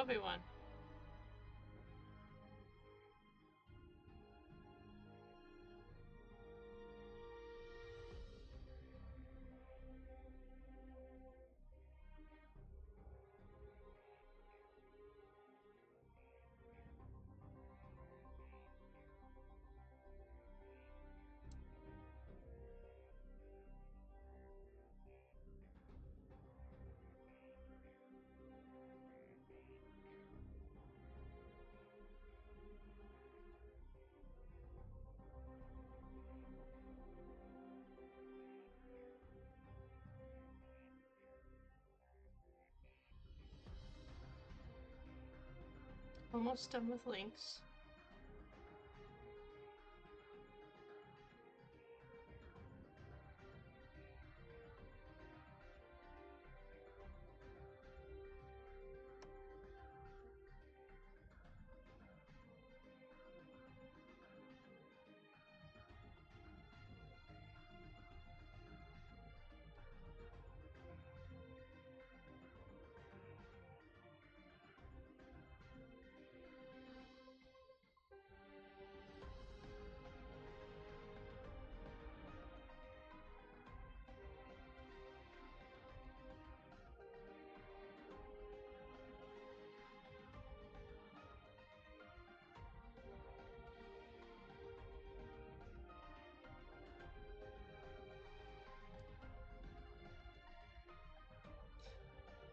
Obi-Wan. Almost done with links.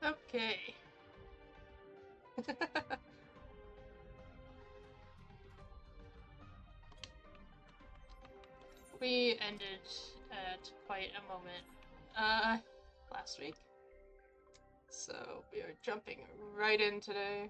Okay. We ended at quite a moment last week. So we are jumping right in today.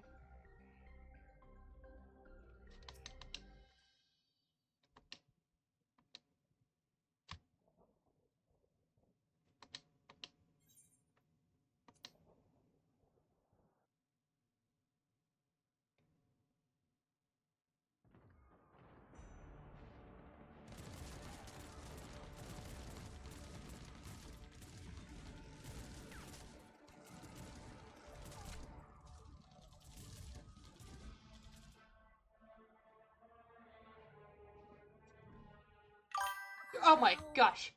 Oh my gosh.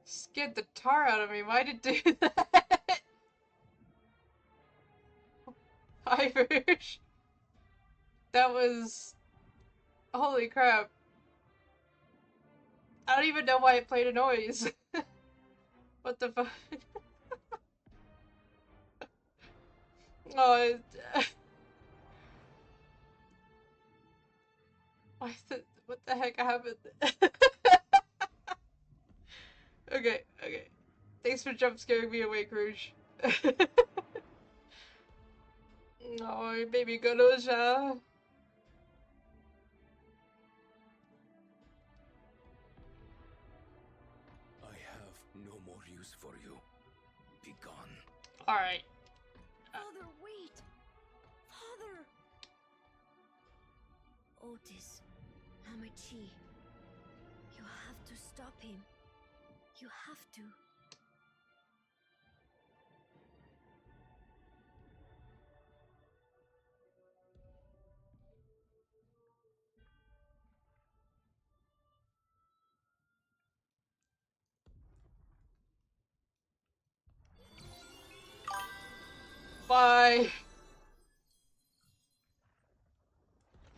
Scared the tar out of me. Why did it do that? Irish. That was... Holy crap. I don't even know why it played a noise. What the fuck? Oh, what the heck happened? Okay. Thanks for jump scaring me awake, Rouge. Oh, baby Zoraal Ja. I have no more use for you. Be gone. Alright. Father, wait! Father! Otis, Hamachi, you have to stop him. You have to. Bye.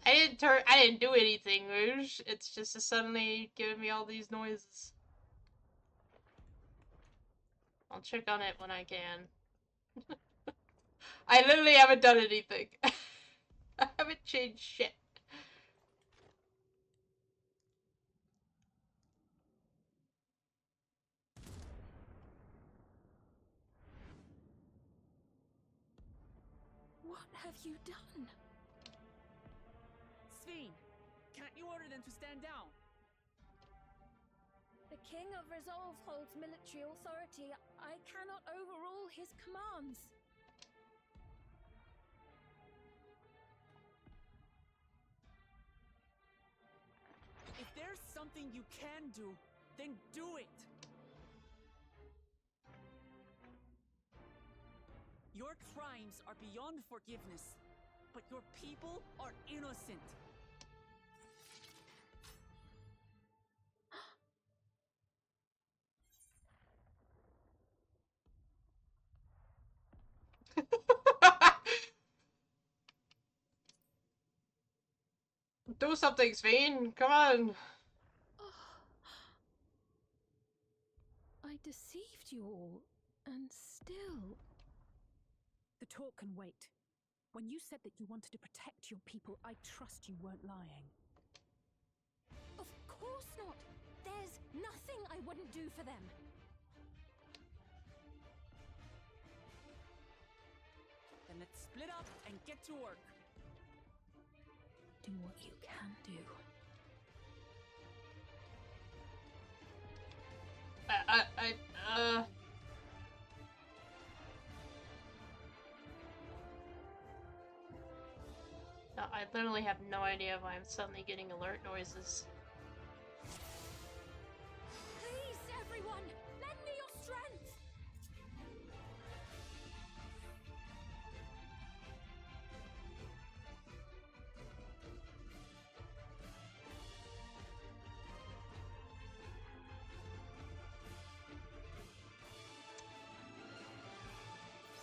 I didn't do anything, Rouge. It's just suddenly giving me all these noises. I'll check on it when I can. I literally haven't done anything. I haven't changed shit. What have you done? Sphene, can't you order them to stand down? The King of Resolve holds military authority. I cannot overrule his commands. If there's something you can do, then do it! Your crimes are beyond forgiveness, but your people are innocent. Do something, Sphene! Come on! I deceived you all, and still... The talk can wait. When you said that you wanted to protect your people, I trust you weren't lying. Of course not! There's nothing I wouldn't do for them! Then let's split up and get to work. Do what you can do. No, I literally have no idea why I'm suddenly getting alert noises. Please, everyone! Lend me your strength!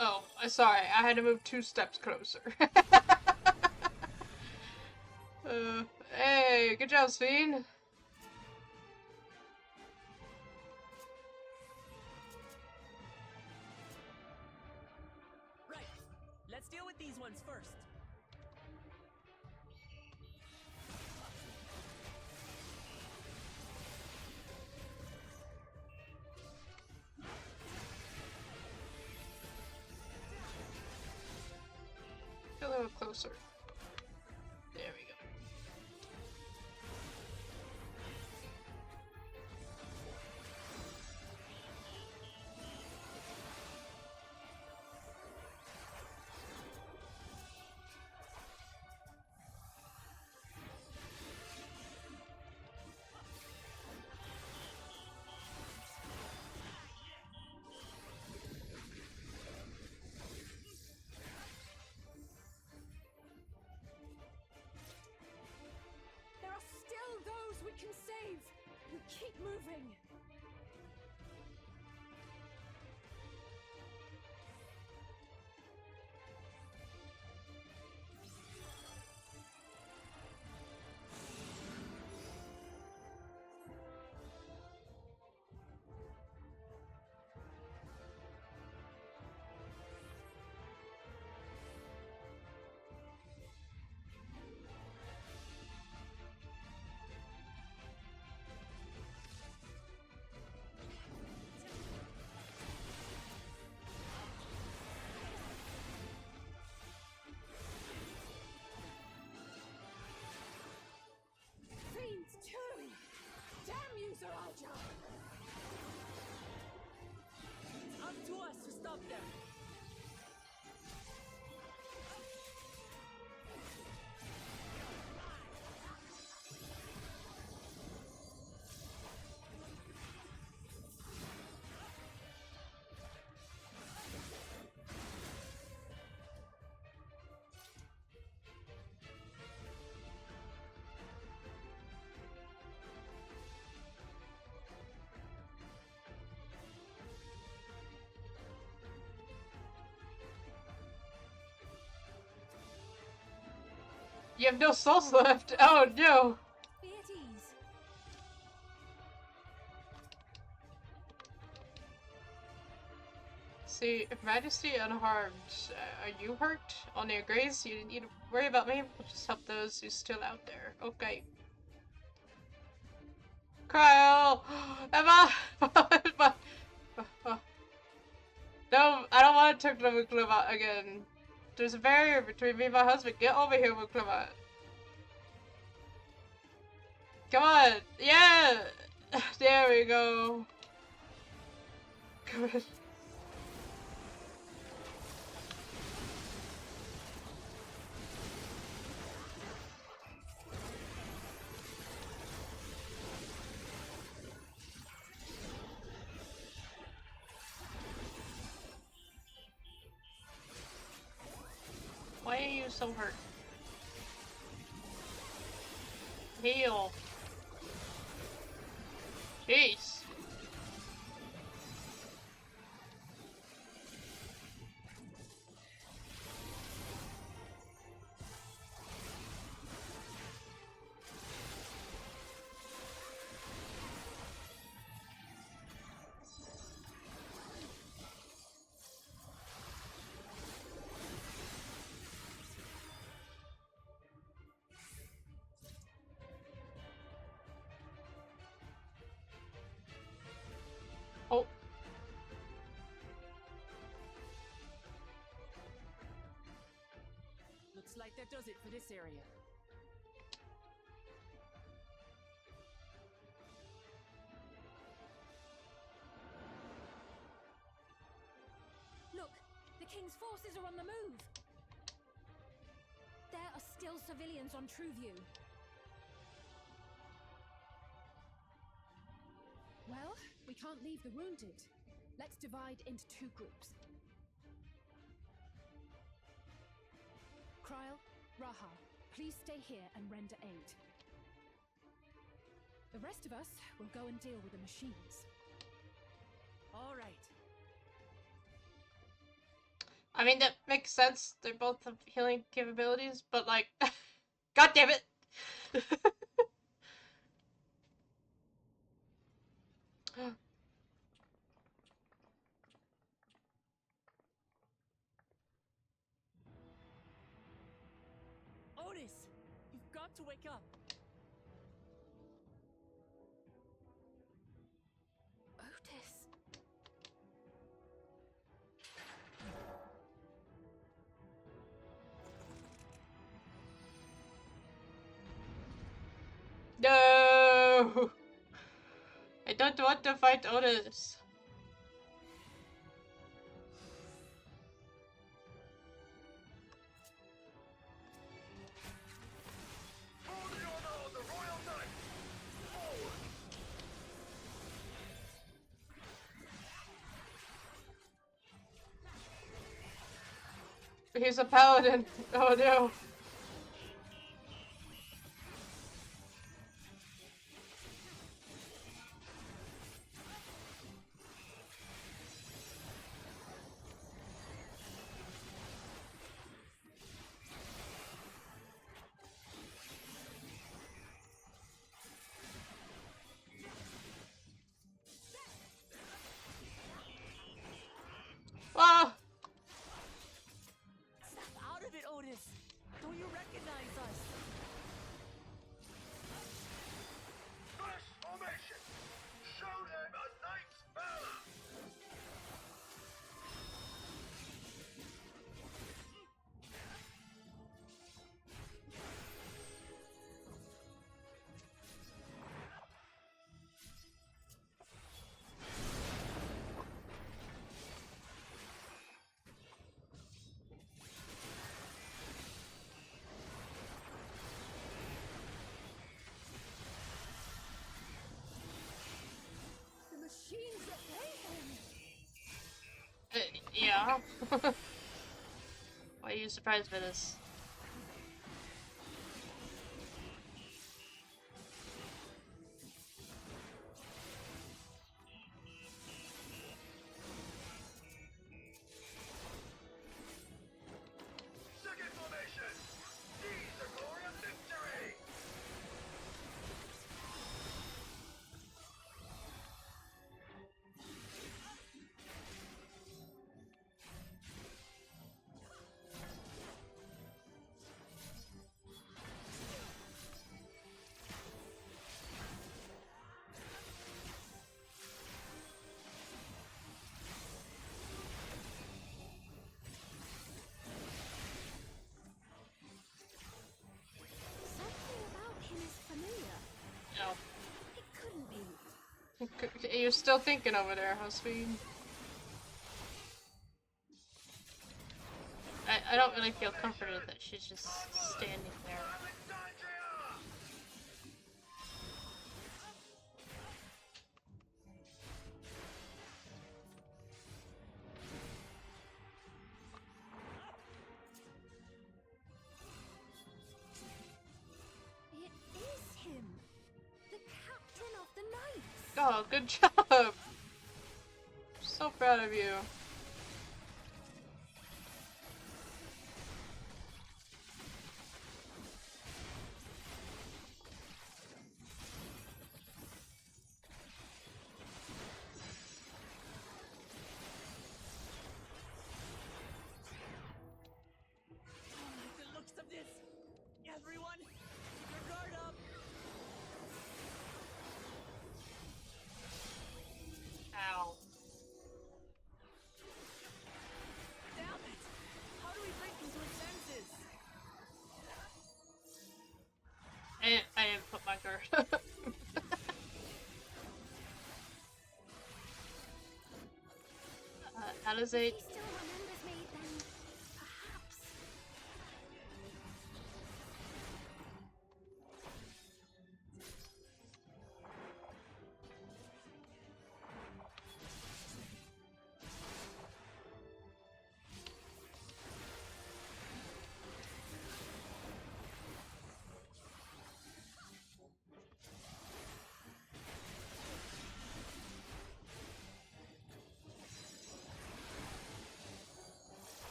Oh, sorry, I had to move 2 steps closer. Hey, good job, Sphene. Right. Let's deal with these ones first. Get a little closer. There we go. There are still those we can save! We keep moving! Fiends too! Damn you, Zoraal Ja! Up to us to stop them. You have no souls left! Oh no! Be at ease. See, Majesty unharmed. Are you hurt? On your grace? You didn't need to worry about me. We'll just help those who's still out there. Okay. Kyle! Emma! Emma! No, I don't want to talk to Muklava again. There's a barrier between me and my husband. Get over here, Muklava. Come on! Yeah! There we go. Good. so hurt. Heal. Jeez. Oh. Looks like that does it for this area. Look, the king's forces are on the move. There are still civilians on Trueview. Well, we can't leave the wounded. Let's divide into 2 groups. Kryl, Raha, please stay here and render aid. The rest of us will go and deal with the machines. All right. I mean, that makes sense. They both have healing capabilities, but like, god damn it! Otis, you've got to wake up. Otis. No! I don't want to fight Otis. He's a paladin. Oh no. Ah! Snap out of it, Otis. Don't you recognize us? First formation! Show them a knight's valor! The machines obey him! Yeah. Why are you surprised by this? Second formation! Seize the glorious victory! Something about him is familiar. No. It couldn't be. You're still thinking over there, huh, Sphene? I don't really feel comforted that she's just standing there. Alexandria! Oh, good job! So proud of you. The looks of this! Everyone, keep your guard up! Ow. Damn it! How do we bring him to his senses? I didn't put my guard up. How does If it... he still remembers me, then perhaps.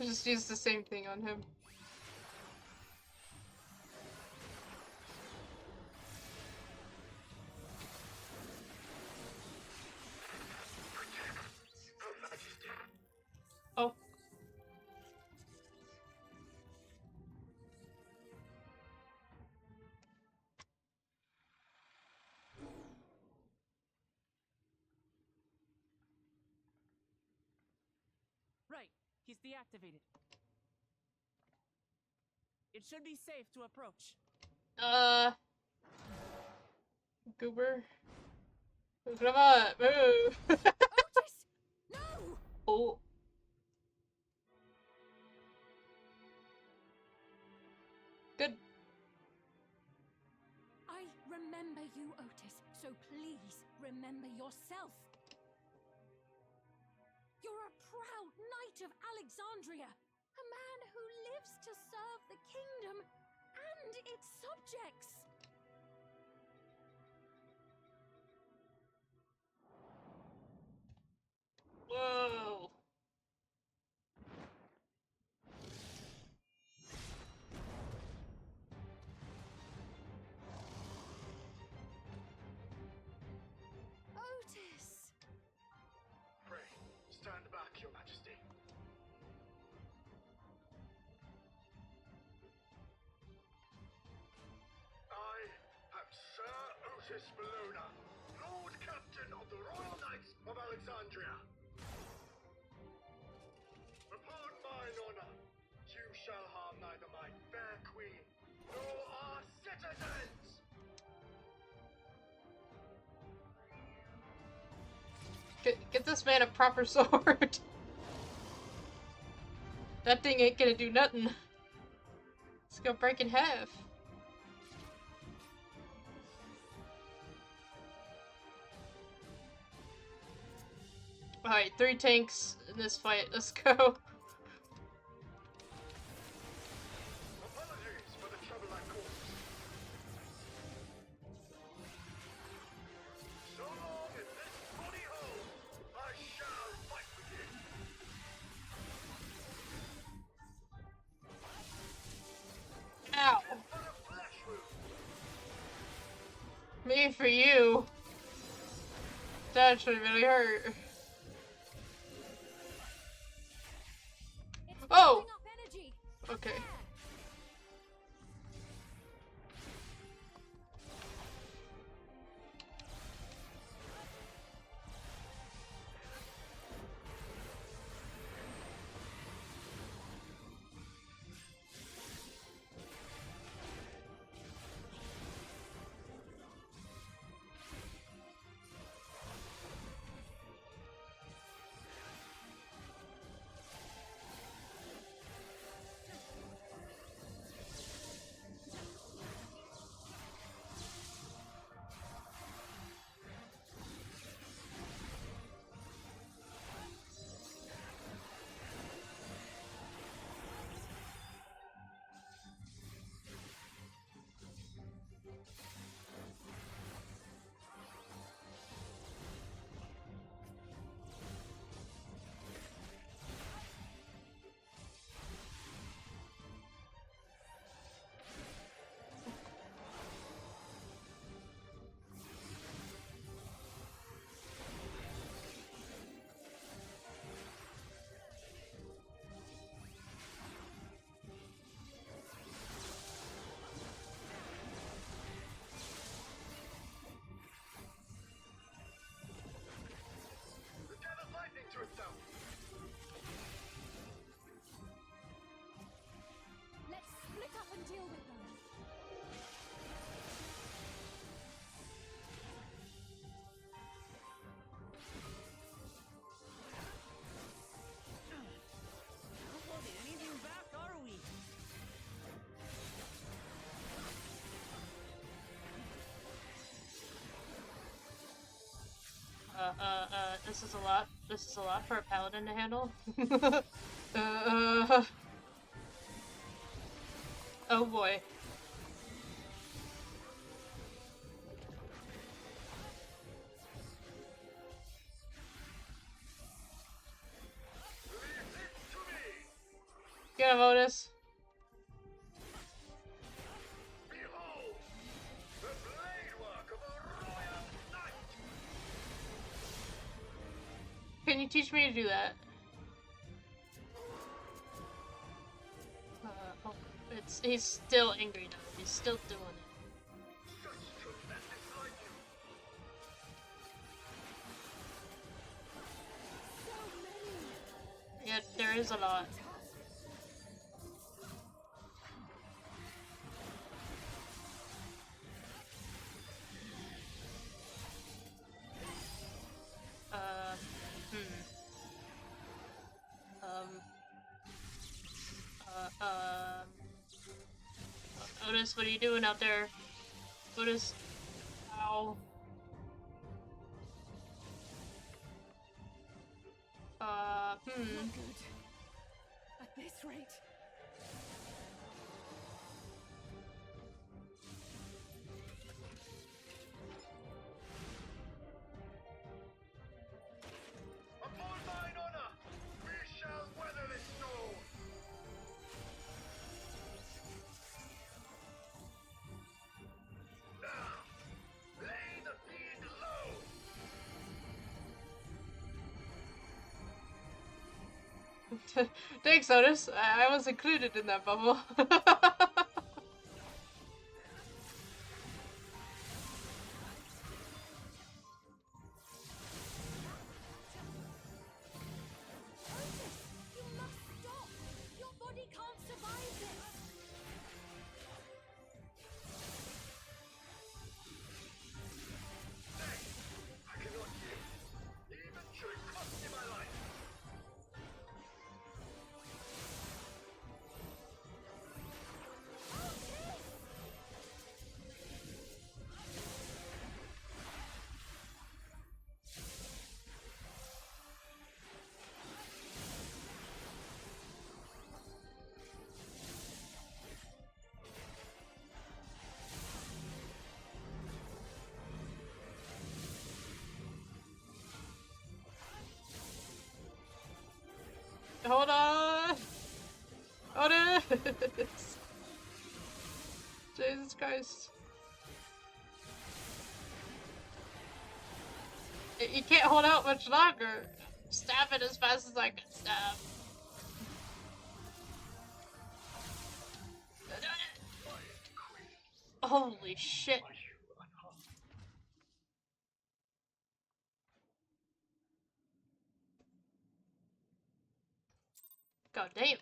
Just use the same thing on him. Oh. Right, he's deactivated. It should be safe to approach. Goober. Come on, move! Otis! No! Oh. Good. I remember you, Otis, so please remember yourself. You're a proud knight of Alexandria, a man who lives to serve the kingdom and its subjects. Whoa. Otis! Pray, stand back, Your Majesty. I am Sir Otis Bologna, Lord Captain of the Royal Knights of Alexandria. Upon mine honor, you shall harm neither my fair queen nor our citizens. Get this man a proper sword. That thing ain't gonna do nothing. It's gonna break in half. Alright, 3 tanks in this fight. Let's go. Apologies for the trouble I caused. So long as this body holds, I shall fight with you. Ow. For the flesh wound. Me for you. That actually really hurt. It's Oh! building up energy. Okay. There. This is a lot. This is a lot for a paladin to handle. Oh boy. Get him, Otis. Behold, the blade work of a royal knight! Can you teach me to do that? Oh, he's still angry now. He's still doing it. Such tremendous lightning! Yeah, there is a lot. Otis, what are you doing out there? Otis. Ow. Not good. At this rate. Upon mine honor, we shall weather this storm! Now, lay the fiend low! Thanks, Otis. I was included in that bubble. You must stop! Your body can't survive this! I cannot yield, even should it cost me my life! Hold on! Otis! Jesus Christ. You can't hold out much longer. Stab it as fast as I can stab. Holy shit. God damn.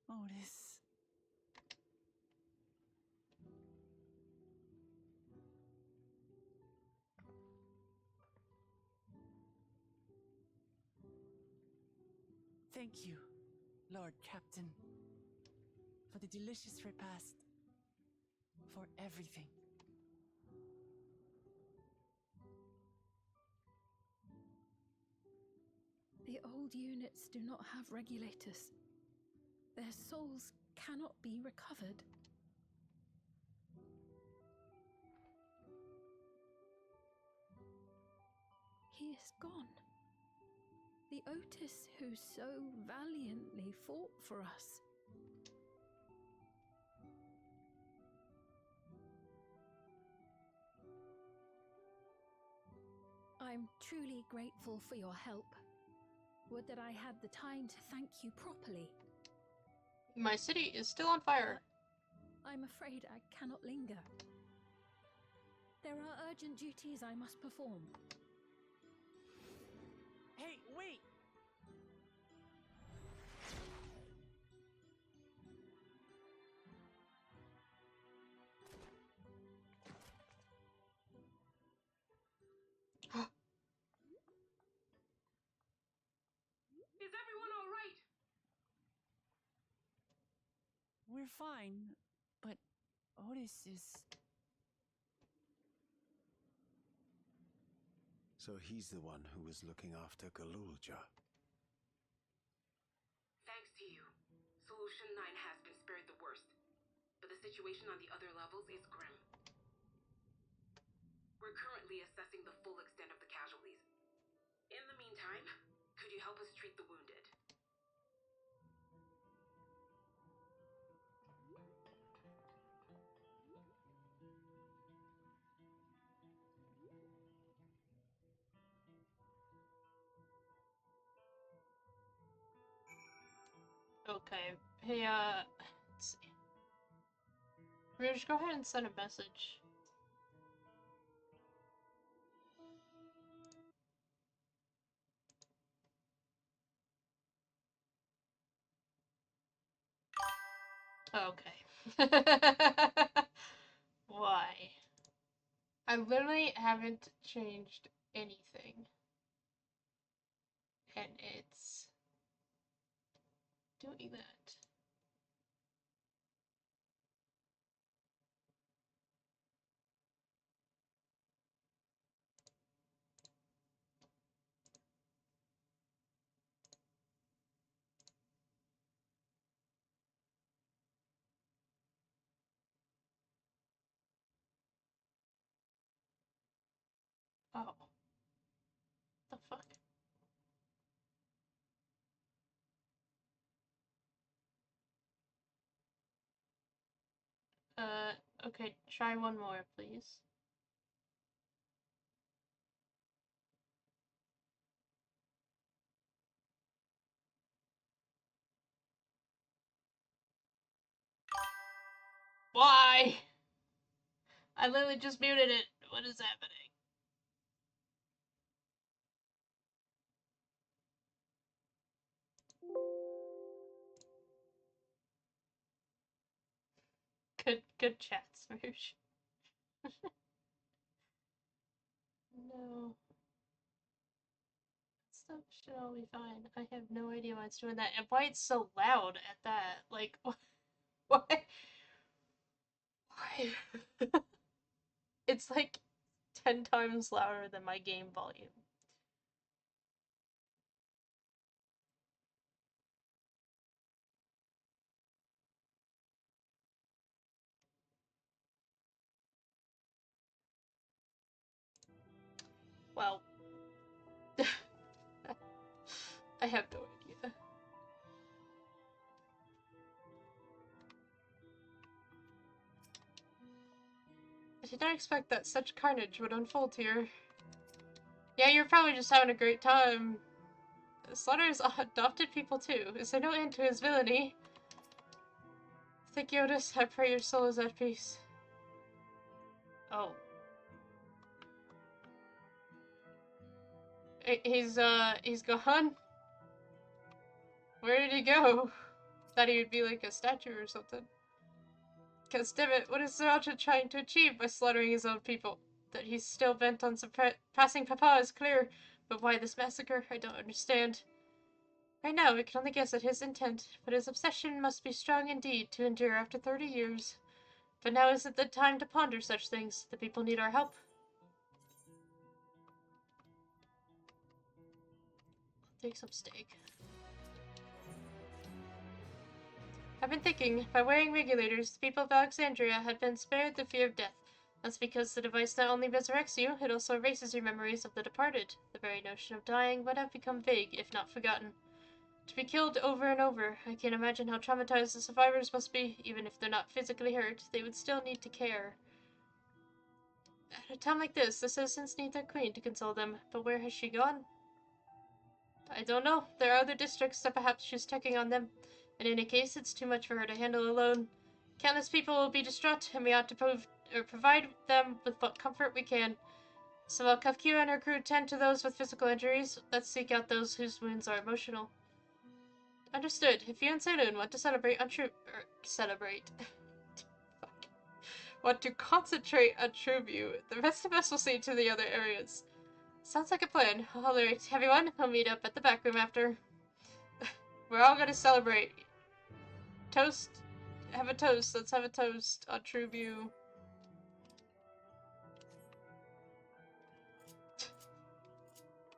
Otis. Thank you, Lord Captain, for the delicious repast, for everything. The old units do not have regulators. Their souls cannot be recovered. He is gone. The Otis who so valiantly fought for us. I'm truly grateful for your help. Would that I had the time to thank you properly. My city is still on fire. I'm afraid I cannot linger. There are urgent duties I must perform. Hey, wait! we're fine, but Otis is... So he's the one who was looking after Zoraal Ja. Thanks to you, Solution 9 has been spared the worst, but the situation on the other levels is grim. We're currently assessing the full extent of the casualties. In the meantime, could you help us treat the wounded? Okay. Hey, let's see. Rouge, go ahead and send a message. Okay. Why? I literally haven't changed anything. And it's doing that. Oh. The fuck? Okay, try one more, please. Why? I literally just muted it. What is happening? Good chat, Smoosh. No. Stuff should all be fine. I have no idea why it's doing that, and why it's so loud at that. Like, why? Why? It's like 10 times louder than my game volume. Well, I have no idea. I did not expect that such carnage would unfold here. Yeah, you're probably just having a great time. Slaughter's adopted people too. Is there no end to his villainy? Thank you, Otis. I pray your soul is at peace. Oh. He's gone? Where did he go? Thought he would be like a statue or something. Cause damn it, what is Zoraal Ja trying to achieve by slaughtering his own people? That he's still bent on suppressing Papa is clear, but why this massacre? I don't understand. Right now, we can only guess at his intent, but his obsession must be strong indeed to endure after 30 years. But now isn't the time to ponder such things. The people need our help. I'll take some steak. I've been thinking, by wearing regulators, the people of Alexandria had been spared the fear of death. That's because the device not only resurrects you, it also erases your memories of the departed. The very notion of dying would have become vague, if not forgotten. To be killed over and over, I can't imagine how traumatized the survivors must be. Even if they're not physically hurt, they would still need to care. At a time like this, the citizens need their queen to console them, but where has she gone? I don't know. There are other districts that perhaps she's checking on them. In any case, it's too much for her to handle alone. Countless people will be distraught, and we ought to provide them with what comfort we can. So while Kafkira and her crew tend to those with physical injuries, let's seek out those whose wounds are emotional. Understood. If you and Saloon want to celebrate on want to concentrate on True the rest of us will see to the other areas. Sounds like a plan. Alright, everyone, we'll meet up at the back room after. We're all gonna celebrate. Toast have a toast. Let's have a toast on True View.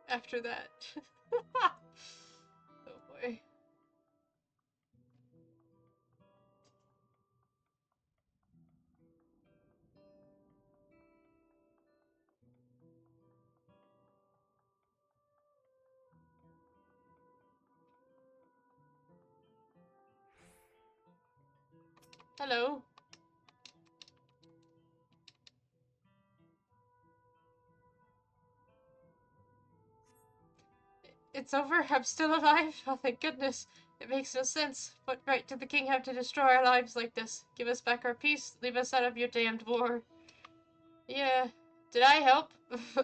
After that. Oh boy. Hello. It's over? I'm still alive? Oh, thank goodness. It makes no sense. What right did the king have to destroy our lives like this? Give us back our peace. Leave us out of your damned war. Yeah. Did I help?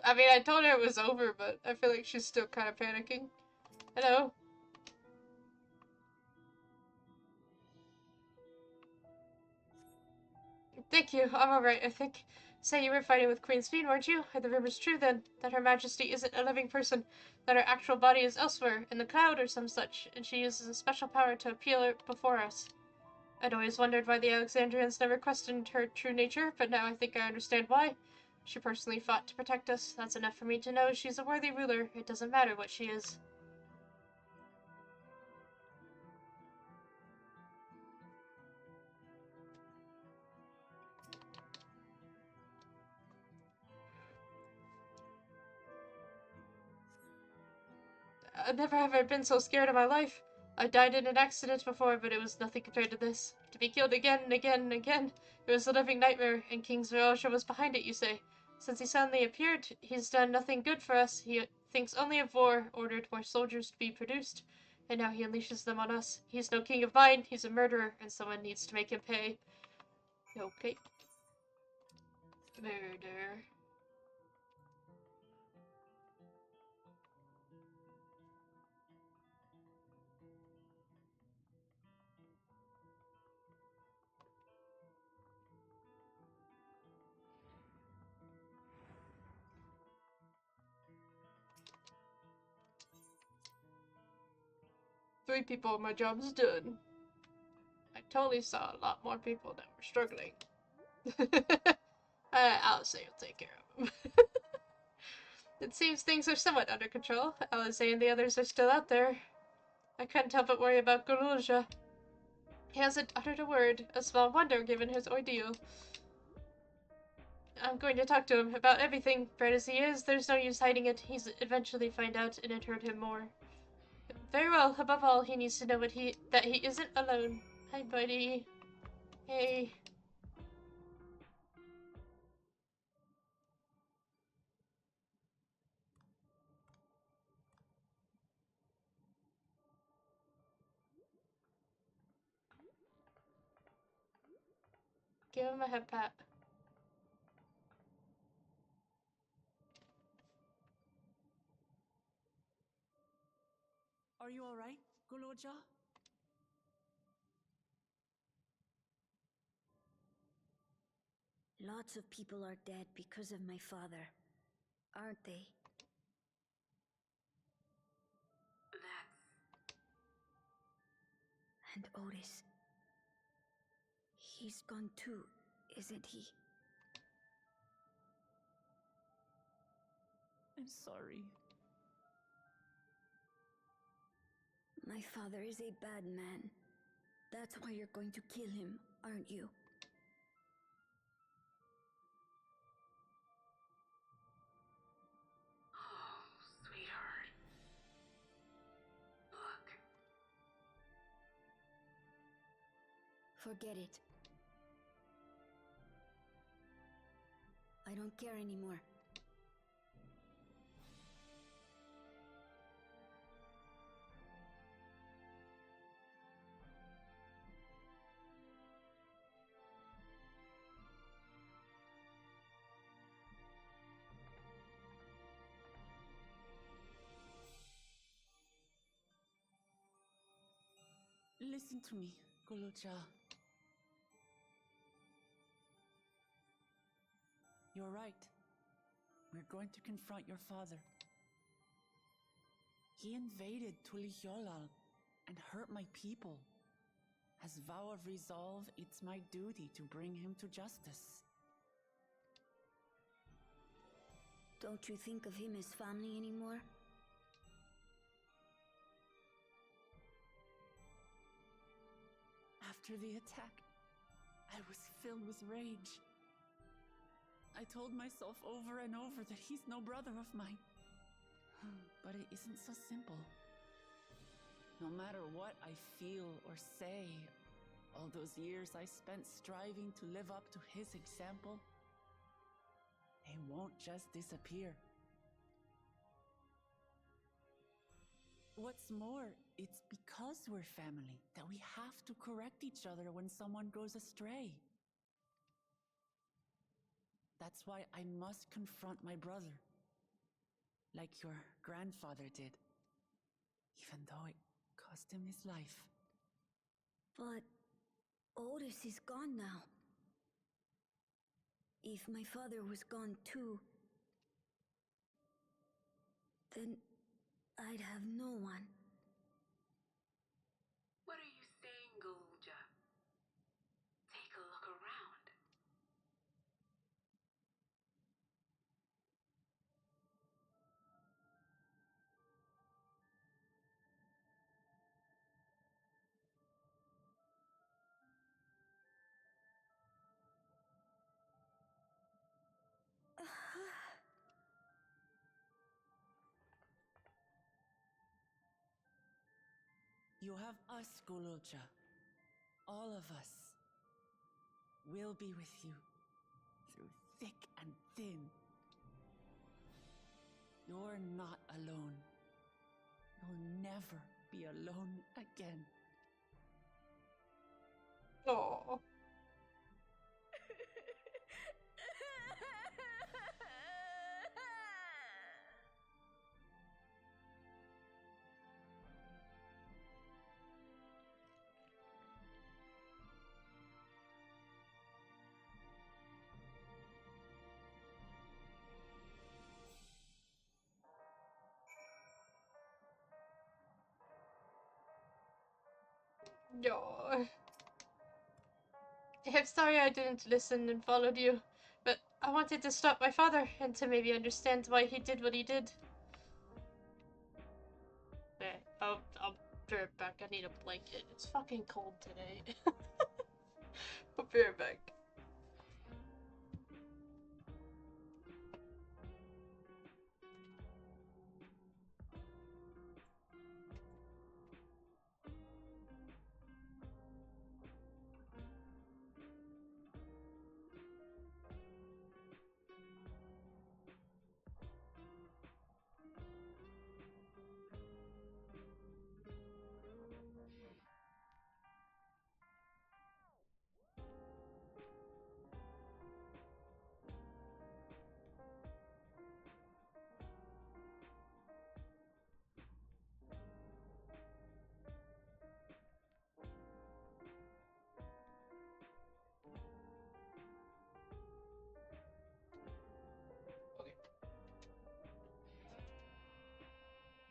I mean, I told her it was over, but I feel like she's still kind of panicking. Hello? Thank you. I'm alright, I think. Say, you were fighting with Queen Sphene, weren't you? Are the rumors true, then? That Her Majesty isn't a living person, that her actual body is elsewhere, in the cloud or some such, and she uses a special power to appear before us. I'd always wondered why the Alexandrians never questioned her true nature, but now I think I understand why. She personally fought to protect us. That's enough for me to know she's a worthy ruler. It doesn't matter what she is. Never have I been so scared in my life. I died in an accident before, but it was nothing compared to this. To be killed again and again and again, it was a living nightmare, and King Zoraal Ja was behind it, you say. Since he suddenly appeared, he's done nothing good for us. He thinks only of war, ordered more soldiers to be produced, and now he unleashes them on us. He's no king of mine, he's a murderer, and someone needs to make him pay. Okay. Murder. Three people, my job's done. I totally saw a lot more people that were struggling. I'll say you'll take care of them. It seems things are somewhat under control. Alice and the others are still out there. I couldn't help but worry about Zoraal Ja. He hasn't uttered a word, a small wonder given his ordeal. I'm going to talk to him about everything. Bright as he is, there's no use hiding it. He's eventually find out, and it hurt him more. Very well. Above all, he needs to know that he isn't alone. Hi, buddy. Hey. Give him a head pat. Are you alright, Zoraal Ja? Lots of people are dead because of my father, aren't they? That's... And Otis. He's gone too, isn't he? I'm sorry. My father is a bad man. That's why you're going to kill him, aren't you? Oh, sweetheart. Look. Forget it. I don't care anymore. Listen to me, Zoraal Ja. You're right. We're going to confront your father. He invaded Tuliyollal and hurt my people. As vow of resolve, it's my duty to bring him to justice. Don't you think of him as family anymore? After the attack, I was filled with rage. I told myself over and over that he's no brother of mine. But it isn't so simple. No matter what I feel or say, all those years I spent striving to live up to his example, they won't just disappear. What's more, it's because we're family that we have to correct each other when someone goes astray. That's why I must confront my brother, like your grandfather did, even though it cost him his life. But Otis is gone now. If my father was gone too, then I'd have no one. What are you saying, Zoraal Ja? Take a look around. You have us, Zoraal Ja. All of us. We'll be with you through thick and thin. You're not alone. You'll never be alone again. Oh. No. I'm sorry I didn't listen and followed you, but I wanted to stop my father and to maybe understand why he did what he did. Okay, I'll be right back. I need a blanket. It's fucking cold today. I'll be right back.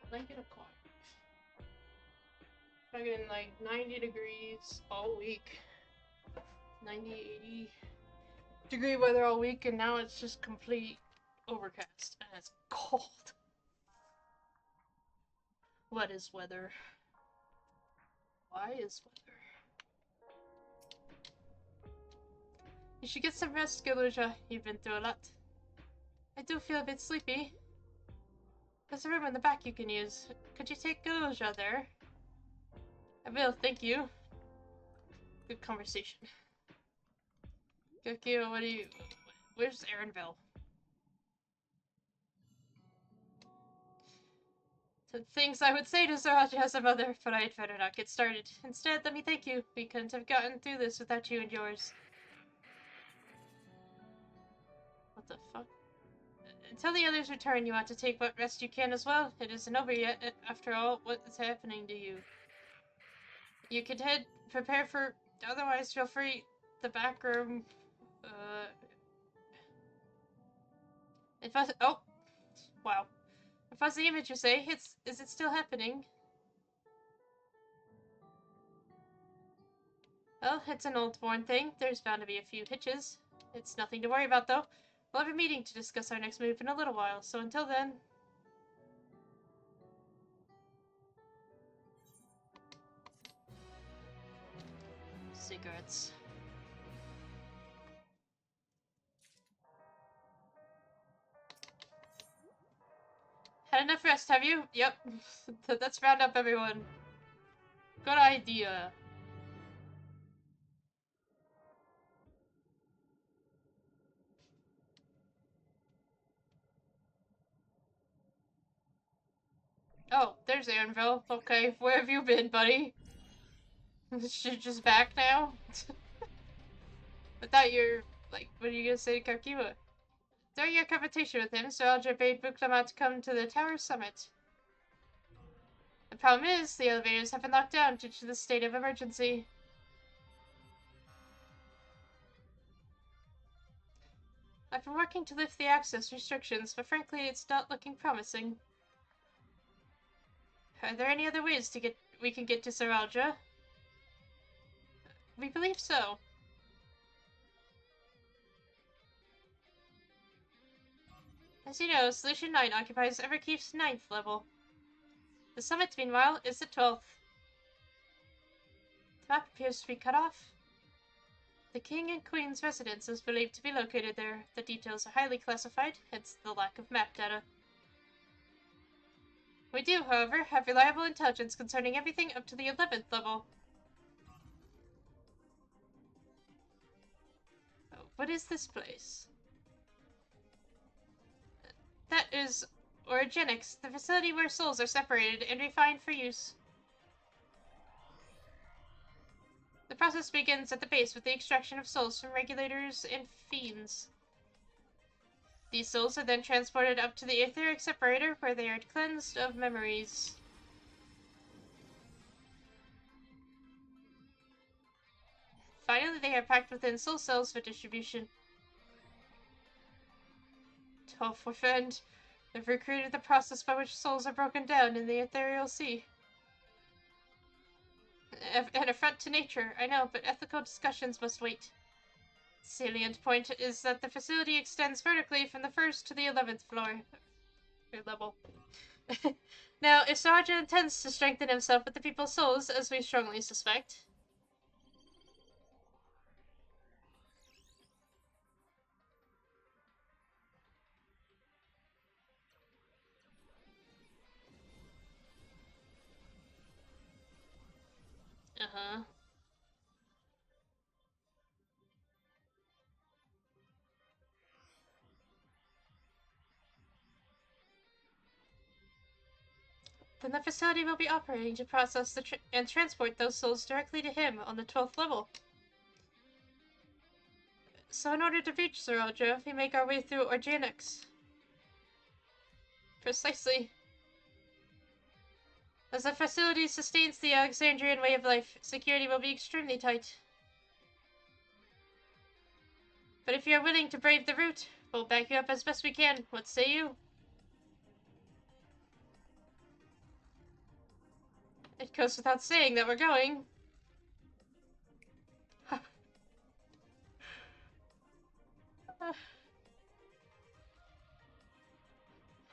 Blanket of quiet. Fucking like 90 degrees all week. 90, 80 degree weather all week, and now it's just complete overcast and it's cold. What is weather? Why is weather? You should get some rest, Zoraal Ja. You've been through a lot. I do feel a bit sleepy. There's a room in the back you can use. Could you take Zoraal Ja there? I will, thank you. Good conversation. Gokyo, what do you... Where's Aaronville? Some things I would say to Zoraal Ja as a mother, but I'd better not get started. Instead, let me thank you. We couldn't have gotten through this without you and yours. What the fuck? Until the others return, you ought to take what rest you can as well. It isn't over yet. After all, what is happening to you? You could prepare for... Otherwise, feel free. The back room... If I... Oh! Wow. A fuzzy image, you say? Is it still happening? Well, it's an old-worn thing. There's bound to be a few hitches. It's nothing to worry about, though. We'll have a meeting to discuss our next move in a little while, so until then... Cigarettes. Had enough rest, have you? Yep. Let's round up everyone. Good idea. Oh, there's Aaronville. Okay, where have you been, buddy? She's just back now? I thought you're, like, what are you gonna say to Karkiwa? During your confrontation with him, Zoraal Ja bade Buklama to come to the tower summit. The problem is, the elevators have been locked down due to the state of emergency. I've been working to lift the access restrictions, but frankly, it's not looking promising. Are there any other ways we can get to Zoraal Ja? We believe so. As you know, Solution 9 occupies Everkeep's 9th level. The summit, meanwhile, is the 12th. The map appears to be cut off. The King and Queen's residence is believed to be located there. The details are highly classified, hence the lack of map data. We do, however, have reliable intelligence concerning everything up to the 11th level. What is this place? That is Origenics, the facility where souls are separated and refined for use. The process begins at the base with the extraction of souls from regulators and fiends. These souls are then transported up to the etheric separator where they are cleansed of memories. Finally, they are packed within soul cells for distribution. Oh, friend, they've recreated the process by which souls are broken down in the ethereal sea. An affront to nature, I know, but ethical discussions must wait. The salient point is that the facility extends vertically from the 1st to the 11th floor. Or level. Now, if Zoraal Ja intends to strengthen himself with the people's souls, as we strongly suspect... Uh-huh. Then the facility will be operating to process and transport those souls directly to him on the 12th level. So in order to reach Zoraal Ja, we make our way through Origenics. Precisely. As the facility sustains the Alexandrian way of life, security will be extremely tight. But if you are willing to brave the route, we'll back you up as best we can. What say you? It goes without saying that we're going.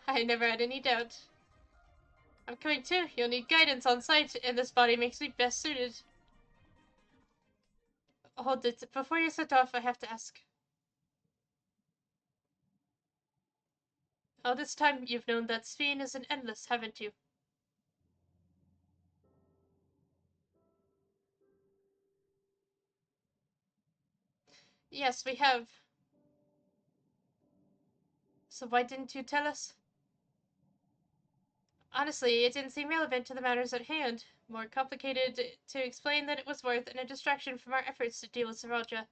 I never had any doubt. I'm coming too. You'll need guidance on site, and this body makes me best suited. Hold it. Before you set off, I have to ask. All this time, you've known that Sphene is an endless, haven't you? Yes, we have. So why didn't you tell us? Honestly, it didn't seem relevant to the matters at hand. More complicated to explain than it was worth, and a distraction from our efforts to deal with Zoraal Ja.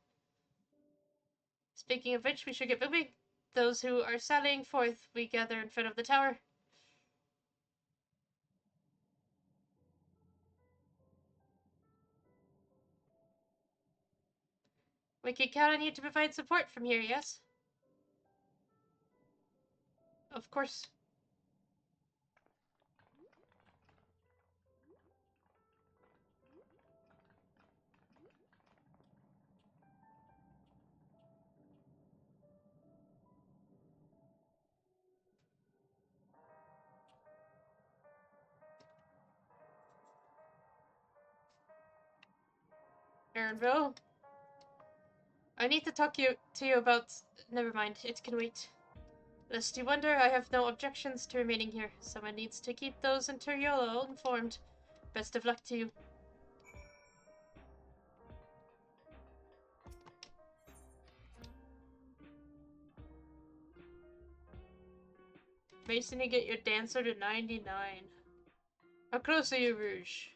Speaking of which, we should get moving. Those who are sallying forth, we gather in front of the tower. We can count on you to provide support from here, yes? Of course. Aaronville. I need to talk to you about... Never mind, it can wait. Lest you wonder, I have no objections to remaining here. Someone needs to keep those in Turiolo informed. Best of luck to you. Mason, you get your dancer to 99. How close are you, Rouge?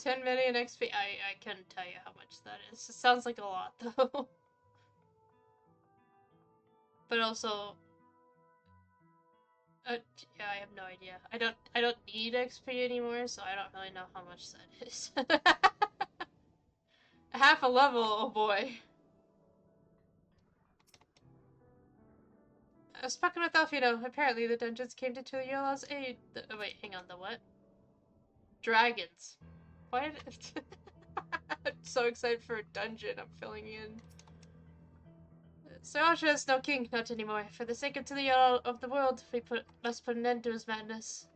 $10 million XP. I couldn't tell you how much that is. It sounds like a lot, though. But also, yeah, I have no idea. I don't need XP anymore, so I don't really know how much that is. Half a level, oh boy. I've spoken with Alfino. Apparently, the dungeons came to Tuliola's aid. Oh, wait, hang on. The what? Dragons. Why did I'm so excited for a dungeon I'm filling in. Zoraal Ja is no king, not anymore. For the sake of Tuliola of the world, we must put an end to his madness.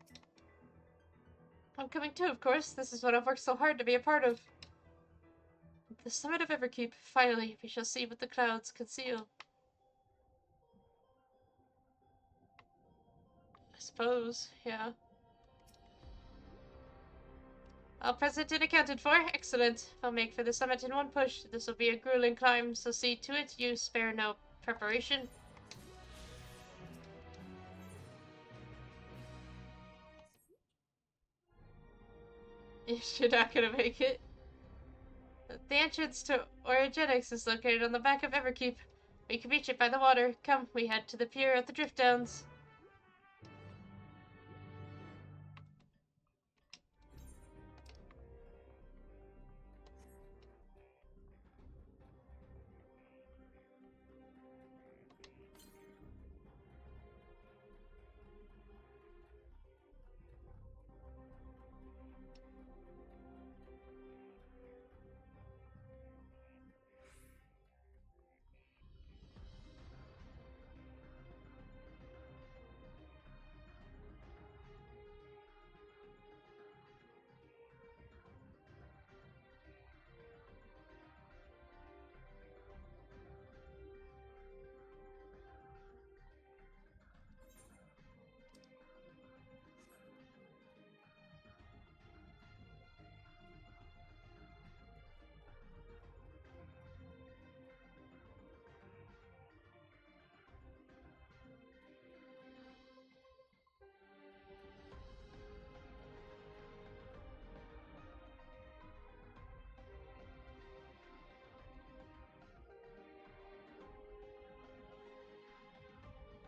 I'm coming too, of course. This is what I've worked so hard to be a part of. The summit of Everkeep. Finally, we shall see what the clouds conceal. I suppose, yeah. All present and accounted for. Excellent. I'll make for the summit in one push. This will be a grueling climb, so see to it you spare no preparation. You're not gonna make it. The entrance to Orogenics is located on the back of Everkeep. We can reach it by the water. Come, we head to the pier at the Drift Downs.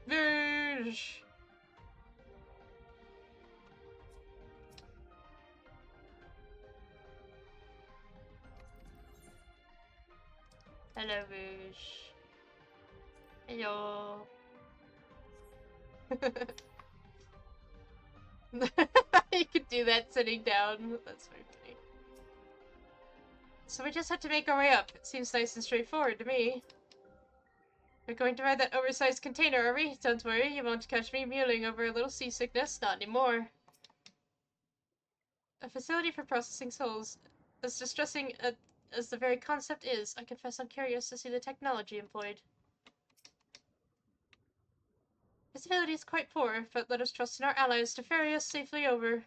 Verge. Hello, Verge. Hello. You could do that sitting down. That's very funny. So we just have to make our way up. It seems nice and straightforward to me. We're going to ride that oversized container, are we? Don't worry, you won't catch me mulling over a little seasickness. Not anymore. A facility for processing souls. As distressing as the very concept is, I confess I'm curious to see the technology employed. Visibility is quite poor, but let us trust in our allies to ferry us safely over.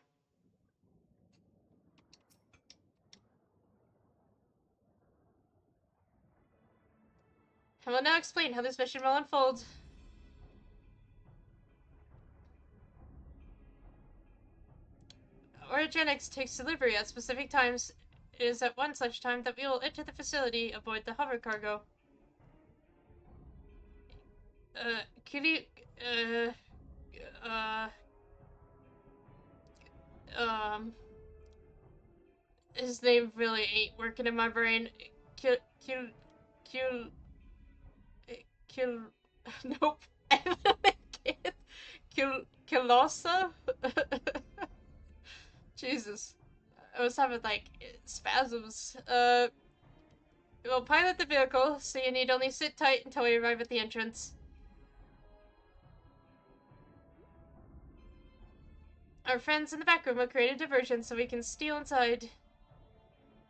I will now explain how this mission will unfold. Orogenics takes delivery at specific times. It is at one such time that we will enter the facility, avoid the hover cargo. Can you, his name really ain't working in my brain. Kill, nope. I can't. Kilosa? Jesus. I was having, like, spasms. We'll pilot the vehicle, so you need only sit tight until we arrive at the entrance. Our friends in the back room will create a diversion so we can steal inside.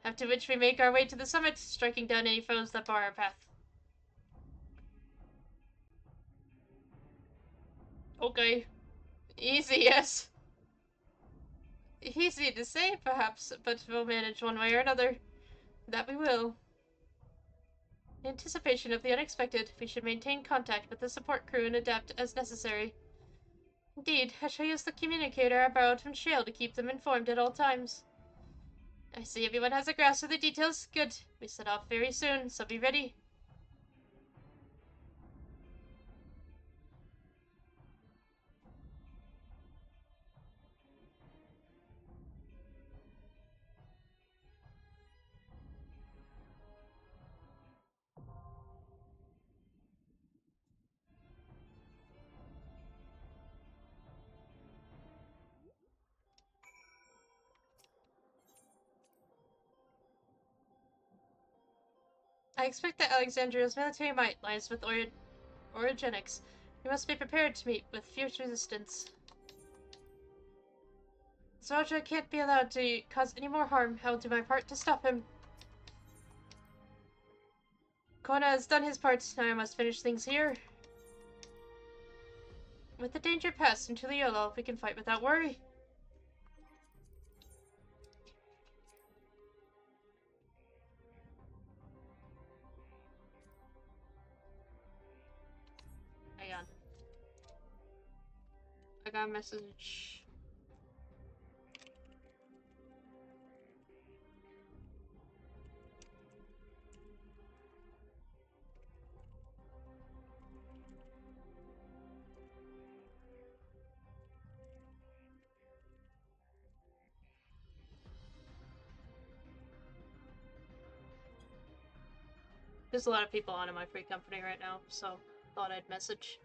After which we make our way to the summit, striking down any foes that bar our path. Okay. Easy, yes. Easy to say, perhaps, but we'll manage one way or another. That we will. In anticipation of the unexpected, we should maintain contact with the support crew and adapt as necessary. Indeed, I shall use the communicator I borrowed from Shale to keep them informed at all times. I see everyone has a grasp of the details. Good. We set off very soon, so be ready. I expect that Alexandria's military might lies with orogenics. We must be prepared to meet with fierce resistance. Zoraal Ja can't be allowed to cause any more harm. I will do my part to stop him. Kona has done his part. Now I must finish things here. With the danger past into the Yolo, we can fight without worry. Hang on. I got a message. There's a lot of people on in my free company right now, so thought I'd message.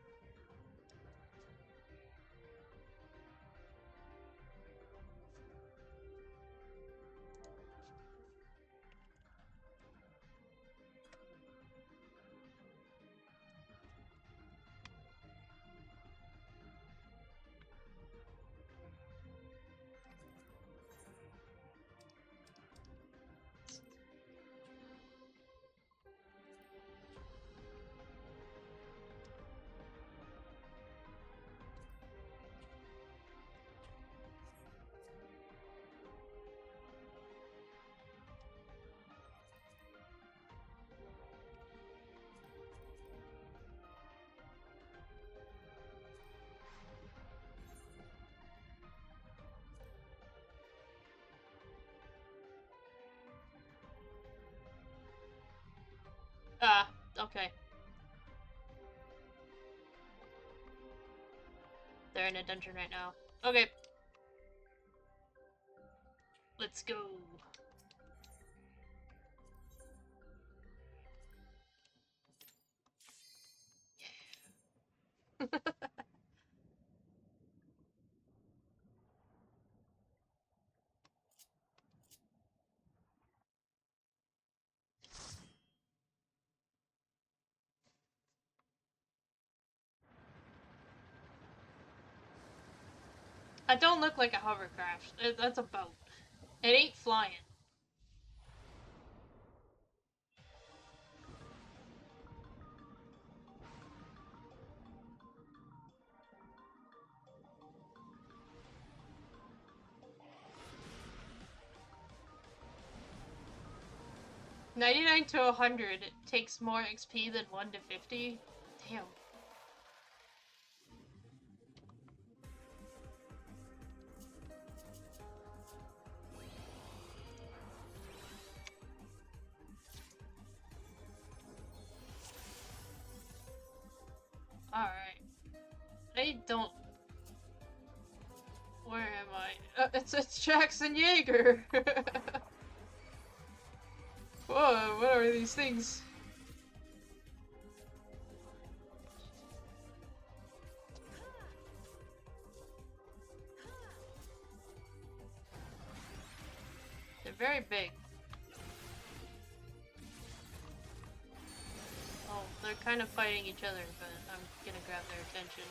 Ah, okay. They're in a dungeon right now. Okay. Let's go. Yeah. I don't look like a hovercraft. That's a boat. It ain't flying. $99 to 100. It takes more XP than 1 to 50. Damn. Alright. I don't... Where am I? It's Jackson Yeager! Whoa, what are these things? very big. Oh, they're kind of fighting each other, but I'm gonna grab their attention.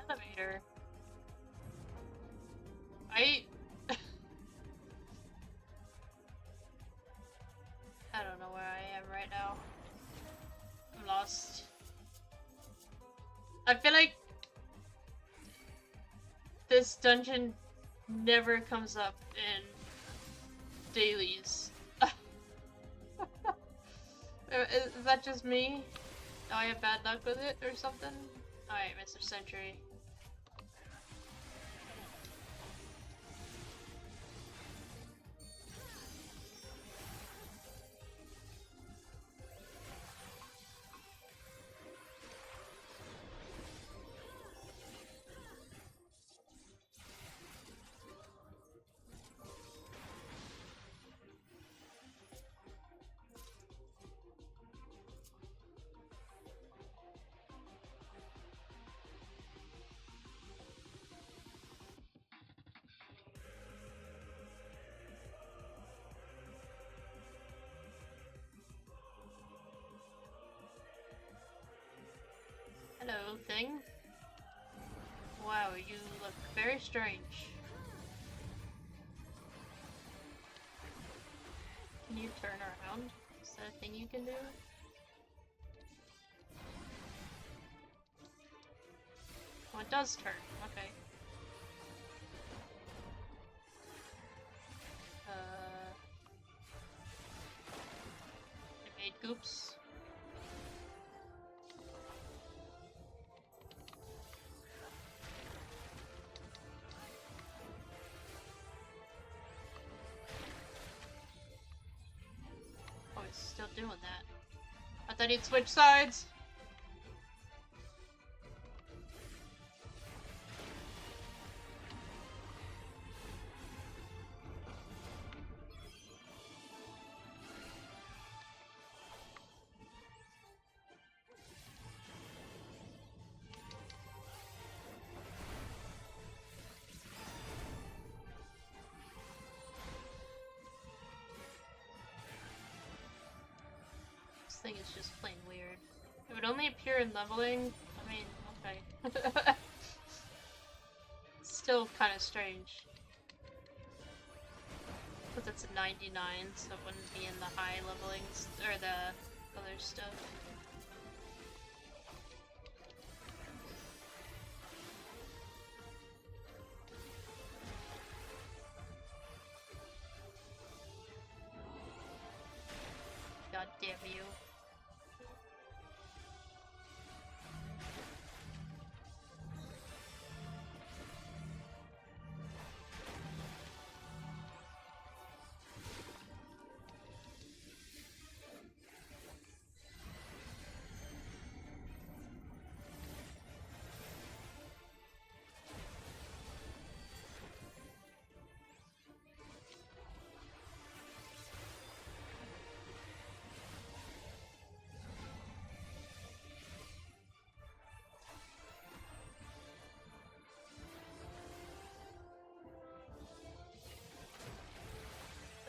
Elevator. I don't know where I am right now. I'm lost. I feel like this dungeon never comes up in dailies. Is that just me? Do I have bad luck with it or something? Alright, Mr. Sentry. Hello, thing. Wow, you look very strange. Can you turn around? Is that a thing you can do? Oh, it does turn. Okay. It made goops. Oh, it's still doing that. I thought he'd switch sides. This thing is just plain weird. It would only appear in leveling. I mean, okay. Still kind of strange. Because it's a 99, so it wouldn't be in the high levelings, or the other stuff. God damn you.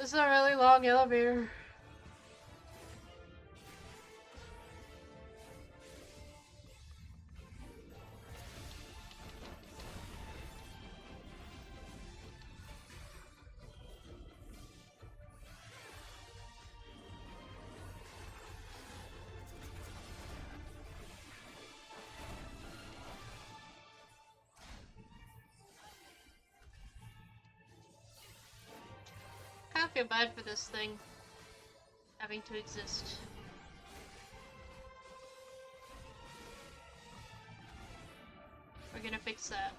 This is a really long elevator. I kind of feel bad for this thing having to exist. We're gonna fix that.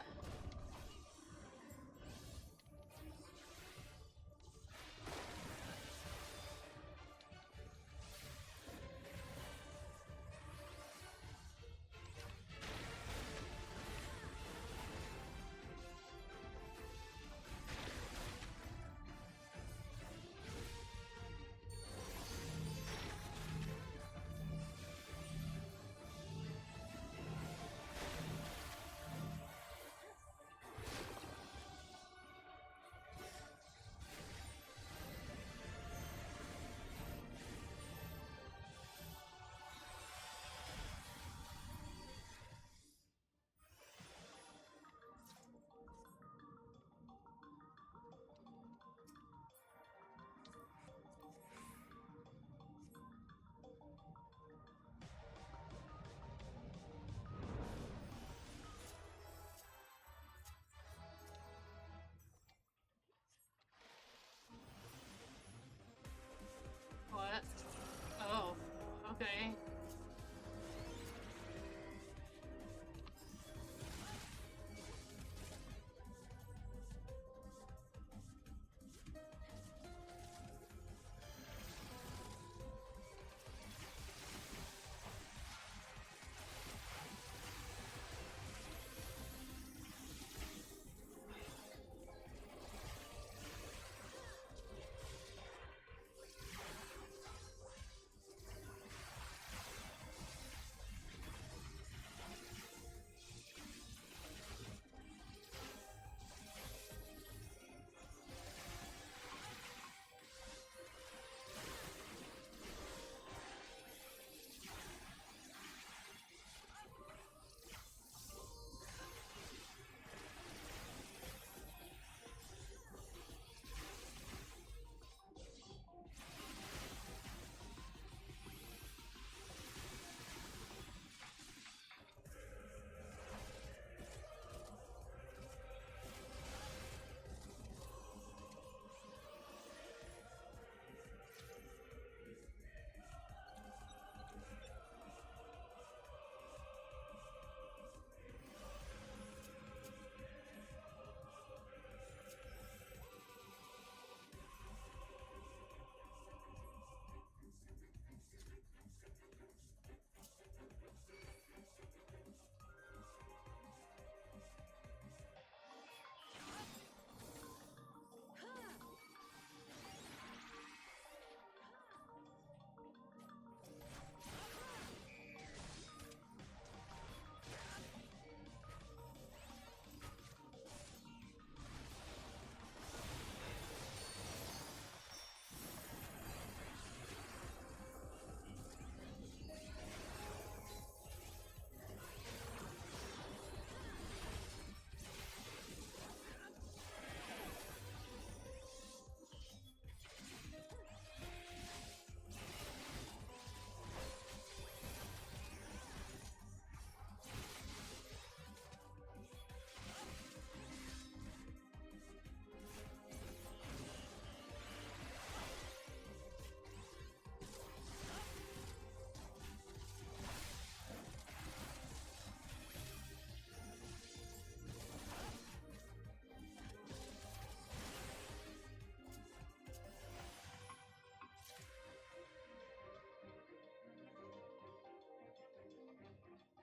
What? Oh, okay.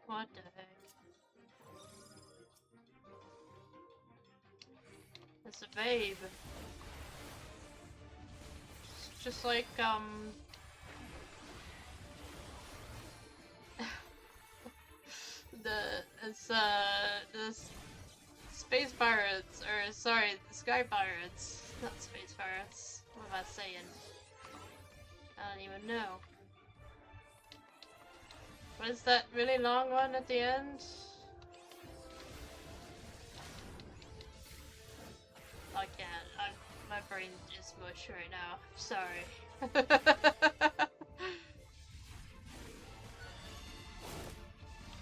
What the heck? It's a babe. It's just like, the space pirates, or sorry, the sky pirates. Not space pirates. What am I saying? I don't even know. What is that really long one at the end? I can't. My brain is mush right now. Sorry.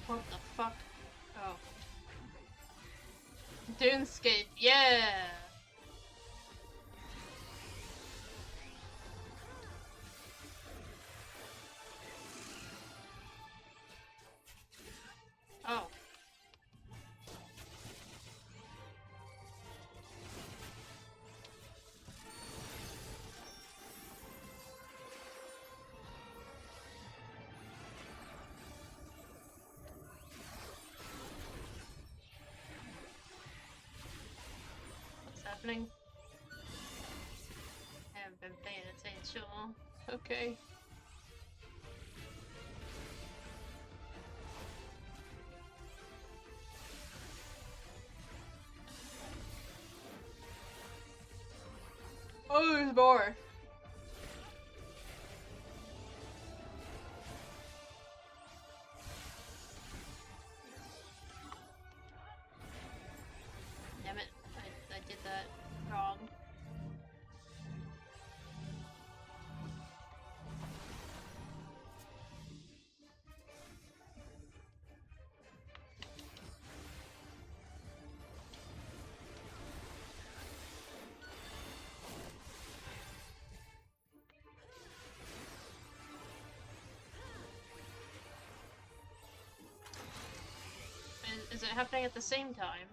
What the fuck? Oh. Dunescape, yeah! Oh. What's happening? I haven't been paying attention. Okay. Oh, there's more! Damn it, I did that wrong. Is it happening at the same time?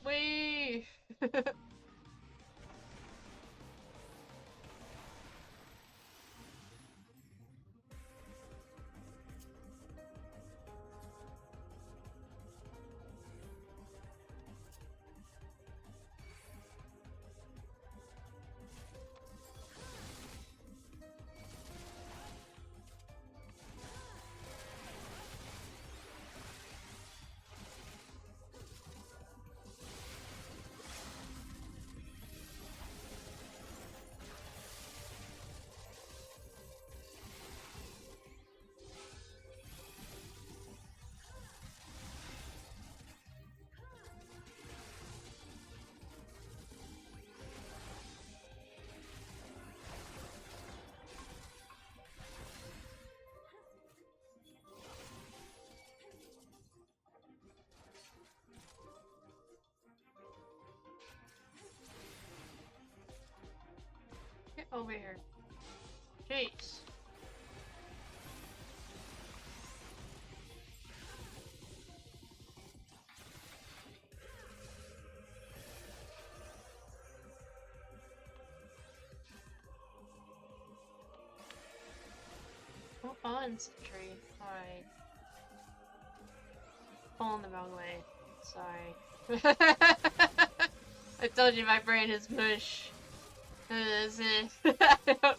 Wee! Get over here. Jeez. Come on, Sentry. Alright. Pulling the wrong way. Sorry. I told you my brain is mush. I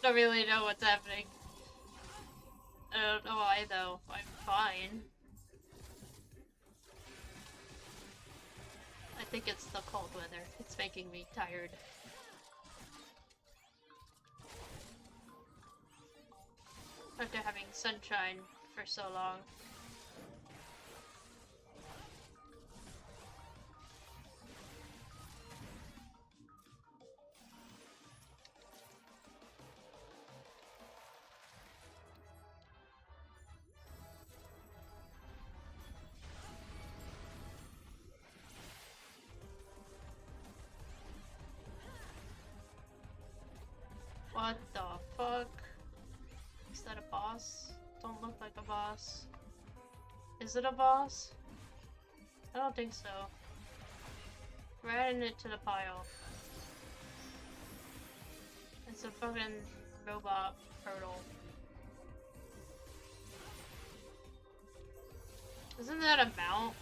don't really know what's happening. I don't know why though. I'm fine. I think it's the cold weather. It's making me tired. After having sunshine for so long. What the fuck? Is that a boss? Don't look like a boss. Is it a boss? I don't think so. We're adding it to the pile. It's a fucking robot turtle. Isn't that a mount?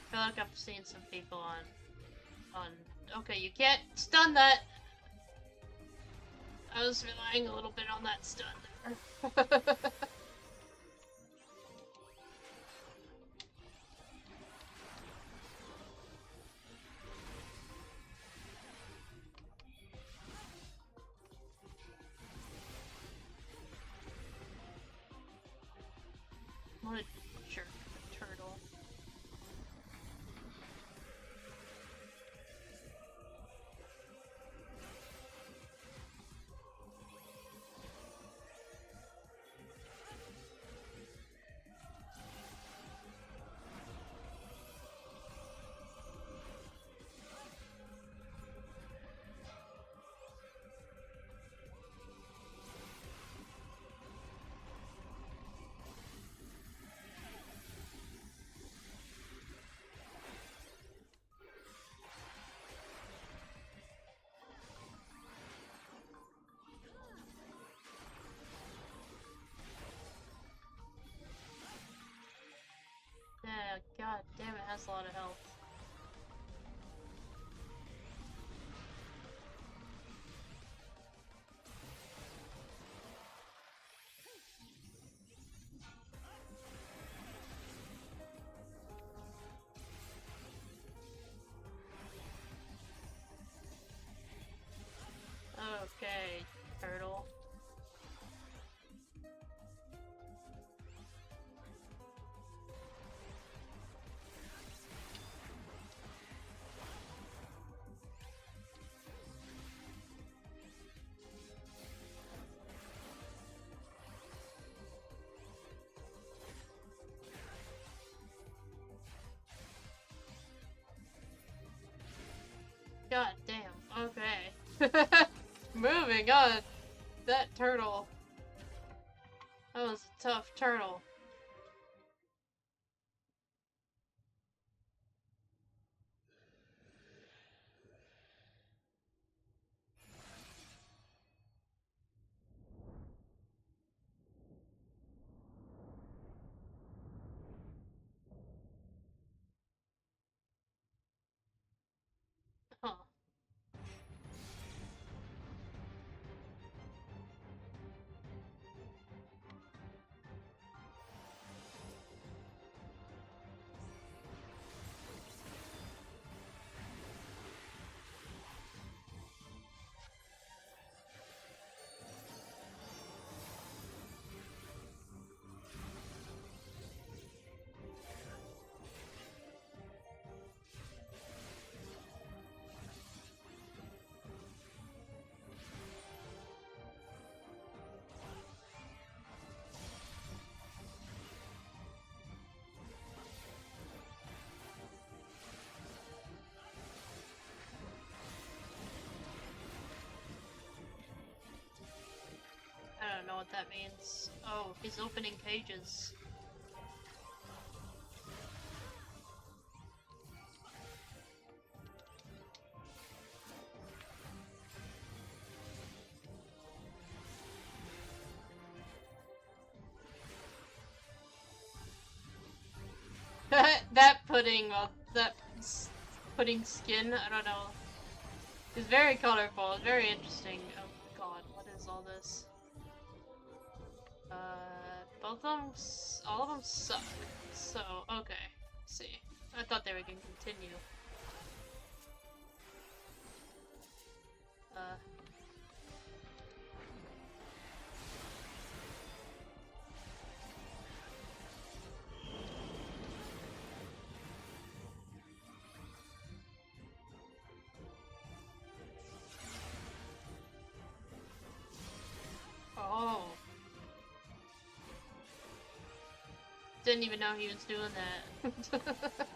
I feel like I've seen some people on... Okay, you can't stun that! I was relying a little bit on that stun there. What a jerk, turtle. Yeah, god damn, it has a lot of health. Okay, turtle. God damn, okay. Moving on. That turtle. That was a tough turtle. Huh. I don't know what that means. Oh, he's opening cages. That pudding, well, that pudding skin, I don't know. It's very colorful, it's very interesting. Oh god, what is all this? Both of them, all of them suck. So, okay. see. I thought they were gonna continue. Oh. Didn't even know he was doing that.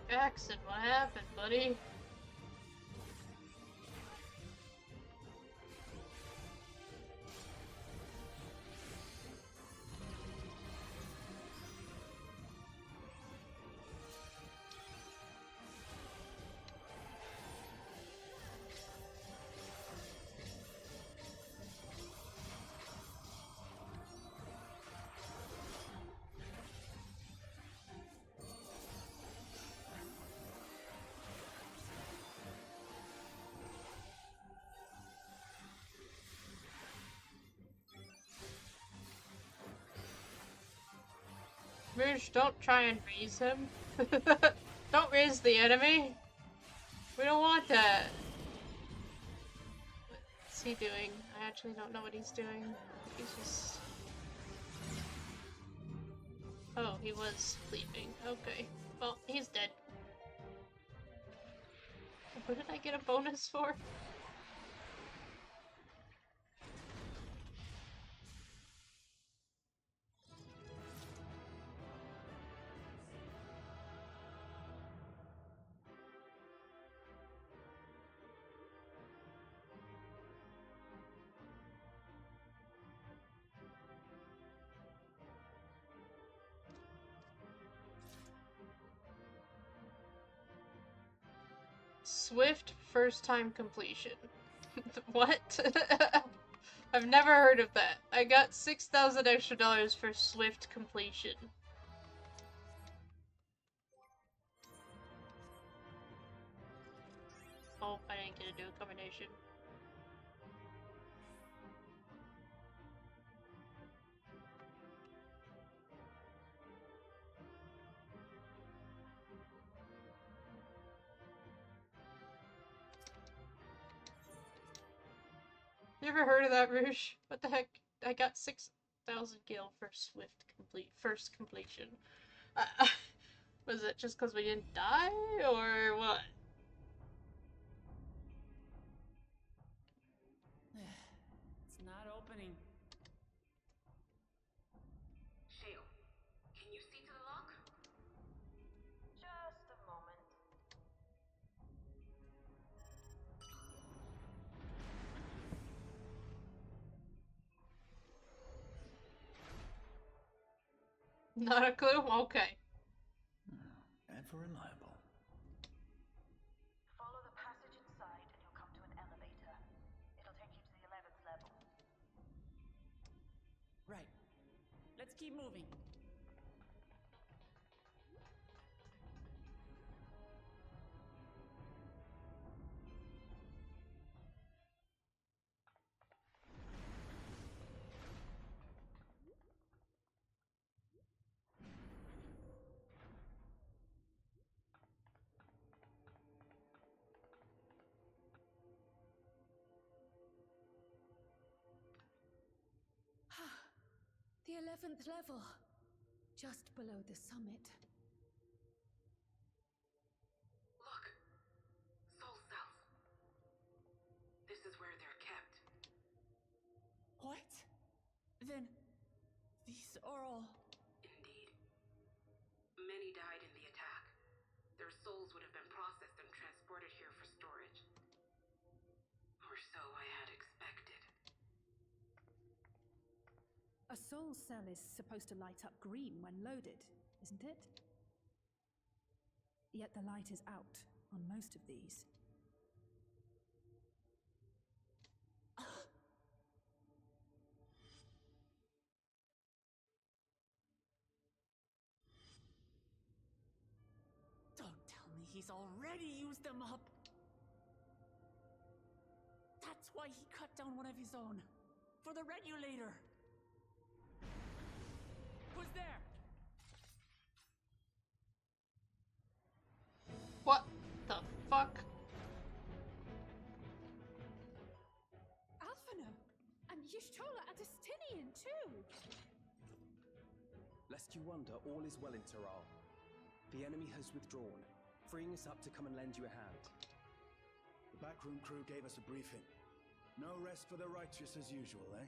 Jackson, what happened, buddy? Rouge, don't try and raise him. Don't raise the enemy. We don't want that. What's he doing? I actually don't know what he's doing. He's just... Oh, he was sleeping. Okay. Well, he's dead. What did I get a bonus for? Swift first time completion. What? I've never heard of that. I got 6,000 extra dollars for swift completion. Oh, I didn't get to do a combination. You ever heard of that, Rouge? What the heck? I got 6,000 gil for swift first completion. Was it just because we didn't die, or what? It's not opening. Shale, can you see to the lock? Just a moment. Not a clue? Okay. Ever reliable. Follow the passage inside and you'll come to an elevator. It'll take you to the 11th level. Right. Let's keep moving. The 11th level. Just below the summit. Look! Soul cells. This is where they're kept. What? Then these are all... Indeed. Many died in the attack. Their souls would have been processed and transported here for storage. Or so I had expected. A soul cell is supposed to light up green when loaded, isn't it? Yet the light is out on most of these. Don't tell me he's already used them up. That's why he cut down one of his own. For the regulator. Who's there? What the fuck? Alphina! And Y'shtola and Estinian too! Lest you wonder, all is well in Zoraal. The enemy has withdrawn, freeing us up to come and lend you a hand. The backroom crew gave us a briefing. No rest for the righteous as usual, eh?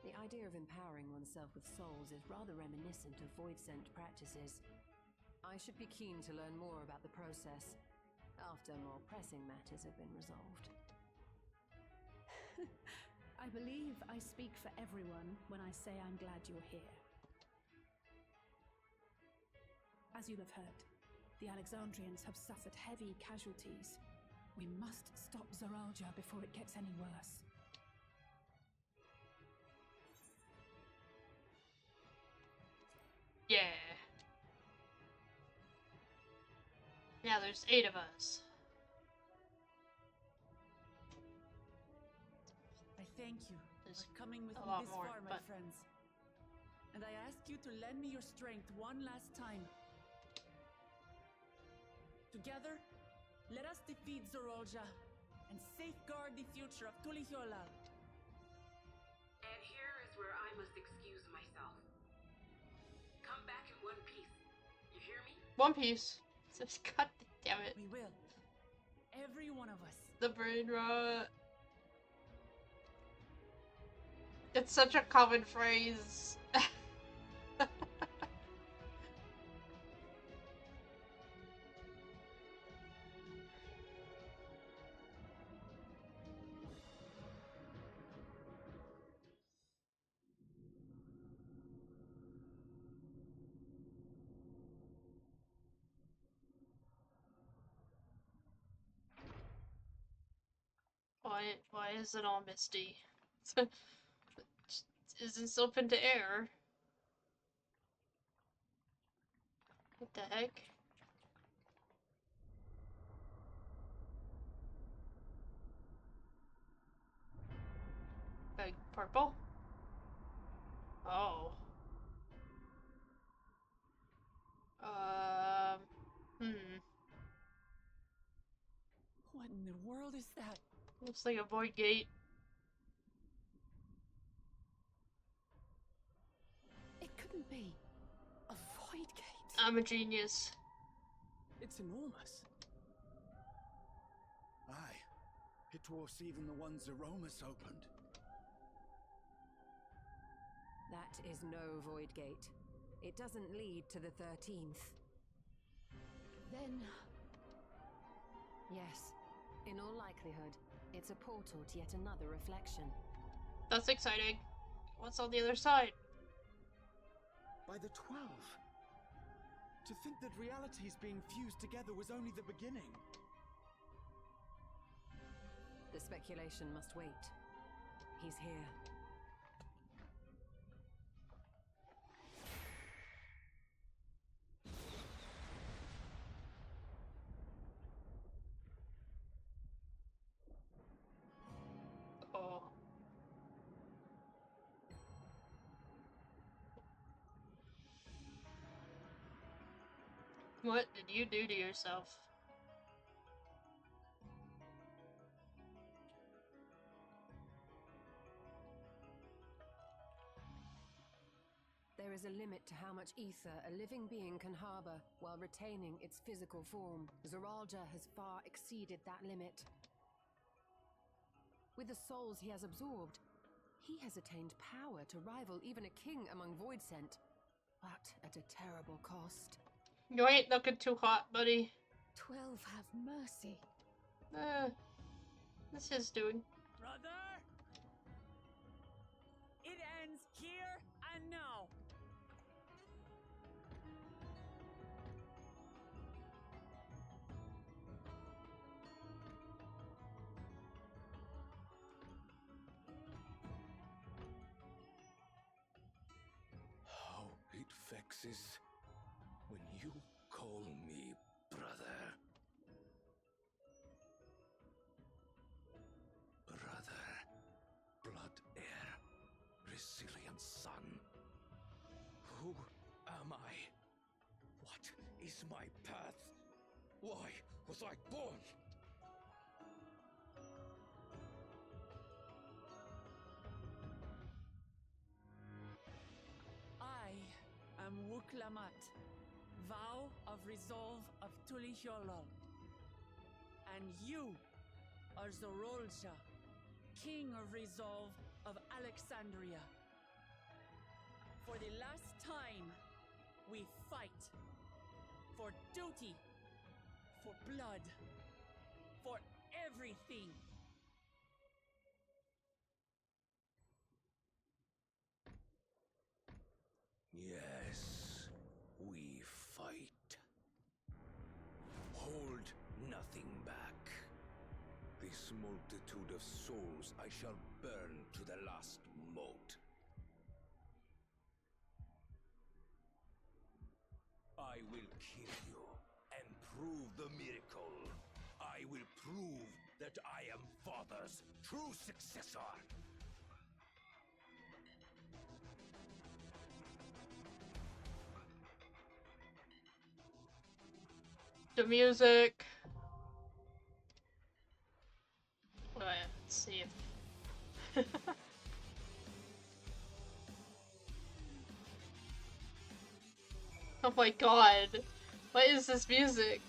The idea of empowering oneself with souls is rather reminiscent of void-sent practices. I should be keen to learn more about the process, after more pressing matters have been resolved. I believe I speak for everyone when I say I'm glad you're here. As you'll have heard, the Alexandrians have suffered heavy casualties. We must stop Zoraal Ja before it gets any worse. Yeah. Now there's 8 of us. I thank you There's for coming with a me lot this more, far, my but- friends. And I ask you to lend me your strength one last time. Together, let us defeat Zoraal Ja and safeguard the future of Tulihiola. And here is where I must excuse myself. Come back in one piece. You hear me? One Piece. God damn it. We will. Every one of us. The brain rot. It's such a common phrase. Why is it all misty? Is this open to air? What the heck? Big purple? Oh. Hmm. What in the world is that? Looks like a void gate. It couldn't be. A void gate. I'm a genius. It's enormous. Aye. It dwarfs even the ones Aromas opened. That is no void gate. It doesn't lead to the 13th. Then... Yes, in all likelihood, it's a portal to yet another reflection. That's exciting. What's on the other side? by the 12. To think that realities being fused together was only the beginning. The speculation must wait. He's here. Oh. What did you do to yourself? There is a limit to how much ether a living being can harbor while retaining its physical form. Zoraal Ja has far exceeded that limit. With the souls he has absorbed, he has attained power to rival even a king among Voidsent, but at a terrible cost. You ain't looking too hot, buddy. 12 have mercy. This is doing. Brother! It ends here and now. How it vexes when you call me brother. Brother, blood heir, resilient son. Who am I? What is my path? Why was I born? I am Wuklamat, vow of resolve of Tulihyolol. And you are Zoraal Ja, king of resolve of Alexandria. For the last time, we fight. For duty. For blood. For everything. Yes, we fight. Hold nothing back. This multitude of souls I shall burn to the last mote. I will kill you and prove the miracle. I will prove that I am Father's true successor. The music. Oh yeah, let's see if... Oh my god. What is this music?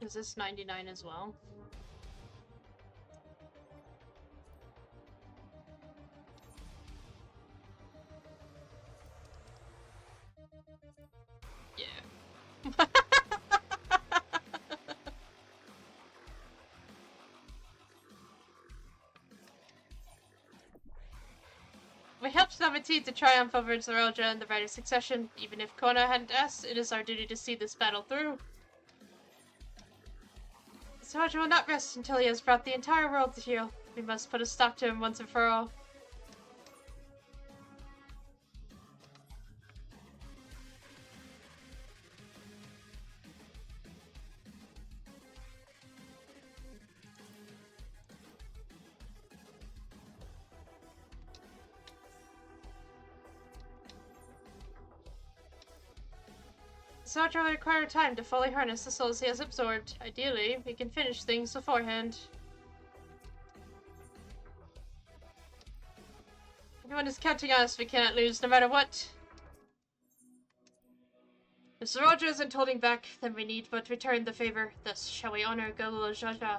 Is this 99 as well? Yeah. We helped 17 to triumph over Zoraal Ja in the Right of Succession. Even if Kona hadn't asked, it is our duty to see this battle through. Zoraal Ja will not rest until he has brought the entire world to heel. We must put a stop to him once and for all. Zoraal Ja will require time to fully harness the souls he has absorbed. Ideally, we can finish things beforehand. Everyone is counting on us. We cannot lose, no matter what. If Zoraal Ja isn't holding back, then we need but return the favor. Thus shall we honor Zoraal Ja.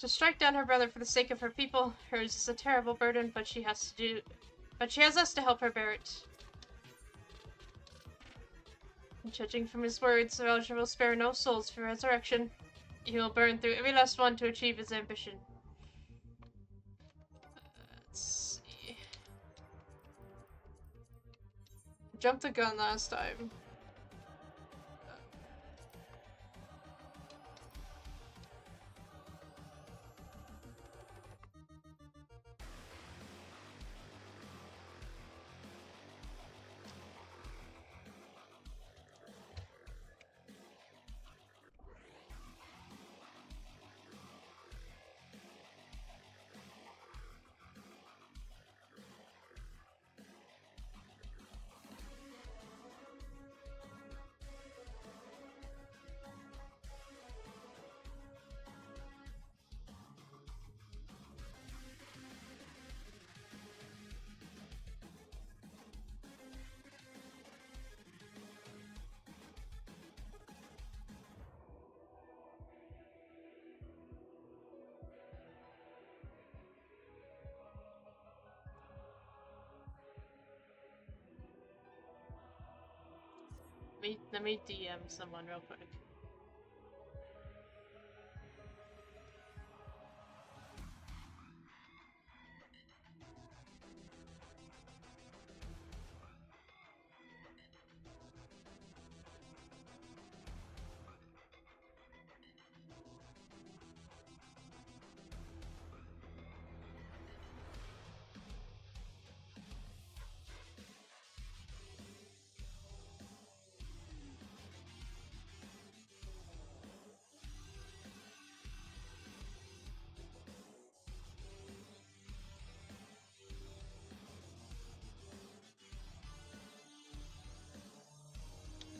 To strike down her brother for the sake of her people, hers is a terrible burden, but she has us to help her bear it. Judging from his words, Zoraal Ja will spare no souls for resurrection. He will burn through every last one to achieve his ambition. Let's see. Jumped the gun last time. Let me DM someone real quick.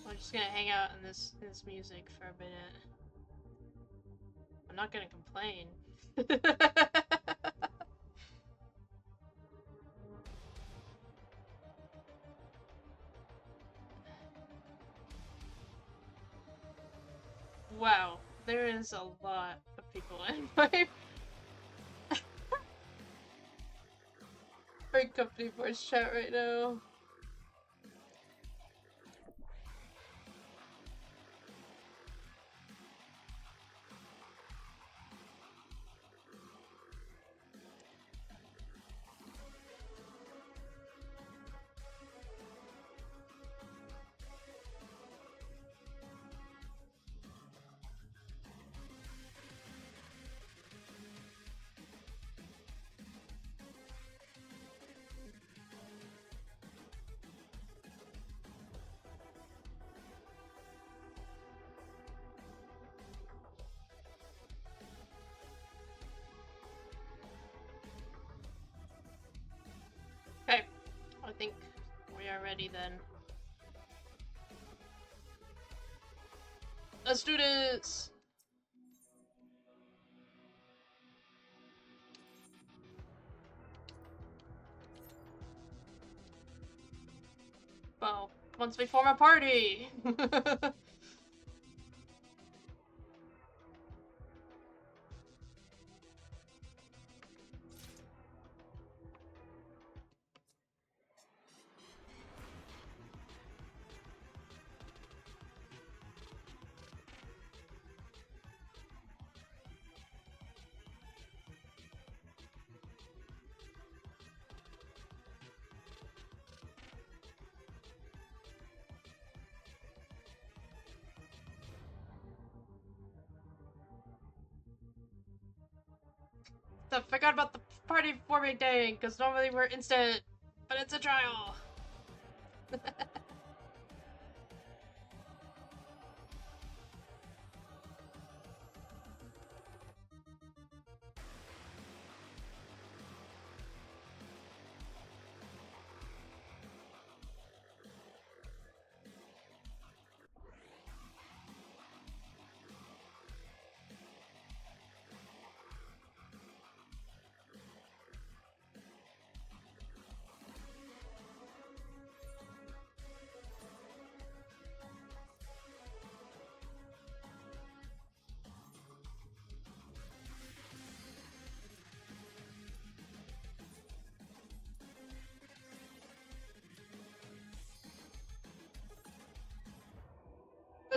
I'm just gonna hang out in this music for a minute. I'm not gonna complain. Wow, there is a lot of people in my company voice chat right now. Okay, I think we are ready then. Let's do this! Well, once we form a party! I forgot about the party forming thing, because normally we're instant, but it's a trial.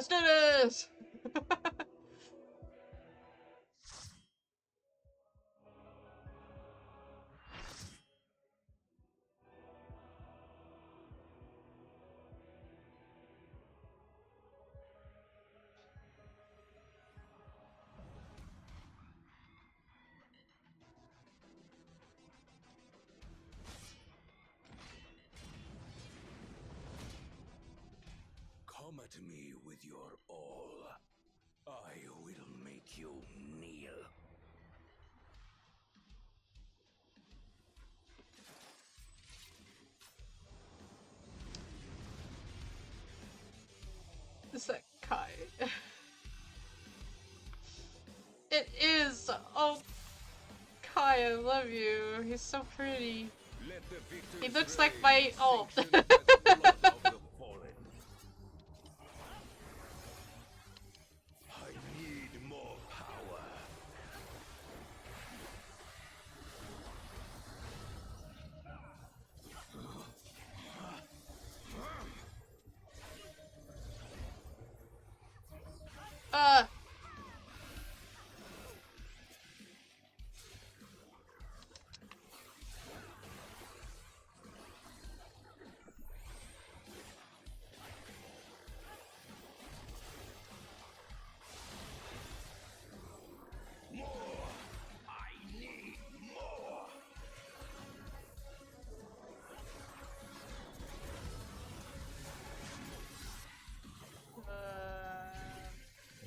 Let's do this! Come at me with your all. I will make you kneel. Is that Kai? It is! Oh, Kai, I love you. He's so pretty. He looks like my alt. I need more power.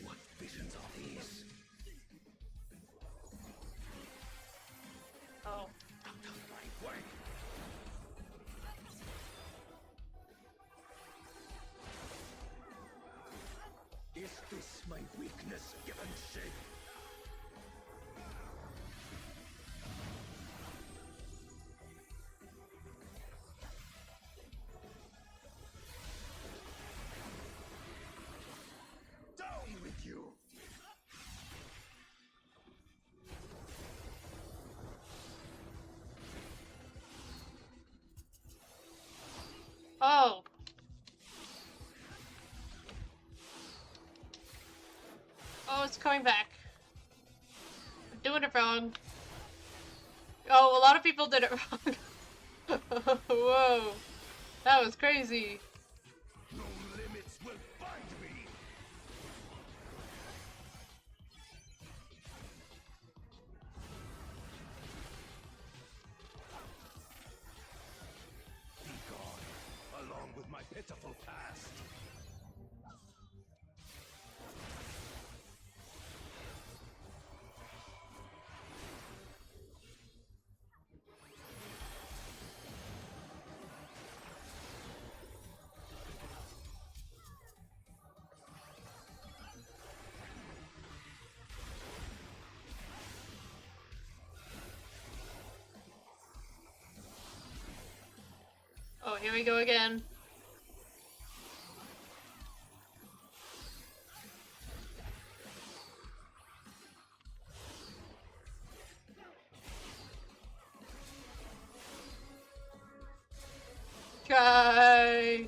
What visions are these? Oh. Out of my way! Is this my weakness given shape? Down with you! Oh. Oh, it's coming back. I'm doing it wrong. Oh, a lot of people did it wrong. Whoa. That was crazy. No limits will bind me! Be gone, along with my pitiful past. Oh, here we go again. Kai!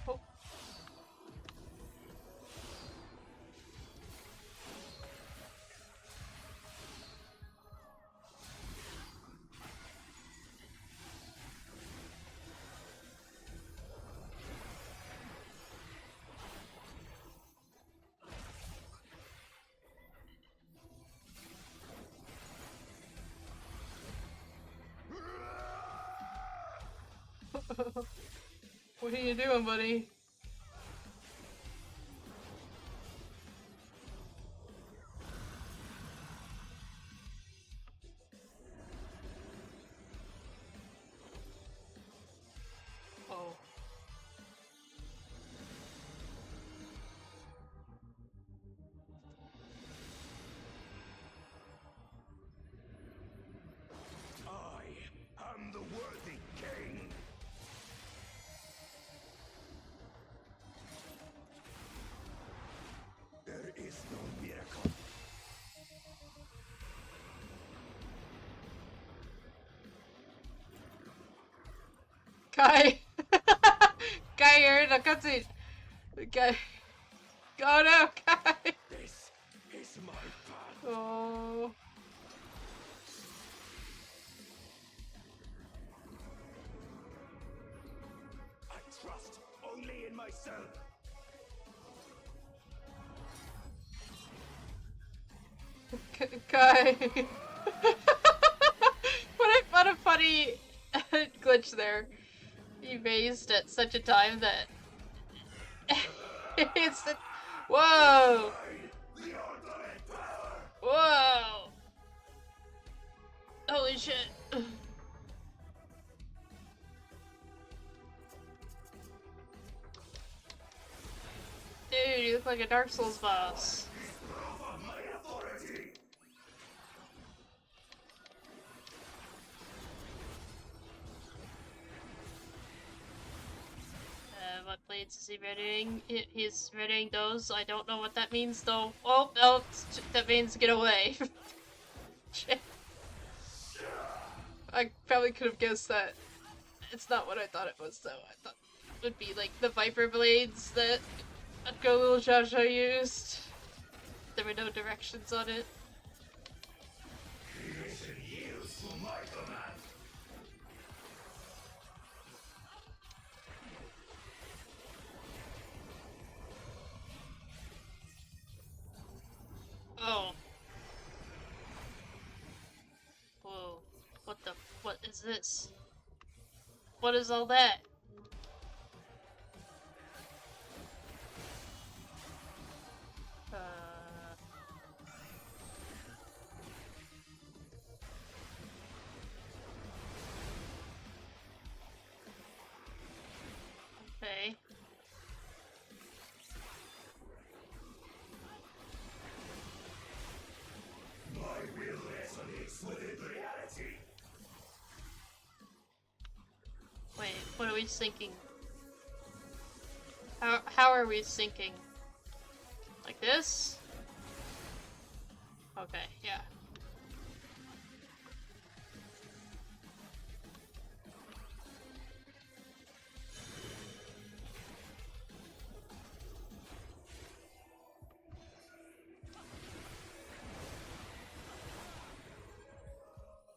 Oh. What are you doing, buddy? Oh. Kai! Kai, you're in a cutscene! Kai. Oh no, Kai! This is my path. Oh. I trust only in myself. Kai. What a funny glitch there. He mazed at such a time that it's the... Whoa! Whoa! Holy shit. Dude, you look like a Dark Souls boss. What blades is he readying? He's readying those. I don't know what that means though. Oh, no, that means get away. Shit. I probably could have guessed that. It's not what I thought it was though. I thought it would be like the Viper blades that Zoraal Ja used. There were no directions on it. Creation yields to my command. Oh. Whoa. What is this? What is all that? Okay. My will resonates within reality. Wait, what are we syncing? How are we syncing? Like this? Okay, yeah.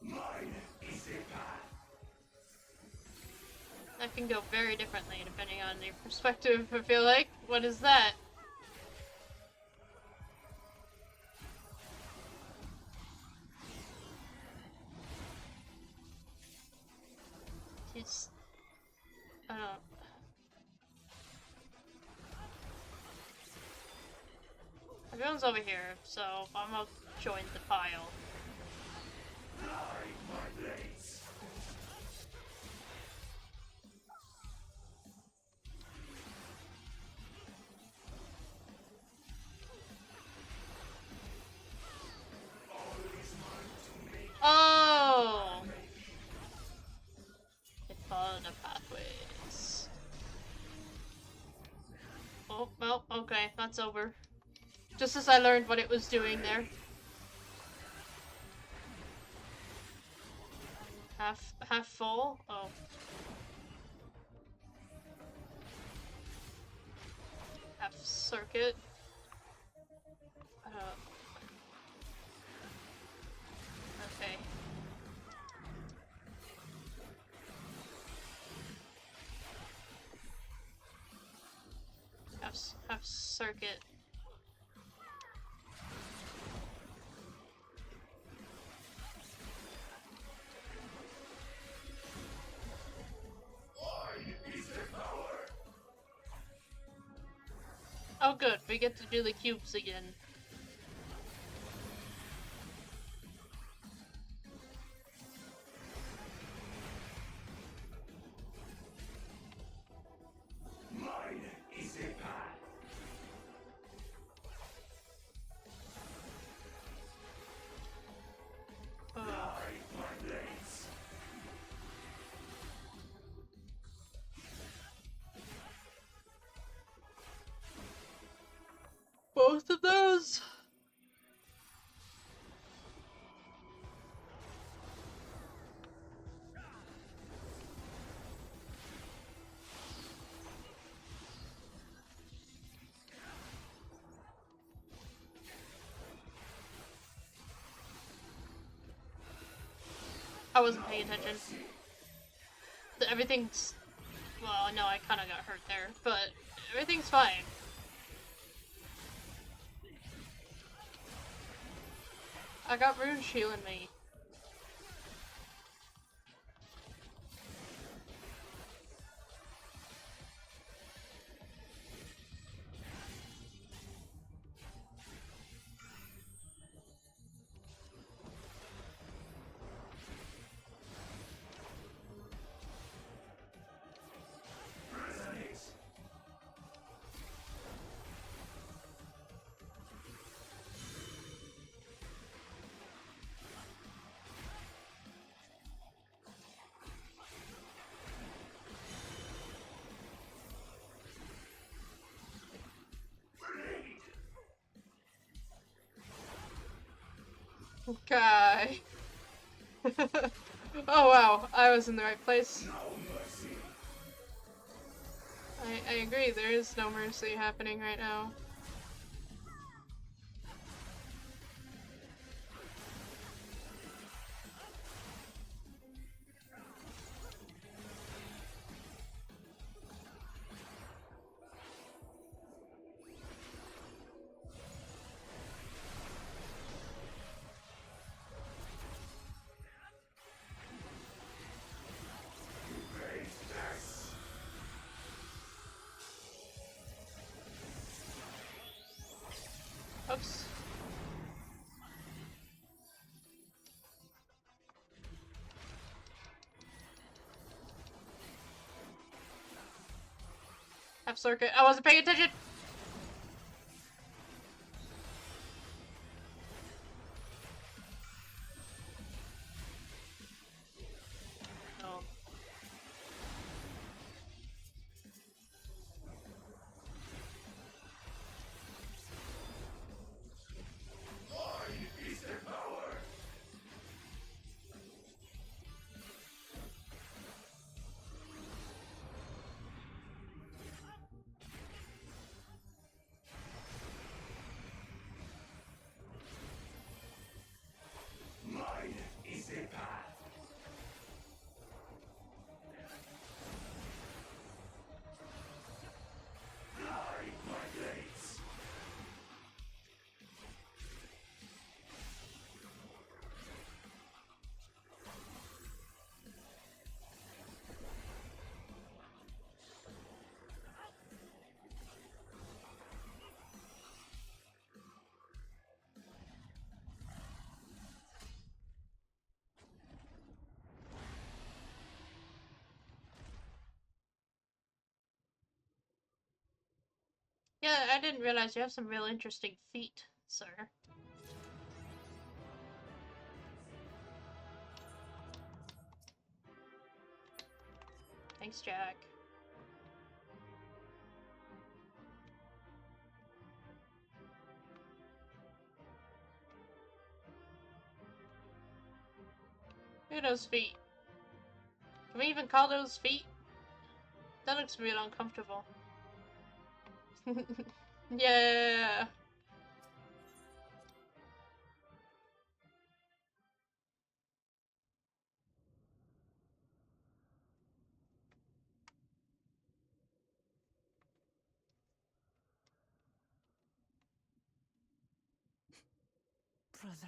Mine is the path. That can go very differently depending on your perspective, I feel like. What is that? He's... I don't know. Everyone's over here, so I'm gonna join the pile. My blades. Oh! It followed the pathways. Oh, well, okay, that's over. Just as I learned what it was doing there. Half full? Oh. Half circuit. Okay. Half circuit. Oh good, we get to do the cubes again. Mine is the path. My blades. Both of those? I wasn't paying attention. Everything's... Well, no, I kind of got hurt there, but everything's fine. I got Rune shielding me. Okay. Oh wow, I was in the right place. I agree, there is no mercy happening right now. Oops. Half circuit. I wasn't paying attention! Oh. Mine is the power! Mine is the path! Glide my blades! Yeah, I didn't realize you have some real interesting feet, sir. Thanks, Jack. Look at those feet. Can we even call those feet? That looks real uncomfortable. Yeah. Brother.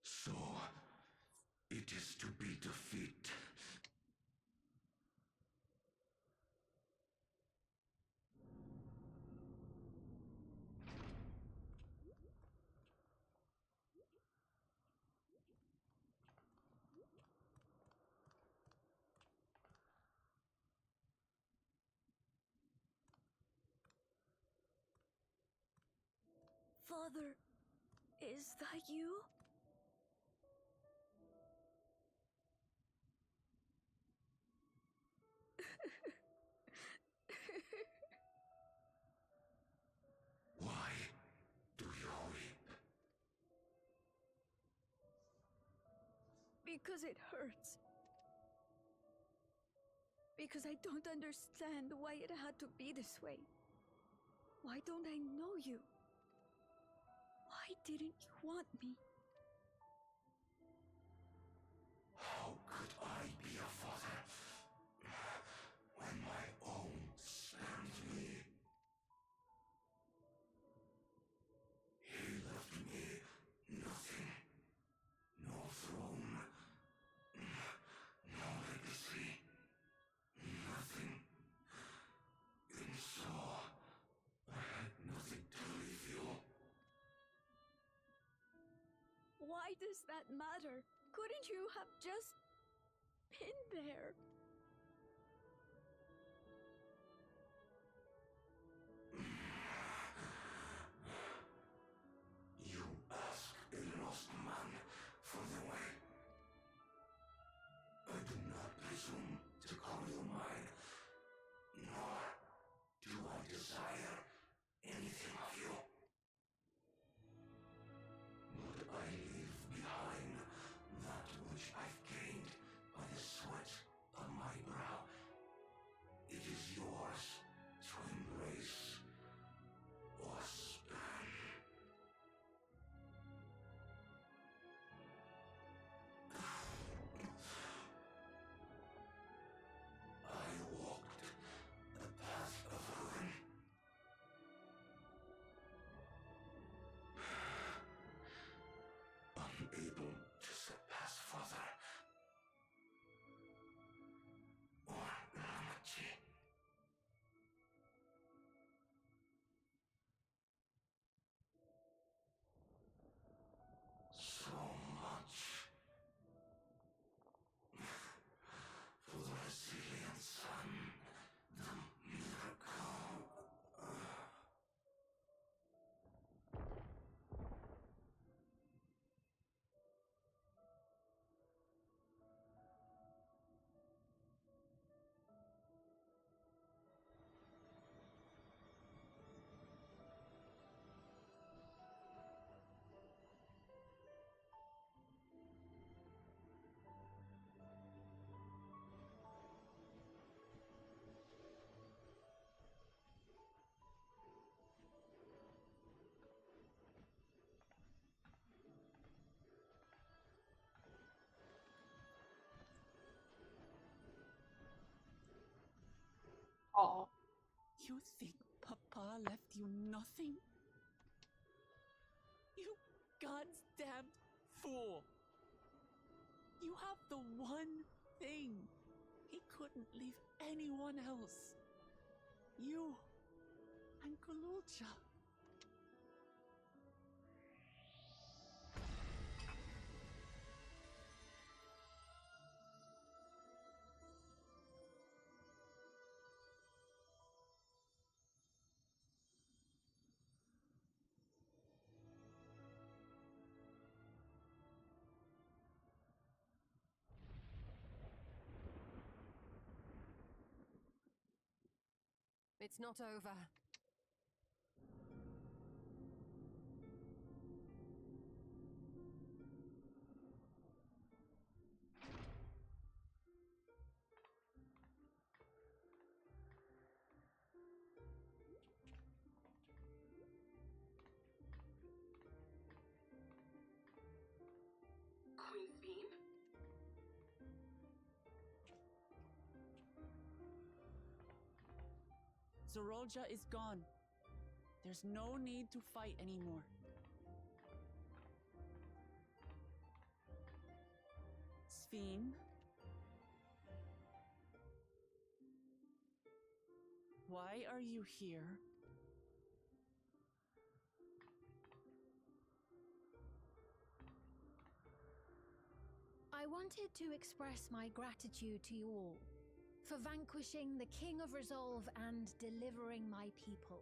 So, it is to be defeat. Father, is that you? Why do you weep? Because it hurts. Because I don't understand why it had to be this way. Why don't I know you? Why didn't you want me? How could I be a father when my own spurned me? He left me nothing. No throne. No legacy. Nothing. And so, I had nothing to leave you. Why does that matter? Couldn't you have just been there? You ask a lost man for the way. I do not presume to call you mine, nor do I desire anything of you. But I leave behind that which I've gained by the sweat of my brow. It is yours to embrace or spurn. I walked the path of ruin. Unable to surpass father or Ramachi. So much for the resilient son, the miracle. Aw. You think Papa left you nothing? You God's damned fool! You have the one thing he couldn't leave anyone else. You and Kululcha. It's not over. Queen Sphene? Zoraal Ja is gone. There's no need to fight anymore. Sphene? Why are you here? I wanted to express my gratitude to you all for vanquishing the King of Resolve and delivering my people.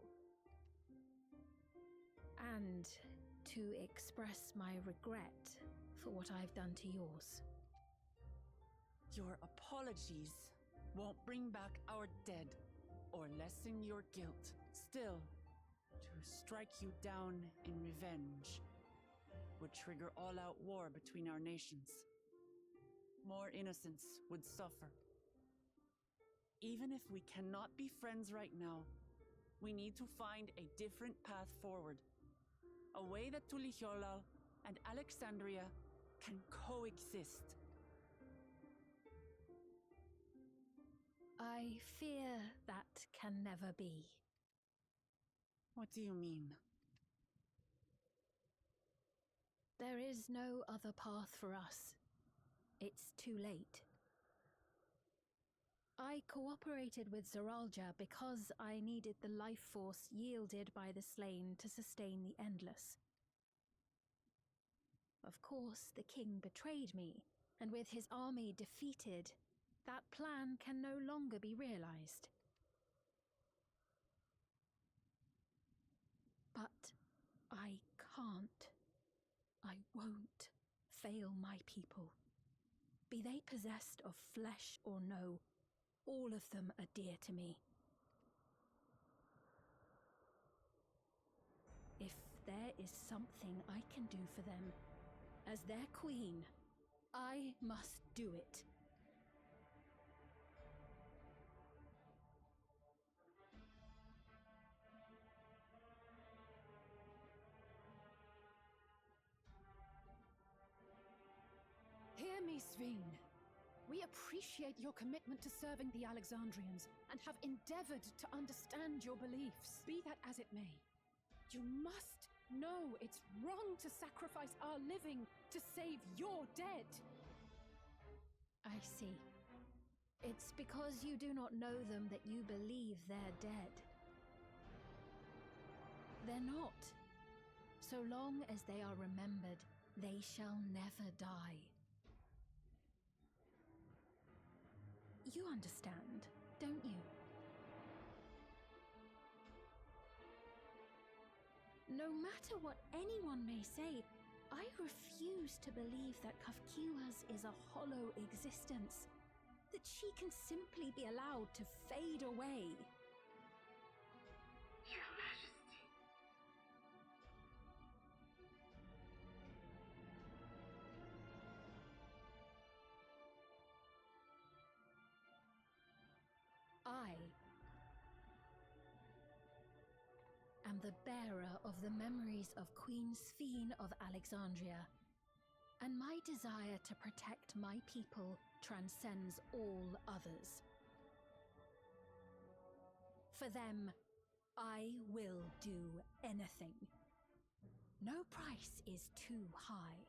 And to express my regret for what I've done to yours. Your apologies won't bring back our dead or lessen your guilt. Still, to strike you down in revenge would trigger all-out war between our nations. More innocents would suffer. Even if we cannot be friends right now, we need to find a different path forward. A way that Tuliholal and Alexandria can coexist. I fear that can never be. What do you mean? There is no other path for us. It's too late. I cooperated with Zoraal Ja because I needed the life force yielded by the slain to sustain the Endless. Of course, the king betrayed me, and with his army defeated, that plan can no longer be realized. But I can't. I won't fail my people. Be they possessed of flesh or no, all of them are dear to me. If there is something I can do for them, as their queen, I must do it. Hear me, Sphene. We appreciate your commitment to serving the Alexandrians and have endeavored to understand your beliefs. Be that as it may, you must know it's wrong to sacrifice our living to save your dead. I see. It's because you do not know them that you believe they're dead. They're not. So long as they are remembered, they shall never die. You understand, don't you? No matter what anyone may say, I refuse to believe that Kafkiwas is a hollow existence, that she can simply be allowed to fade away. Your Majesty. I am the bearer of the memories of Queen Sphene of Alexandria, and my desire to protect my people transcends all others. For them, I will do anything. No price is too high.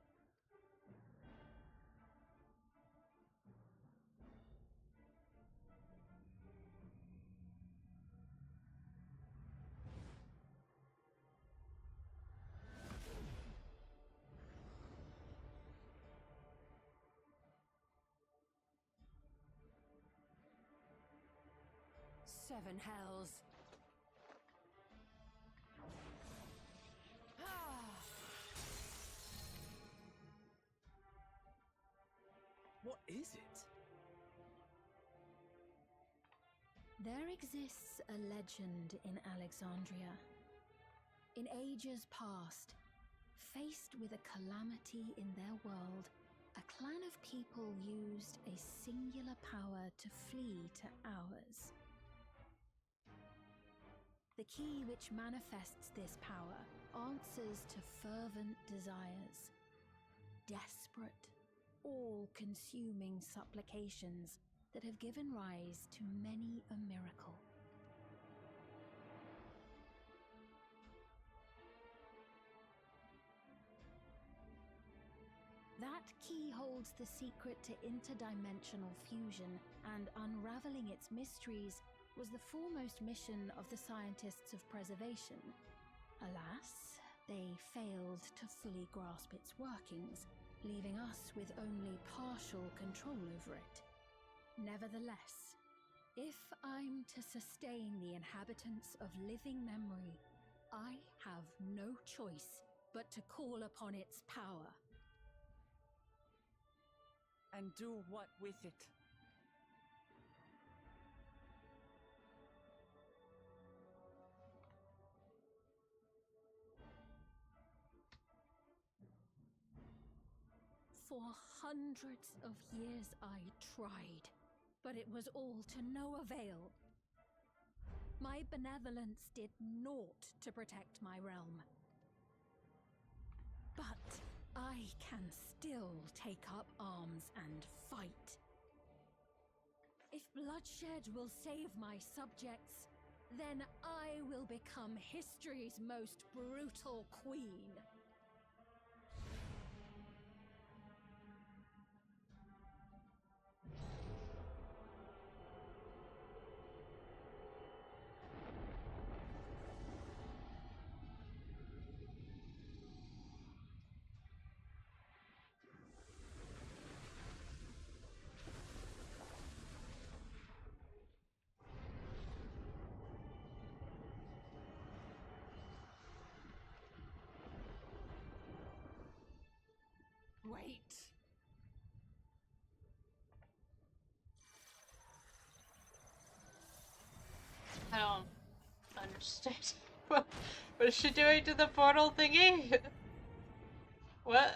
Seven hells. What is it? There exists a legend in Alexandria. In ages past, faced with a calamity in their world, a clan of people used a singular power to flee to ours. The key which manifests this power answers to fervent desires, desperate, all-consuming supplications that have given rise to many a miracle. That key holds the secret to interdimensional fusion, and unraveling its mysteries was the foremost mission of the scientists of preservation. Alas, they failed to fully grasp its workings, leaving us with only partial control over it. Nevertheless, if I'm to sustain the inhabitants of living memory, I have no choice but to call upon its power. And do what with it? For hundreds of years I tried, but it was all to no avail. My benevolence did naught to protect my realm. But I can still take up arms and fight. If bloodshed will save my subjects, then I will become history's most brutal queen. Wait. I don't understand. What is she doing to the portal thingy? What?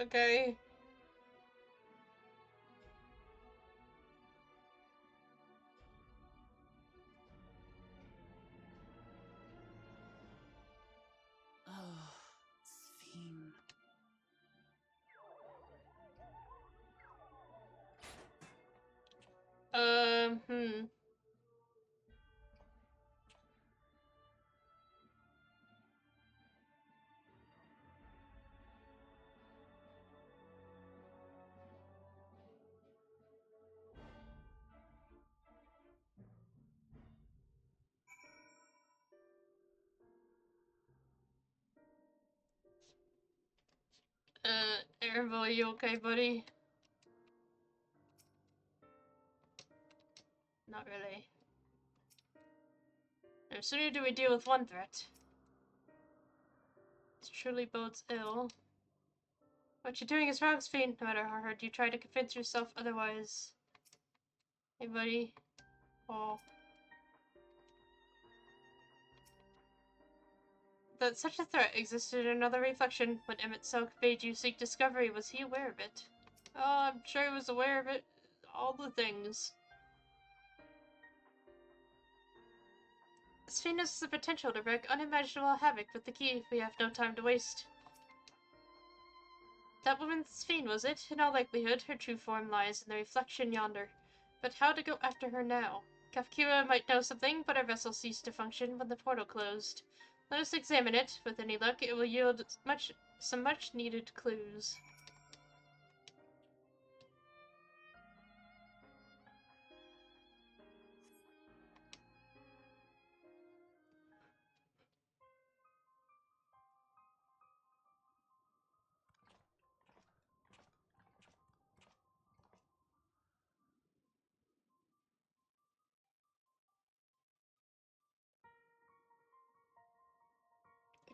Okay. Oh, Sphene. Hmm. Ervo, you okay, buddy? Not really. No sooner do we deal with one threat. This truly bodes ill. What you're doing is wrong, Sphene, no matter how hard you try to convince yourself otherwise. Hey, buddy. Oh. That such a threat existed in another reflection. When Emmett Selk bade you seek discovery, was he aware of it? Oh, I'm sure he was aware of it. All the things. Sphene has the potential to wreak unimaginable havoc with the key. We have no time to waste. That woman Sphene, was it? In all likelihood, her true form lies in the reflection yonder. But how to go after her now? Kafkira might know something, but our vessel ceased to function when the portal closed. Let us examine it. With any luck, it will yield some much-needed clues.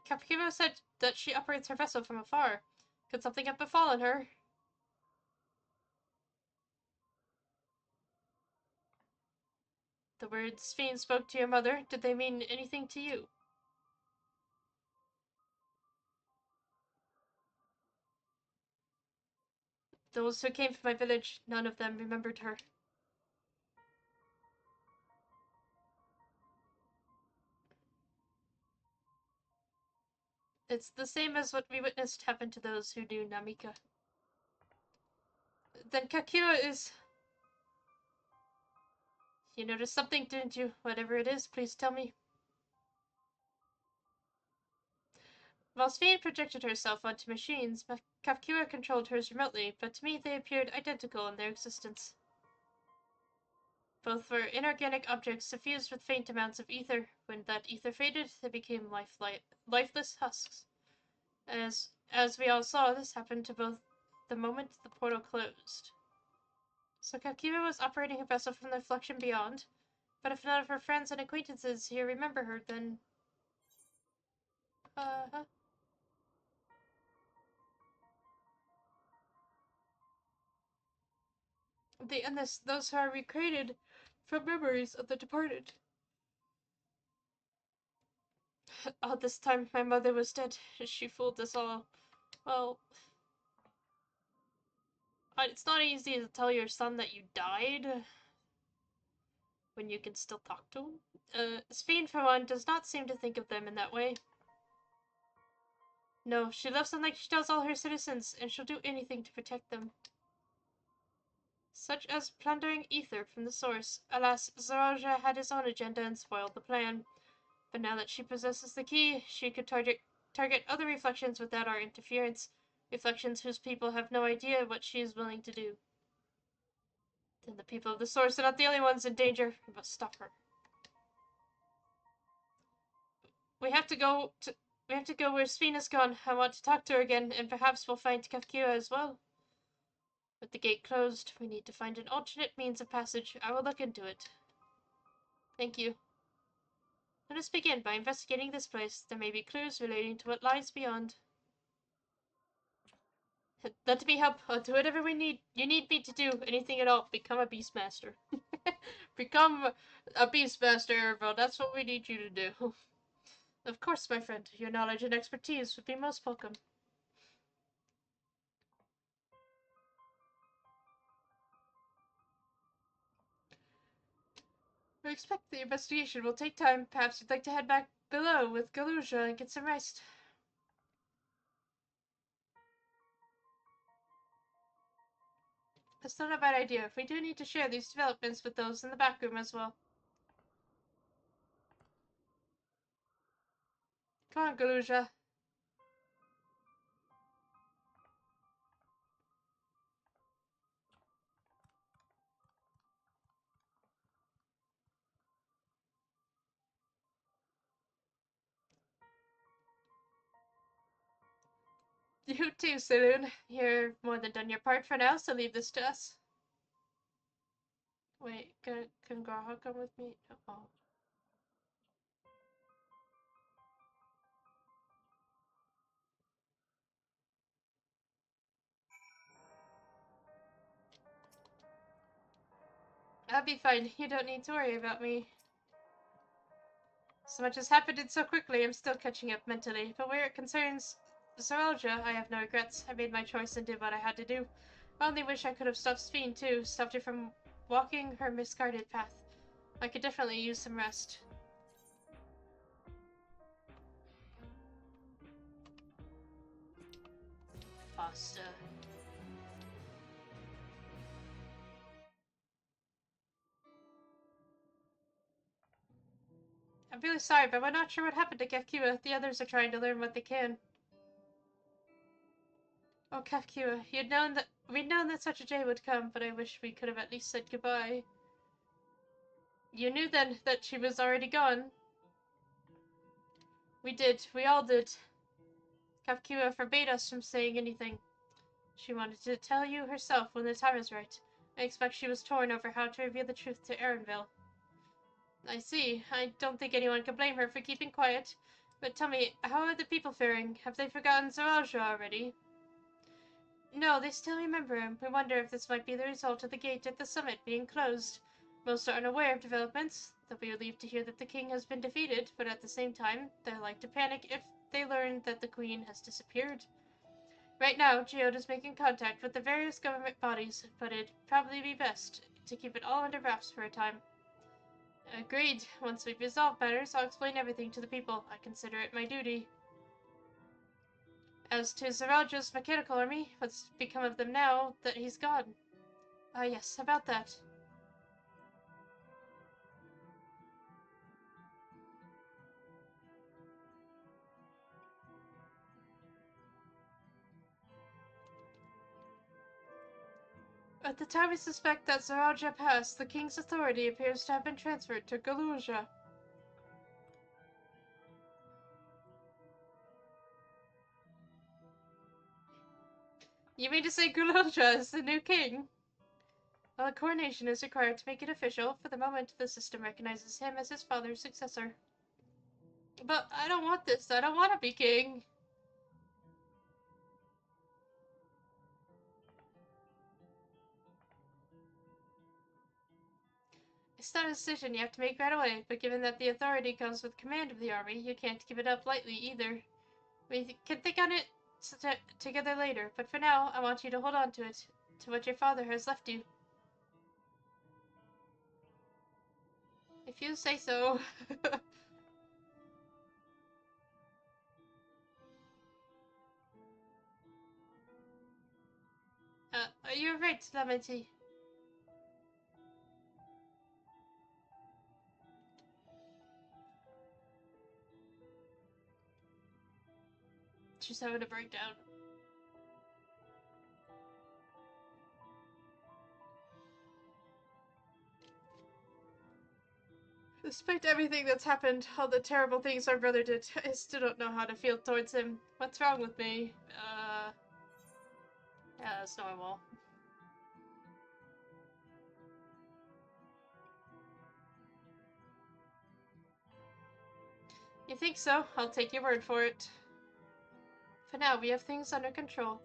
Kafkira said that she operates her vessel from afar. Could something have befallen her? The words Sphene spoke to your mother, did they mean anything to you? Those who came from my village, none of them remembered her. It's the same as what we witnessed happen to those who knew Namika. Then Kakira is... You noticed something, didn't you? Whatever it is, please tell me. While Sphene projected herself onto machines, Kafkira controlled hers remotely, but to me they appeared identical in their existence. Both were inorganic objects suffused with faint amounts of ether. When that ether faded, they became lifeless husks. As we all saw, this happened to both the moment the portal closed. So Kafkira was operating her vessel from the reflection beyond, but if none of her friends and acquaintances here remember her, then... those who are recreated from memories of the departed. All this time my mother was dead. She fooled us all. Well, it's not easy to tell your son that you died when you can still talk to him. Sphene, for one, does not seem to think of them in that way. No, she loves them like she does all her citizens, and she'll do anything to protect them. Such as plundering ether from the source. Alas, Zoraal Ja had his own agenda and spoiled the plan. But now that she possesses the key, she could target other reflections without our interference. Reflections whose people have no idea what she is willing to do. Then the people of the source are not the only ones in danger. We must stop her. We have to go where Sphene has gone. I want to talk to her again, and perhaps we'll find Kafkira as well. With the gate closed, we need to find an alternate means of passage. I will look into it. Thank you. Let us begin by investigating this place. There may be clues relating to what lies beyond. Let me help. I'll do whatever you need me to do. Anything at all. Become a Beastmaster. Become a Beastmaster, bro. That's what we need you to do. Of course, my friend. Your knowledge and expertise would be most welcome. I expect the investigation will take time. Perhaps you'd like to head back below with Galuja and get some rest. That's not a bad idea. We do need to share these developments with those in the back room as well. Come on, Galuja. You too, Saloon. You're more than done your part for now, so leave this to us. Wait, can Garha come with me? Oh. I'll be fine. You don't need to worry about me. So much has happened and so quickly, I'm still catching up mentally. But where it concerns Zoraal Ja, I have no regrets. I made my choice and did what I had to do. I only wish I could have stopped Sphene too, stopped her from walking her misguided path. I could definitely use some rest. Pasta. I'm really sorry, but we're not sure what happened to Kefkiwa. The others are trying to learn what they can. Oh, Kefkiwa, we'd known that such a day would come, but I wish we could have at least said goodbye. You knew then that she was already gone? We did. We all did. Kefkiwa forbade us from saying anything. She wanted to tell you herself when the time is right. I expect she was torn over how to reveal the truth to Erenville. I see. I don't think anyone can blame her for keeping quiet. But tell me, how are the people faring? Have they forgotten Zoraal Ja already? No, they still remember him. We wonder if this might be the result of the gate at the summit being closed. Most are unaware of developments. They'll be relieved to hear that the king has been defeated, but at the same time, they're like to panic if they learn that the queen has disappeared. Right now, Geoda's making contact with the various government bodies, but it'd probably be best to keep it all under wraps for a time. Agreed. Once we've resolved matters, I'll explain everything to the people. I consider it my duty. As to Zoraal Ja's mechanical army, what's become of them now that he's gone? Ah, yes, about that. At the time we suspect that Zoraal Ja passed, the king's authority appears to have been transferred to Galuja. You mean to say Galuja is the new king? Well, a coronation is required to make it official. For the moment, the system recognizes him as his father's successor. But I don't want this. I don't want to be king. It's not a decision you have to make right away, but given that the authority comes with command of the army, you can't give it up lightly either. We can think on it together later, but for now, I want you to hold on to it, to what your father has left you. If you say so. You're right, Lamenti. She's having a breakdown. Despite everything that's happened, all the terrible things our brother did, I still don't know how to feel towards him. What's wrong with me? Yeah, that's normal. You think so? I'll take your word for it. For now, we have things under control.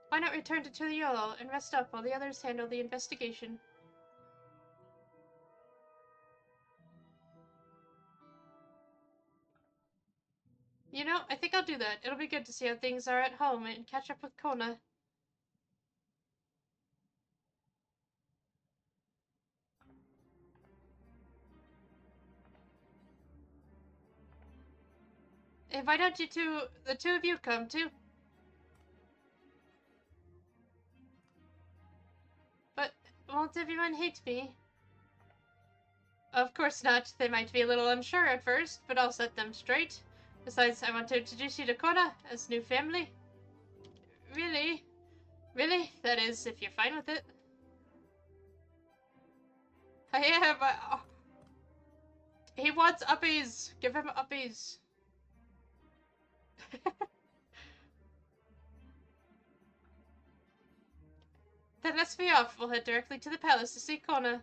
Why not return to Tuliolo and rest up while the others handle the investigation? You know, I think I'll do that. It'll be good to see how things are at home and catch up with Kona. Hey, why don't the two of you come too? But won't everyone hate me? Of course not. They might be a little unsure at first, but I'll set them straight. Besides, I want to introduce you to Kona as new family. Really? Really? That is, if you're fine with it. I am. He wants uppies. Give him uppies. Then let's be off. We'll head directly to the palace to see Kona.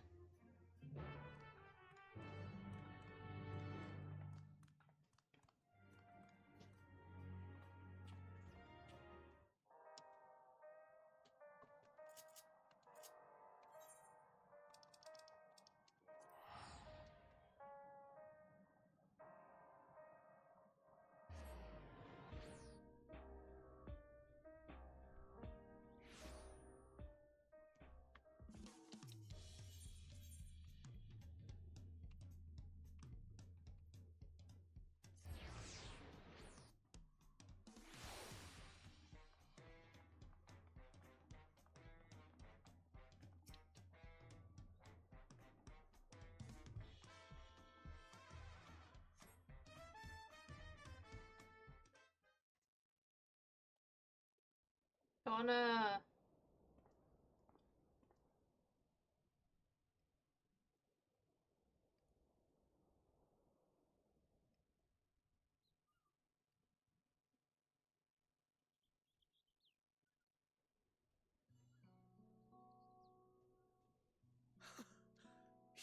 Kona.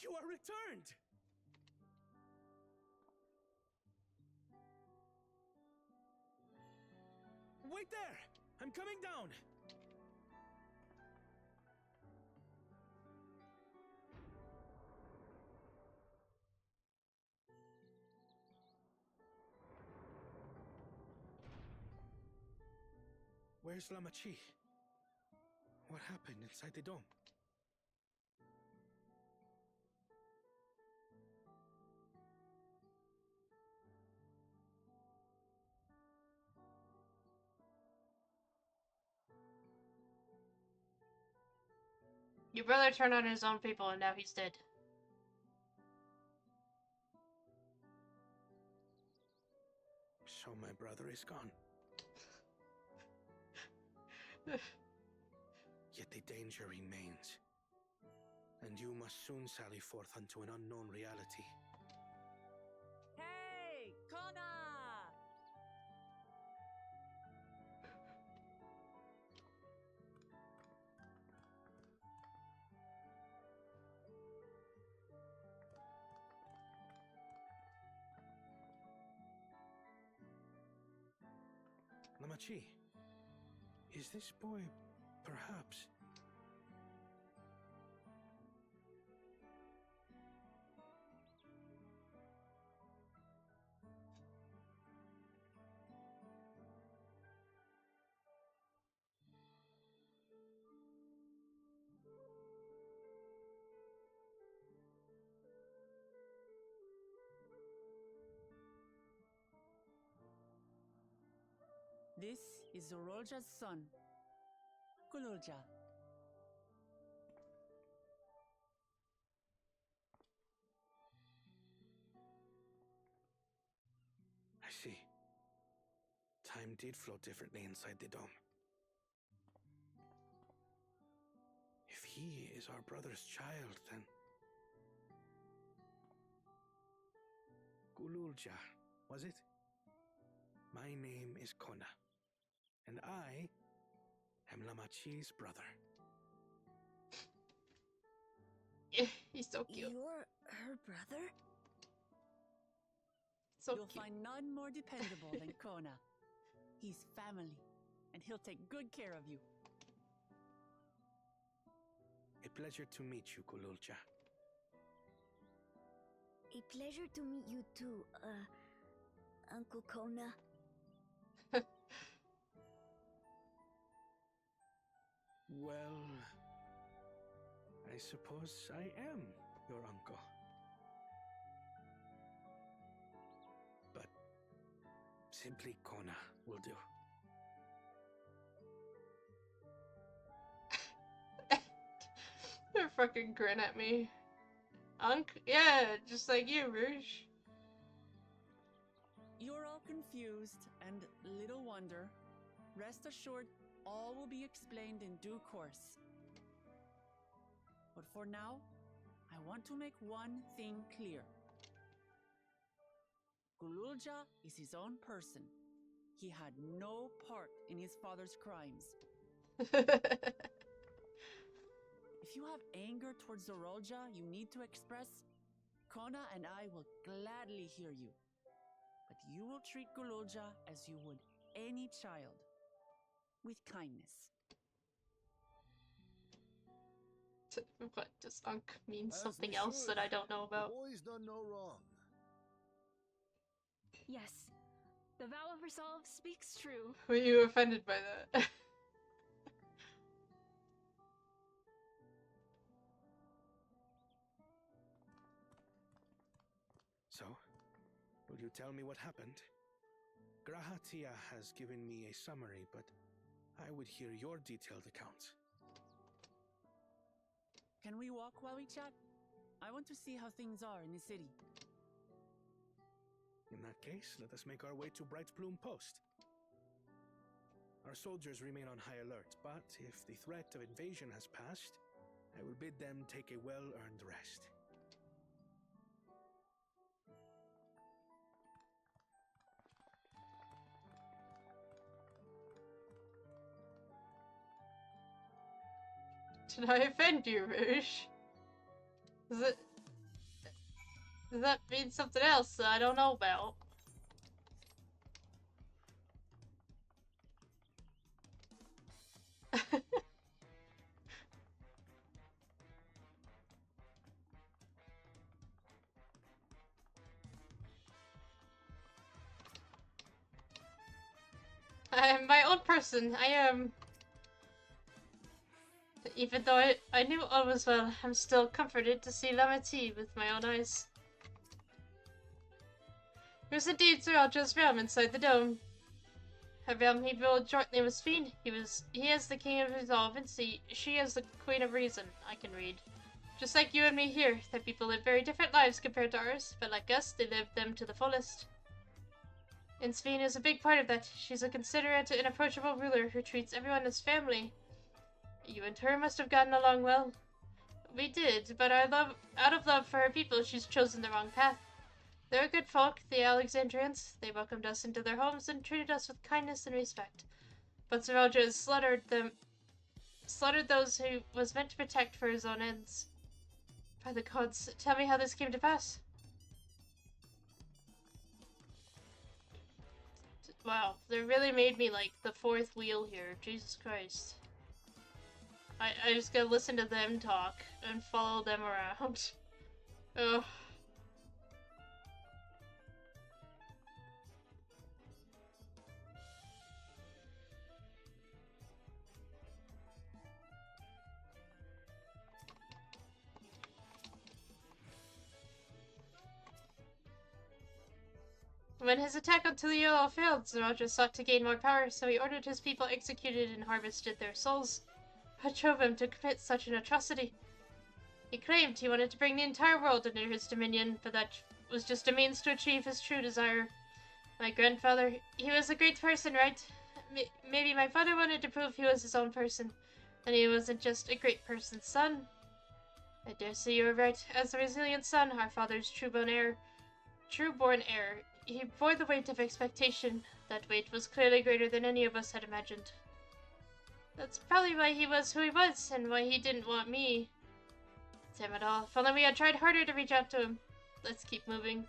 You are returned! Wait there! I'm coming down! Where's Lamachi? What happened inside the dome? Your brother turned on his own people and now he's dead. So my brother is gone. Yet the danger remains. And you must soon sally forth unto an unknown reality. Hey, Kona! Lamachi, is this boy perhaps... This is Zoraal Ja's son, Zoraal Ja. I see. Time did flow differently inside the dome. If he is our brother's child, then... Zoraal Ja, was it? My name is Kona, and I am Lamachi's brother. He's so cute. You're her brother? So You'll cute. find none more dependable than Kona. He's family, and he'll take good care of you. A pleasure to meet you, Zoraal Ja. A pleasure to meet you too, Uncle Kona. Well, I suppose I am your uncle. But simply Kona will do. They're fucking grin at me. Yeah, just like you, Rouge. You're all confused, and little wonder. Rest assured, all will be explained in due course. But for now, I want to make one thing clear. Zoraal Ja is his own person. He had no part in his father's crimes. If you have anger towards Zoraal Ja you need to express, Kona and I will gladly hear you. But you will treat Zoraal Ja as you would any child, with kindness. What, does Unk mean As something they else should. that I don't know The about? boy's done no wrong. Yes, the vow of resolve speaks true. Were you offended by that? So, will you tell me what happened? Grahatia has given me a summary, but I would hear your detailed account. Can we walk while we chat? I want to see how things are in the city. In that case, let us make our way to Bright Plume Post. Our soldiers remain on high alert, but if the threat of invasion has passed, I will bid them take a well-earned rest. Did I offend you, Rouge? Does that mean something else that I don't know about? I am my own person. I am... Even though I knew all was well, I'm still comforted to see Lamati with my own eyes. It was indeed Zoraal Ja's realm inside the dome. A realm he ruled jointly with Sphene. He is the king of resolve, and she is the queen of reason, I can read. Just like you and me here, the people live very different lives compared to ours, but like us, they live them to the fullest. And Sphene is a big part of that. She's a considerate and approachable ruler who treats everyone as family. You and her must have gotten along well. We did, but out of love for her people, she's chosen the wrong path. They're good folk, the Alexandrians. They welcomed us into their homes and treated us with kindness and respect. But Zoraal Ja has slaughtered those who was meant to protect for his own ends. By the gods, tell me how this came to pass. Wow, they really made me like the fourth wheel here. Jesus Christ. I just gotta listen to them talk and follow them around. Ugh. When his attack on Tuliyola failed, Zoraal Ja sought to gain more power, so he ordered his people executed and harvested their souls. What drove him to commit such an atrocity? He claimed he wanted to bring the entire world under his dominion, but that was just a means to achieve his true desire. My grandfather, he was a great person, right? Maybe my father wanted to prove he was his own person, and he wasn't just a great person's son. I dare say you were right. As a resilient son, our father's true-born heir, he bore the weight of expectation. That weight was clearly greater than any of us had imagined. That's probably why he was who he was, and why he didn't want me. Damn it all. If only we had tried harder to reach out to him. Let's keep moving.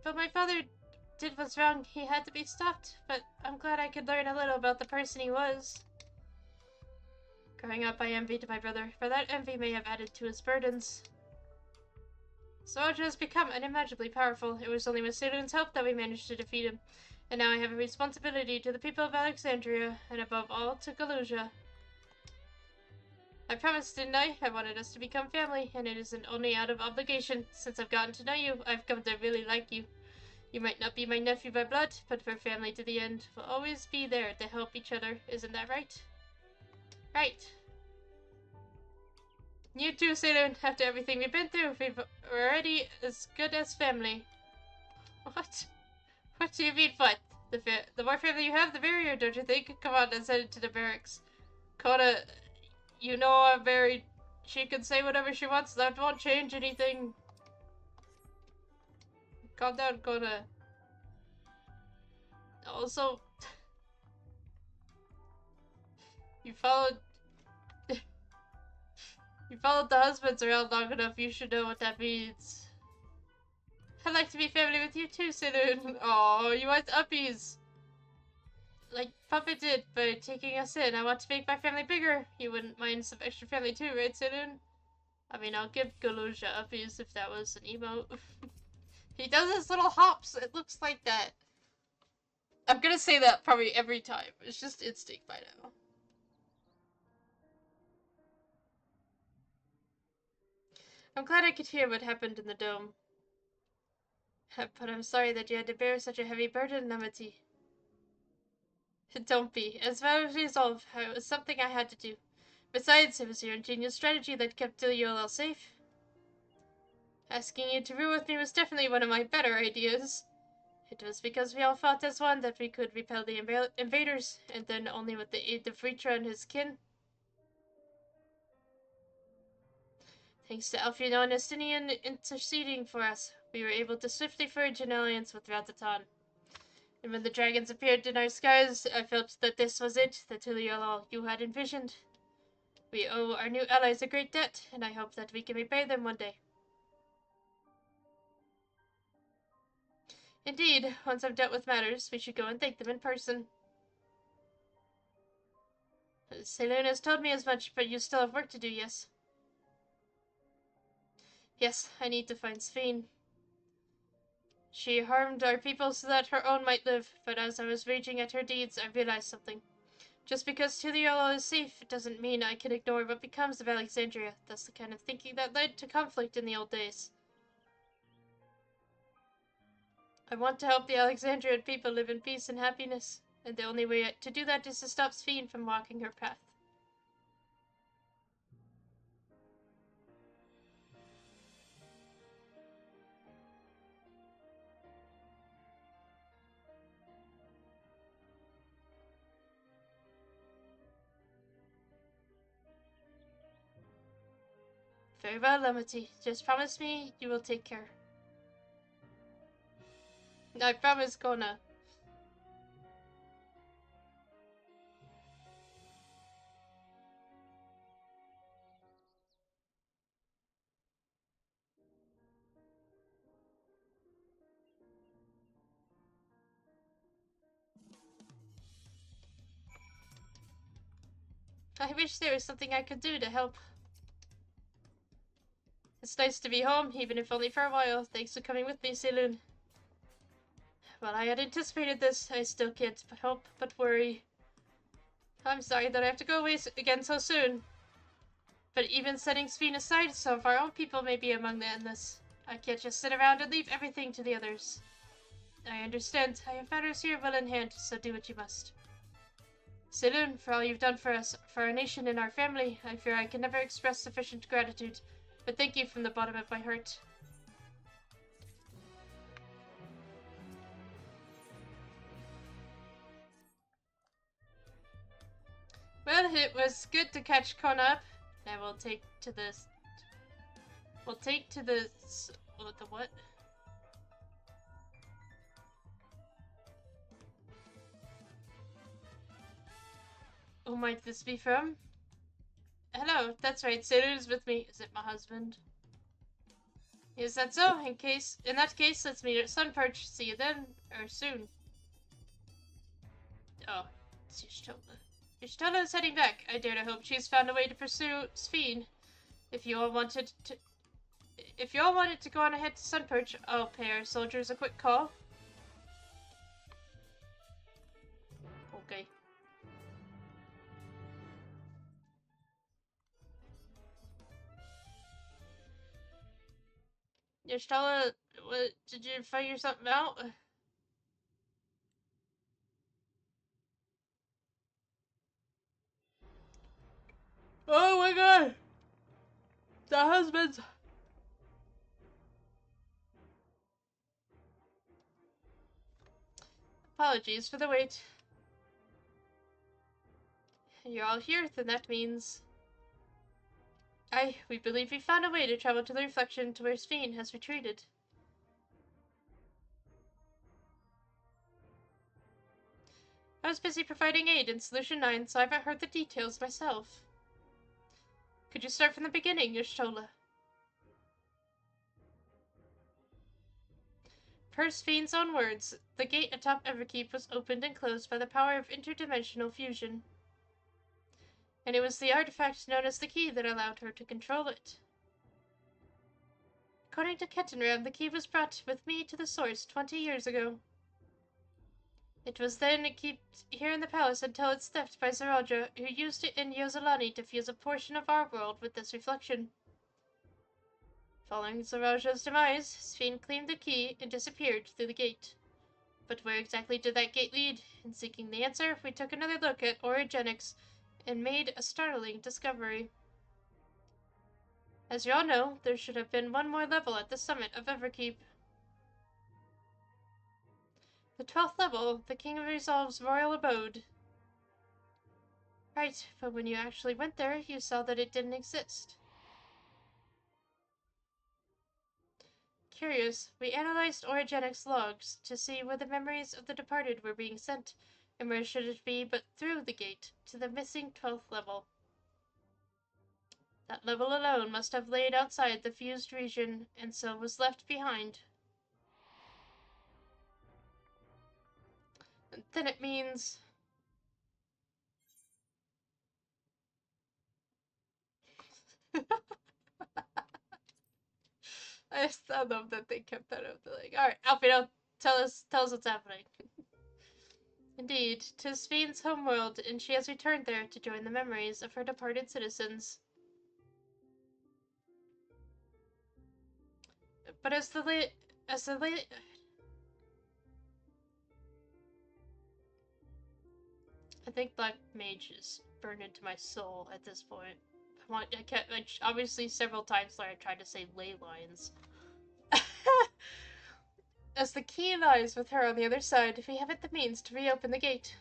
But my father did what's wrong. He had to be stopped, but I'm glad I could learn a little about the person he was. Growing up, I envied my brother, for that envy may have added to his burdens. Zoraal Ja has become unimaginably powerful. It was only with Saloon's help that we managed to defeat him. And now I have a responsibility to the people of Alexandria, and above all, to Galuja. I promised, didn't I? I wanted us to become family, and it isn't only out of obligation. Since I've gotten to know you, I've come to really like you. You might not be my nephew by blood, but we're family to the end. We'll always be there to help each other. Isn't that right? Right. You too, Saloon. After everything we've been through, we're already as good as family. What? What do you mean, what? The more family you have, the merrier, don't you think? Come on, let's head into the barracks. Kona, you know I'm married. She can say whatever she wants. That won't change anything. Calm down, Kona. Also, you followed... you followed the husbands around long enough, you should know what that means. I'd like to be family with you too, Saloon. Oh, you want uppies. Like Papa did by taking us in. I want to make my family bigger. You wouldn't mind some extra family too, right, Saloon? I mean, I'll give Galuja uppies if that was an emote. He does his little hops. It looks like that. I'm gonna say that probably every time. It's just instinct by now. I'm glad I could hear what happened in the dome. But I'm sorry that you had to bear such a heavy burden, Namati. Don't be. As well as resolve, it was something I had to do. Besides, it was your ingenious strategy that kept Tuliyola safe. Asking you to rule with me was definitely one of my better ideas. It was because we all fought as one that we could repel the invaders, and then only with the aid of Ritra and his kin. Thanks to Alfredo and Estinian interceding for us, we were able to swiftly forge an alliance with Ratatan. And when the dragons appeared in our skies, I felt that this was it, the Tuliyola you had envisioned. We owe our new allies a great debt, and I hope that we can repay them one day. Indeed, once I've dealt with matters, we should go and thank them in person. Saloon has told me as much, but you still have work to do, yes? Yes, I need to find Sphene. She harmed our people so that her own might live, but as I was raging at her deeds, I realized something. Just because Tuliyola is safe doesn't mean I can ignore what becomes of Alexandria. That's the kind of thinking that led to conflict in the old days. I want to help the Alexandrian people live in peace and happiness, and the only way to do that is to stop Sphene from walking her path. Very well, Amity. Just promise me you will take care. I promise, Kona. I wish there was something I could do to help. It's nice to be home, even if only for a while. Thanks for coming with me, Saloon. Well, I had anticipated this. I still can't but hope, but worry. I'm sorry that I have to go away again so soon. But even setting Sphene aside, some of our own people may be among the endless. I can't just sit around and leave everything to the others. I understand. I have matters here well in hand, so do what you must. Saloon, for all you've done for us, for our nation and our family, I fear I can never express sufficient gratitude, but thank you from the bottom of my heart. Well, it was good to catch Kona up. I will take to this. We'll take to the. The what? Who might this be from? Hello, that's right, Sailor's with me. Is it my husband? Is that so? In that case, let's meet at Sunperch. See you then, or soon. Oh, it's Y'shtola. Y'shtola is heading back. I dare to hope she's found a way to pursue Sphene. If you all wanted to go on ahead to Sunperch, I'll pay our soldiers a quick call. Okay. Y'shtola, what, did you figure something out? Oh my god! The husbands! Apologies for the wait. You're all here, then that means... we believe we found a way to travel to the reflection to where Sphene has retreated. I was busy providing aid in Solution 9, so I haven't heard the details myself. Could you start from the beginning, Y'shtola? Per Sphene's own words, the gate atop Everkeep was opened and closed by the power of interdimensional fusion. And it was the artifact known as the key that allowed her to control it. According to Kettenram, the key was brought with me to the source 20 years ago. It was then kept here in the palace until it's theft by Zoraal Ja, who used it in Yozolani to fuse a portion of our world with this reflection. Following Zoraal Ja's demise, Sphene claimed the key and disappeared through the gate. But where exactly did that gate lead? In seeking the answer, we took another look at orogenics and made a startling discovery. As you all know, there should have been one more level at the summit of Everkeep. The 12th level, the King of Resolve's royal abode. Right, but when you actually went there, you saw that it didn't exist. Curious, we analyzed orogenics logs to see where the memories of the departed were being sent, and where should it be but through the gate to the missing 12th level. That level alone must have laid outside the fused region, and so was left behind. Then it means... I still love that they kept that up. They're like, alright, Alfredo, tell us what's happening. Indeed, 'tis Sphene's homeworld, and she has returned there to join the memories of her departed citizens. But I think Black Mage is burned into my soul at this point. Obviously several times I tried to say ley lines. As the key lies with her on the other side, we haven't the means to reopen the gate.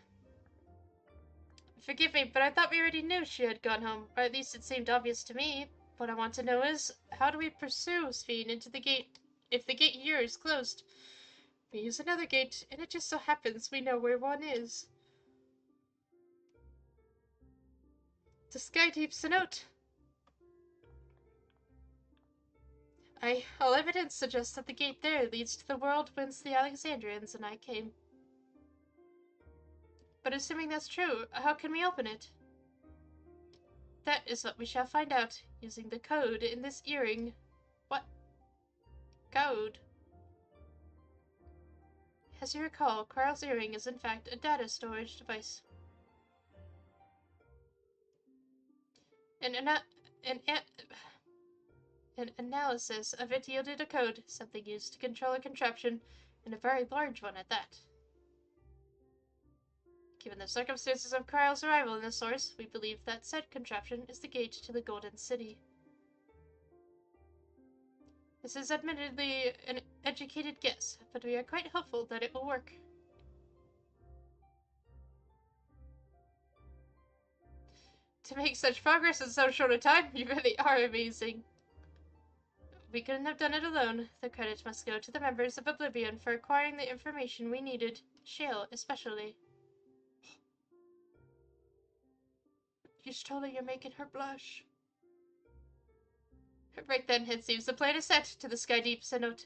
Forgive me, but I thought we already knew she had gone home, or at least it seemed obvious to me. What I want to know is, how do we pursue Sphene into the gate if the gate here is closed? We use another gate, and it just so happens we know where one is. The Skydeep's a note. All evidence suggests that the gate there leads to the world whence the Alexandrians and I came. But assuming that's true, how can we open it? That is what we shall find out, using the code in this earring. What? Code? As you recall, Carl's earring is in fact a data storage device. An analysis of it yielded a code, something used to control a contraption, and a very large one at that. Given the circumstances of Carl's arrival in the source, we believe that said contraption is the gate to the Golden City. This is admittedly an educated guess, but we are quite hopeful that it will work. To make such progress in so short a time, you really are amazing. We couldn't have done it alone. The credit must go to the members of Oblivion for acquiring the information we needed, Shale especially. You stole her, you're making her blush. Right then, it seems the plan is set. To the Sky Deep, a note.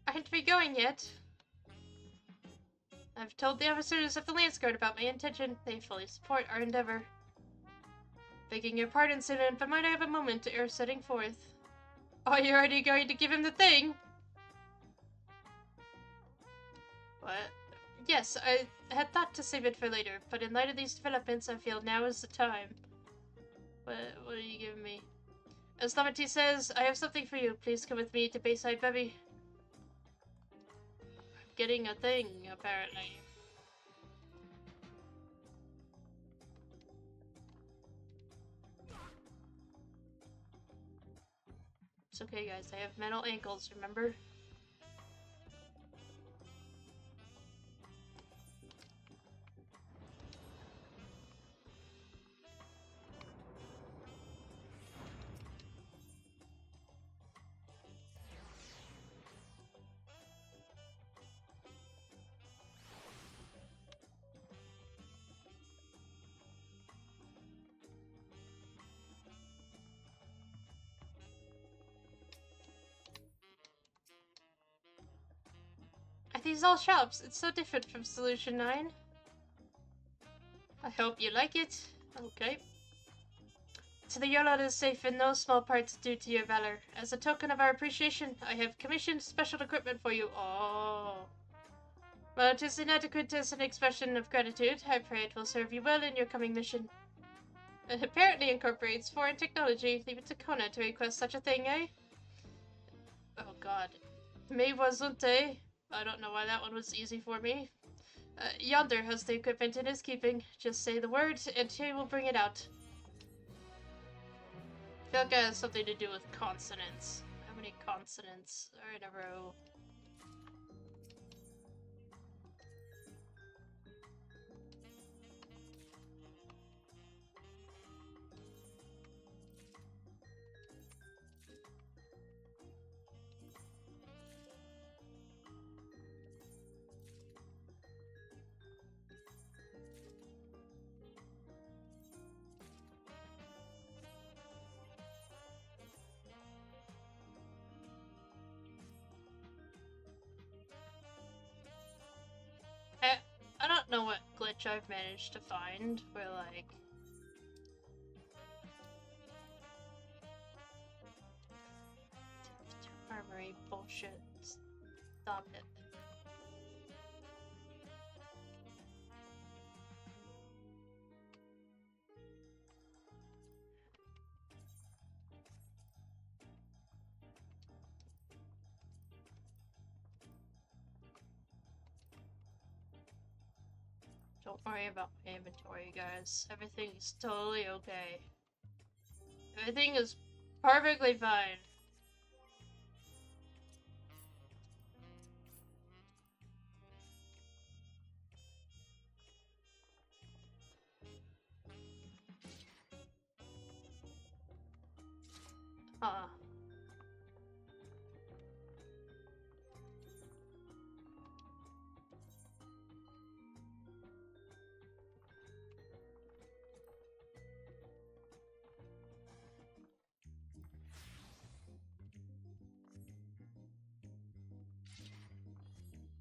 Aren't we going yet? I've told the officers of the Lance Guard about my intention. They fully support our endeavor. Begging your pardon, Sphene, but might I have a moment ere setting forth? Oh, you're already going to give him the thing? What? Yes, I had thought to save it for later, but in light of these developments, I feel now is the time. What are you giving me? As Lamity says, I have something for you. Please come with me to Bayside Bevy. I'm getting a thing, apparently. It's okay, guys. I have metal ankles, remember? Are these all shops? It's so different from Solution 9. I hope you like it. Okay. So the Yola is safe in no small part due to your valor. As a token of our appreciation, I have commissioned special equipment for you. Oh. While it is inadequate as an expression of gratitude, I pray it will serve you well in your coming mission. It apparently incorporates foreign technology. Leave it to Kona to request such a thing, eh? Oh god. Me wasn't. I don't know why that one was easy for me. Yonder has the equipment in his keeping. Just say the word, and he will bring it out. I feel like it has something to do with consonants. How many consonants are in a row? I don't know what glitch I've managed to find where, like... Armory bullshit. Stop it. Don't worry about my inventory, guys. Everything's totally okay. Everything is perfectly fine. Huh.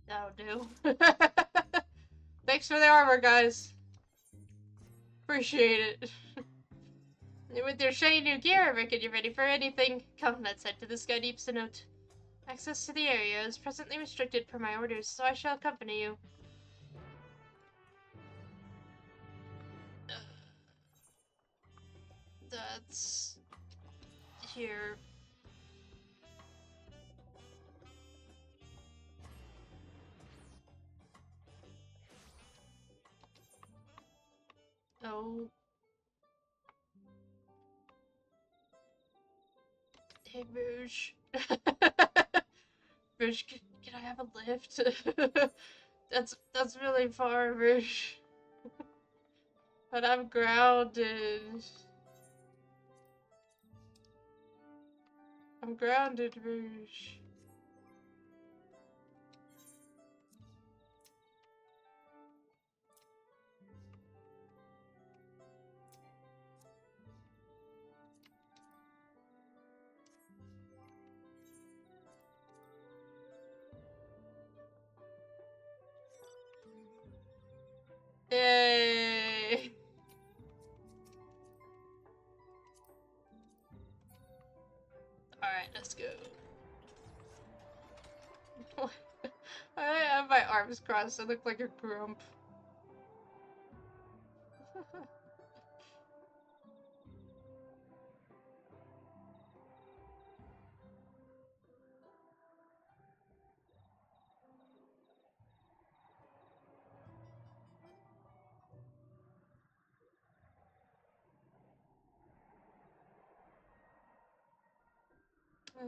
That'll do. Thanks for the armor, guys. Appreciate it. With your shiny new gear, I reckon you're ready for anything. Come, let's head to the Sky Deep's note. Access to the area is presently restricted per my orders, so I shall accompany you. That's... here. Oh. Hey, Rouge. Rouge, can I have a lift? That's really far, Rouge. But I'm grounded. I'm grounded, Rouge. Yay! Alright, let's go. I have my arms crossed. I look like a grump.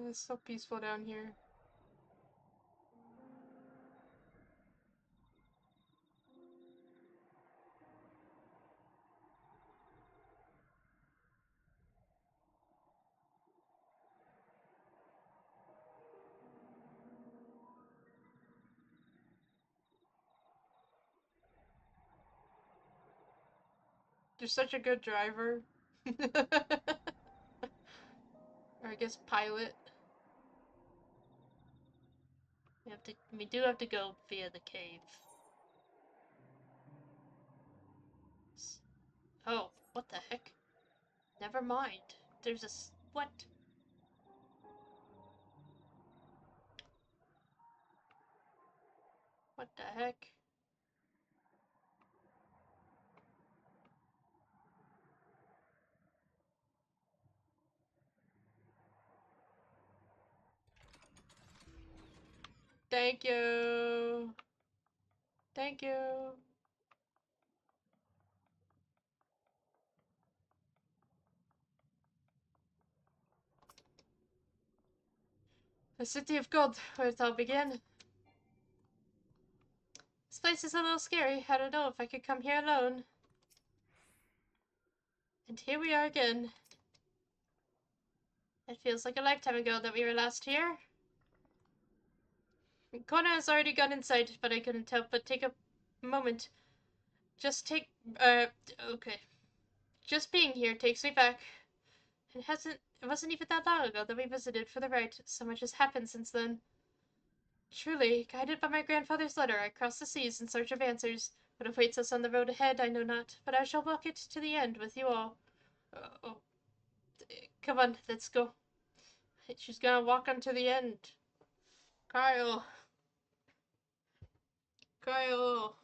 It's so peaceful down here. You're such a good driver. Or I guess pilot. We do have to go via the cave. Oh, what the heck? Never mind. There's a what? What the heck? Thank you. Thank you. The City of God, where it all began. This place is a little scary. I don't know if I could come here alone. And here we are again. It feels like a lifetime ago that we were last here. Kona has already gone inside, but I couldn't help but take a moment. Okay. Just being here takes me back. It wasn't even that long ago that we visited for the rite. So much has happened since then. Truly, guided by my grandfather's letter, I crossed the seas in search of answers. What awaits us on the road ahead, I know not, but I shall walk it to the end with you all. Oh, come on, let's go. She's gonna walk on to the end. Kyle. Kyle.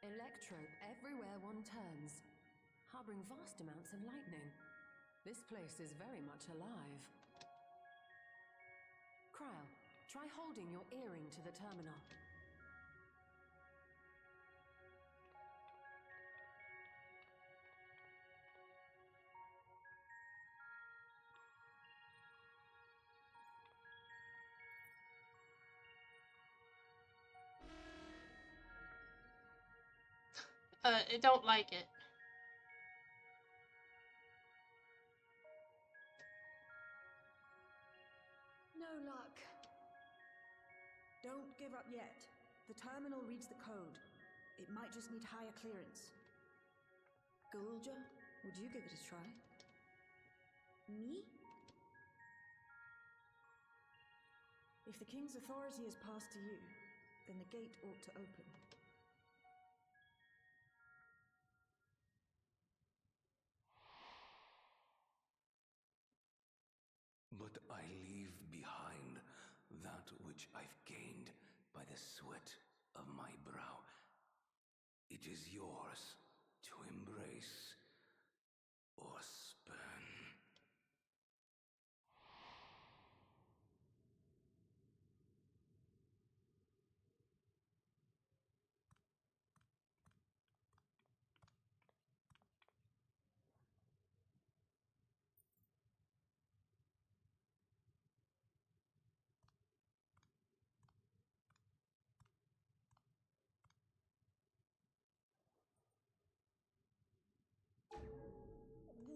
Electrope everywhere one turns, harboring vast amounts of lightning. This place is very much alive. Cryo, try holding your earring to the terminal. I don't like it. No luck. Don't give up yet. The terminal reads the code. It might just need higher clearance. Zoraal Ja, would you give it a try? Me? If the king's authority is passed to you, then the gate ought to open. But I leave behind that which I've gained by the sweat of my brow. It is yours to embrace or spurn.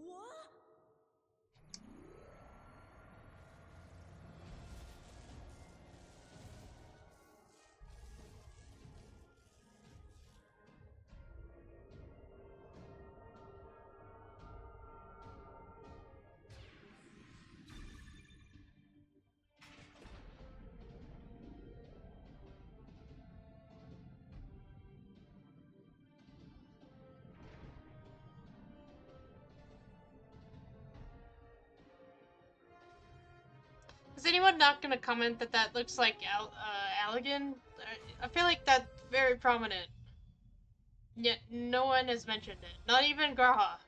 What? Is anyone not gonna comment that that looks like Allegan? I feel like that's very prominent. Yet no one has mentioned it. Not even Graha.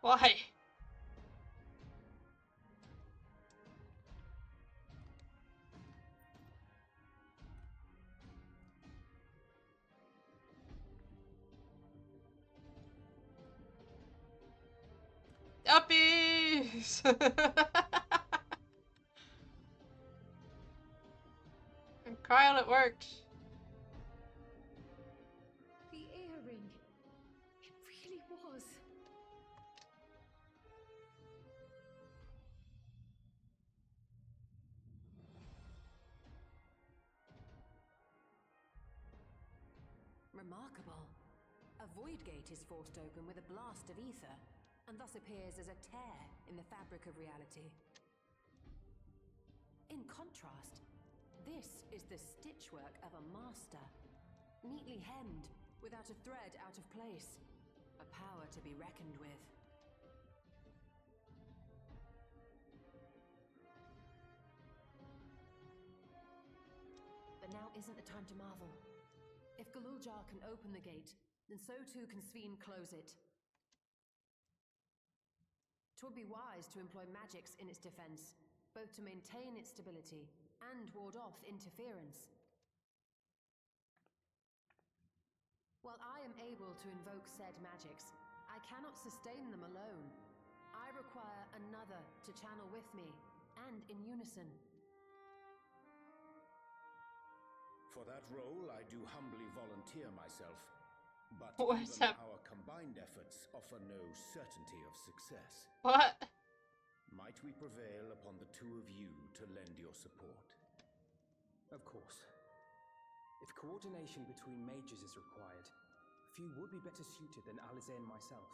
Why? Uppies! Kyle, it worked. The earring. It really was. Remarkable. A void gate is forced open with a blast of ether, and thus appears as a tear in the fabric of reality. In contrast, this is the stitchwork of a master, neatly hemmed, without a thread out of place. A power to be reckoned with. But now isn't the time to marvel. If Zoraal Ja can open the gate, then so too can Sphene close it. 'Twould be wise to employ magics in its defense, both to maintain its stability and ward off interference. While I am able to invoke said magics, I cannot sustain them alone. I require another to channel with me, and in unison. For that role, I do humbly volunteer myself. But What's even up? our combined efforts offer no certainty of success. What? Might we prevail upon the two of you to lend your support? Of course. If coordination between mages is required, few would be better suited than Alize and myself.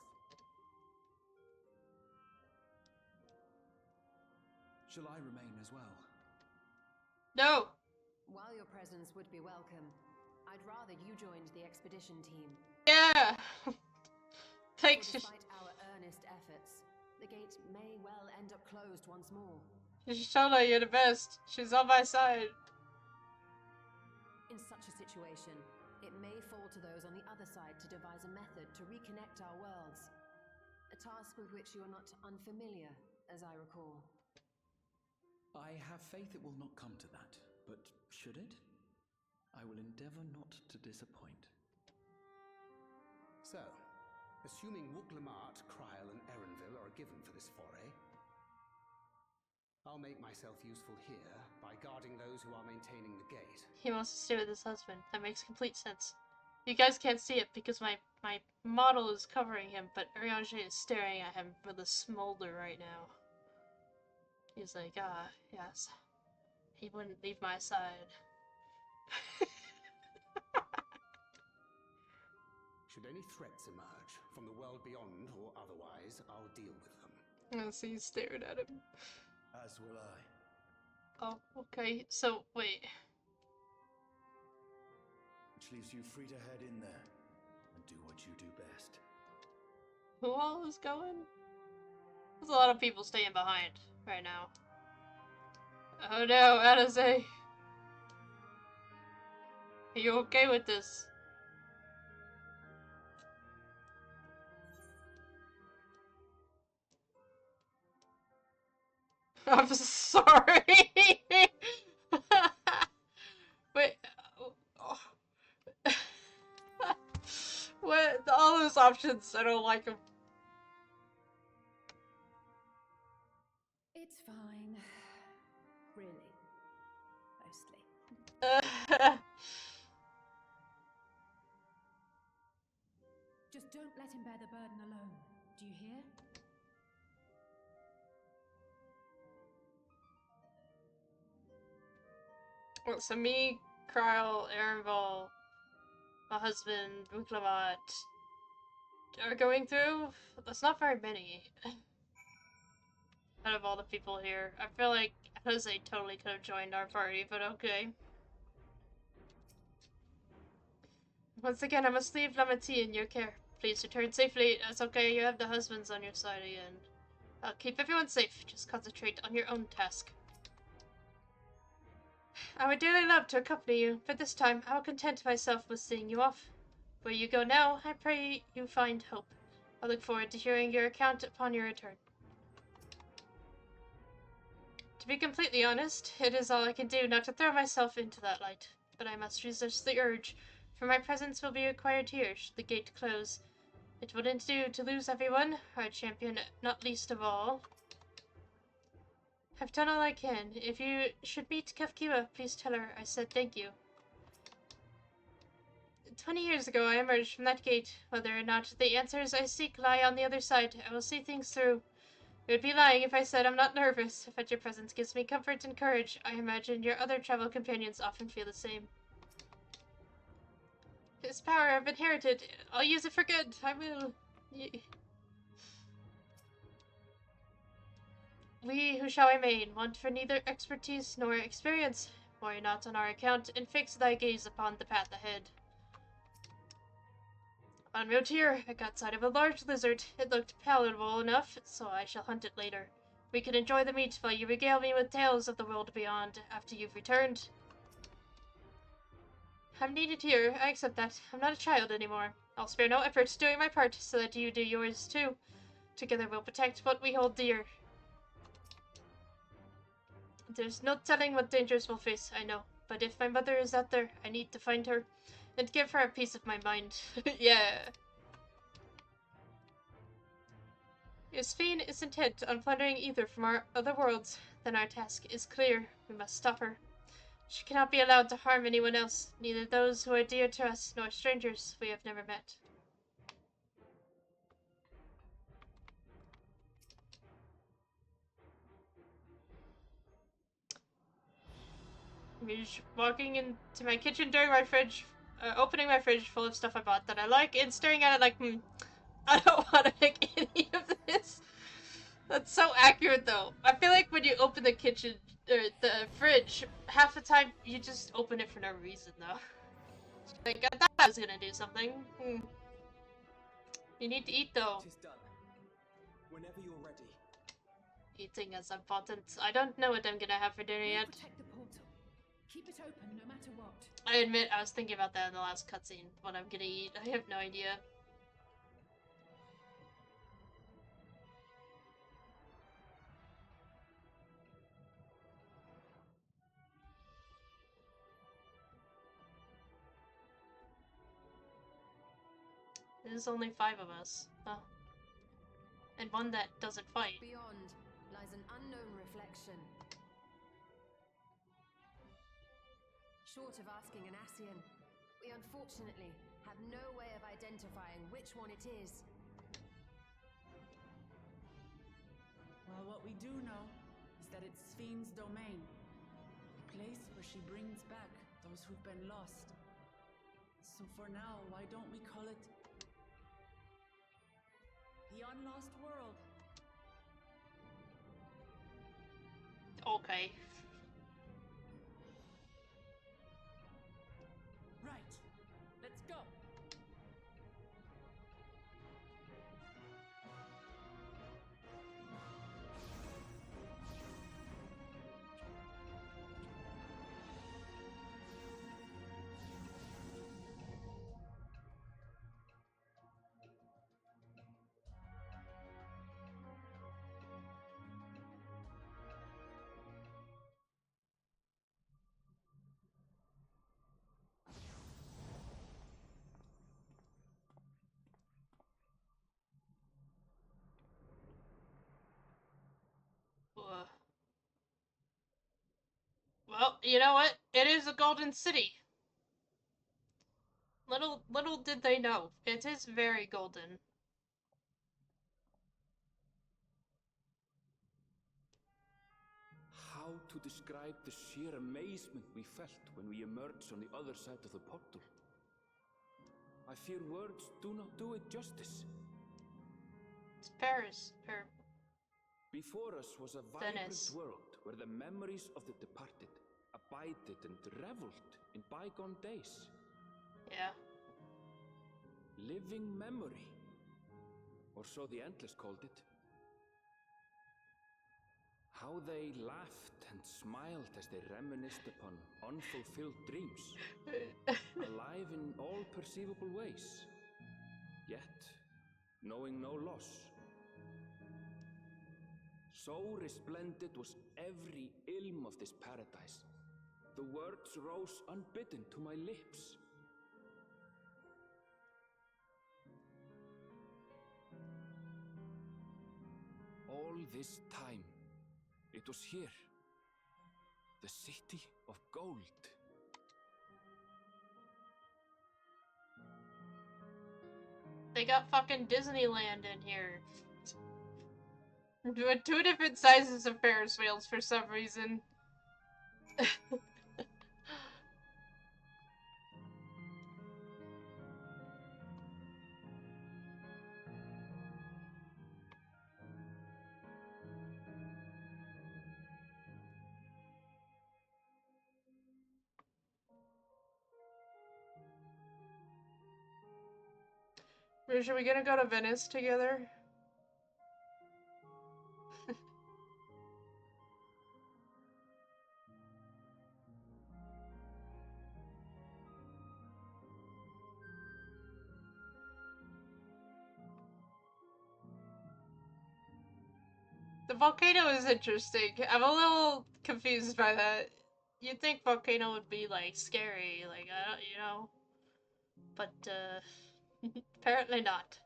Shall I remain as well? No! While your presence would be welcome, I'd rather you joined the expedition team. Yeah! Thanks. For despite our earnest efforts, the gate may well end up closed once more. Shola, you're the best. She's on my side. In such a situation, it may fall to those on the other side to devise a method to reconnect our worlds. A task with which you are not unfamiliar, as I recall. I have faith it will not come to that, but should it? I will endeavor not to disappoint. So, assuming Wooklamart, Kryl, and Erenville are given for this foray, I'll make myself useful here by guarding those who are maintaining the gate. He wants to stay with his husband. That makes complete sense. You guys can't see it because my model is covering him, but Urianger is staring at him with a smolder right now. He's like, yes. He wouldn't leave my side. Should any threats emerge, from the world beyond or otherwise, I'll deal with them. As he's staring at him. As will I. Oh, okay. So, wait. Which leaves you free to head in there and do what you do best. Who all is going? There's a lot of people staying behind right now. Oh no, Alize. Are you okay with this? I'm sorry. Wait. Oh. What? All those options, I don't like them. It's fine. Really. Mostly. Just don't let him bear the burden alone. Do you hear? Well, so me, Kyle, Aaronville, my husband, Wuklamat, are going through? That's not very many. Out of all the people here. I feel like Jose totally could have joined our party, but okay. Once again, I must leave Lamati in your care. Please return safely. It's okay, you have the husbands on your side again. I'll keep everyone safe. Just concentrate on your own task. I would dearly love to accompany you, but this time I will content myself with seeing you off. Where you go now, I pray you find hope. I look forward to hearing your account upon your return. To be completely honest, it is all I can do not to throw myself into that light. But I must resist the urge, for my presence will be required here should the gate close. It wouldn't do to lose everyone, our champion not least of all. I've done all I can. If you should meet Kefkiwa, please tell her I said thank you. 20 years ago I emerged from that gate. Whether or not the answers I seek lie on the other side, I will see things through. It would be lying if I said I'm not nervous, but your presence gives me comfort and courage. I imagine your other travel companions often feel the same. This power I've inherited, I'll use it for good. I will. We who shall remain want for neither expertise nor experience. Worry not on our account, and fix thy gaze upon the path ahead. En route here, I got sight of a large lizard. It looked palatable enough, so I shall hunt it later. We can enjoy the meat while you regale me with tales of the world beyond after you've returned. I'm needed here, I accept that. I'm not a child anymore. I'll spare no effort doing my part so that you do yours too. Together we'll protect what we hold dear. There's no telling what dangers we'll face, I know. But if my mother is out there, I need to find her and give her a piece of my mind. Yeah. If Sphene is intent on plundering either from our other worlds, then our task is clear. We must stop her. She cannot be allowed to harm anyone else, neither those who are dear to us nor strangers we have never met. I'm just walking into my kitchen during my fridge, opening my fridge full of stuff I bought that I like, and staring at it like, I don't want to make any of this. That's so accurate, though. I feel like when you open the kitchen, or the fridge, half the time you just open it for no reason, though. Like, I thought I was gonna do something. You need to eat, though. It is done. Whenever you're ready. Eating is important. I don't know what I'm gonna have for dinner yet. Protect the portal. Keep it open no matter what. I admit, I was thinking about that in the last cutscene. What I'm gonna eat. I have no idea. There's only 5 of us. Huh. And one that doesn't fight. Beyond lies an unknown reflection. Short of asking an Ascian, we unfortunately have no way of identifying which one it is. Well, what we do know is that it's Sphene's domain. A place where she brings back those who've been lost. So for now, why don't we call it the unlost world. Okay. Right. Let's go. Well, you know what? It is a golden city. Little did they know. It is very golden. How to describe the sheer amazement we felt when we emerged on the other side of the portal? I fear words do not do it justice. It's Paris. Before us was a vibrant Venice. world where the memories of the departed abided and reveled in bygone days. Yeah. Living memory, or so the Endless called it. How they laughed and smiled as they reminisced upon unfulfilled dreams, alive in all perceivable ways, yet knowing no loss. So resplendent was every ilm of this paradise, the words rose unbidden to my lips. All this time, it was here, the city of gold. They got fucking Disneyland in here. With 2 different sizes of Ferris wheels for some reason. Rouge, are we gonna go to Venice together? The volcano is interesting. I'm a little confused by that. You'd think volcano would be, like, scary, like, I don't, you know? But, apparently not.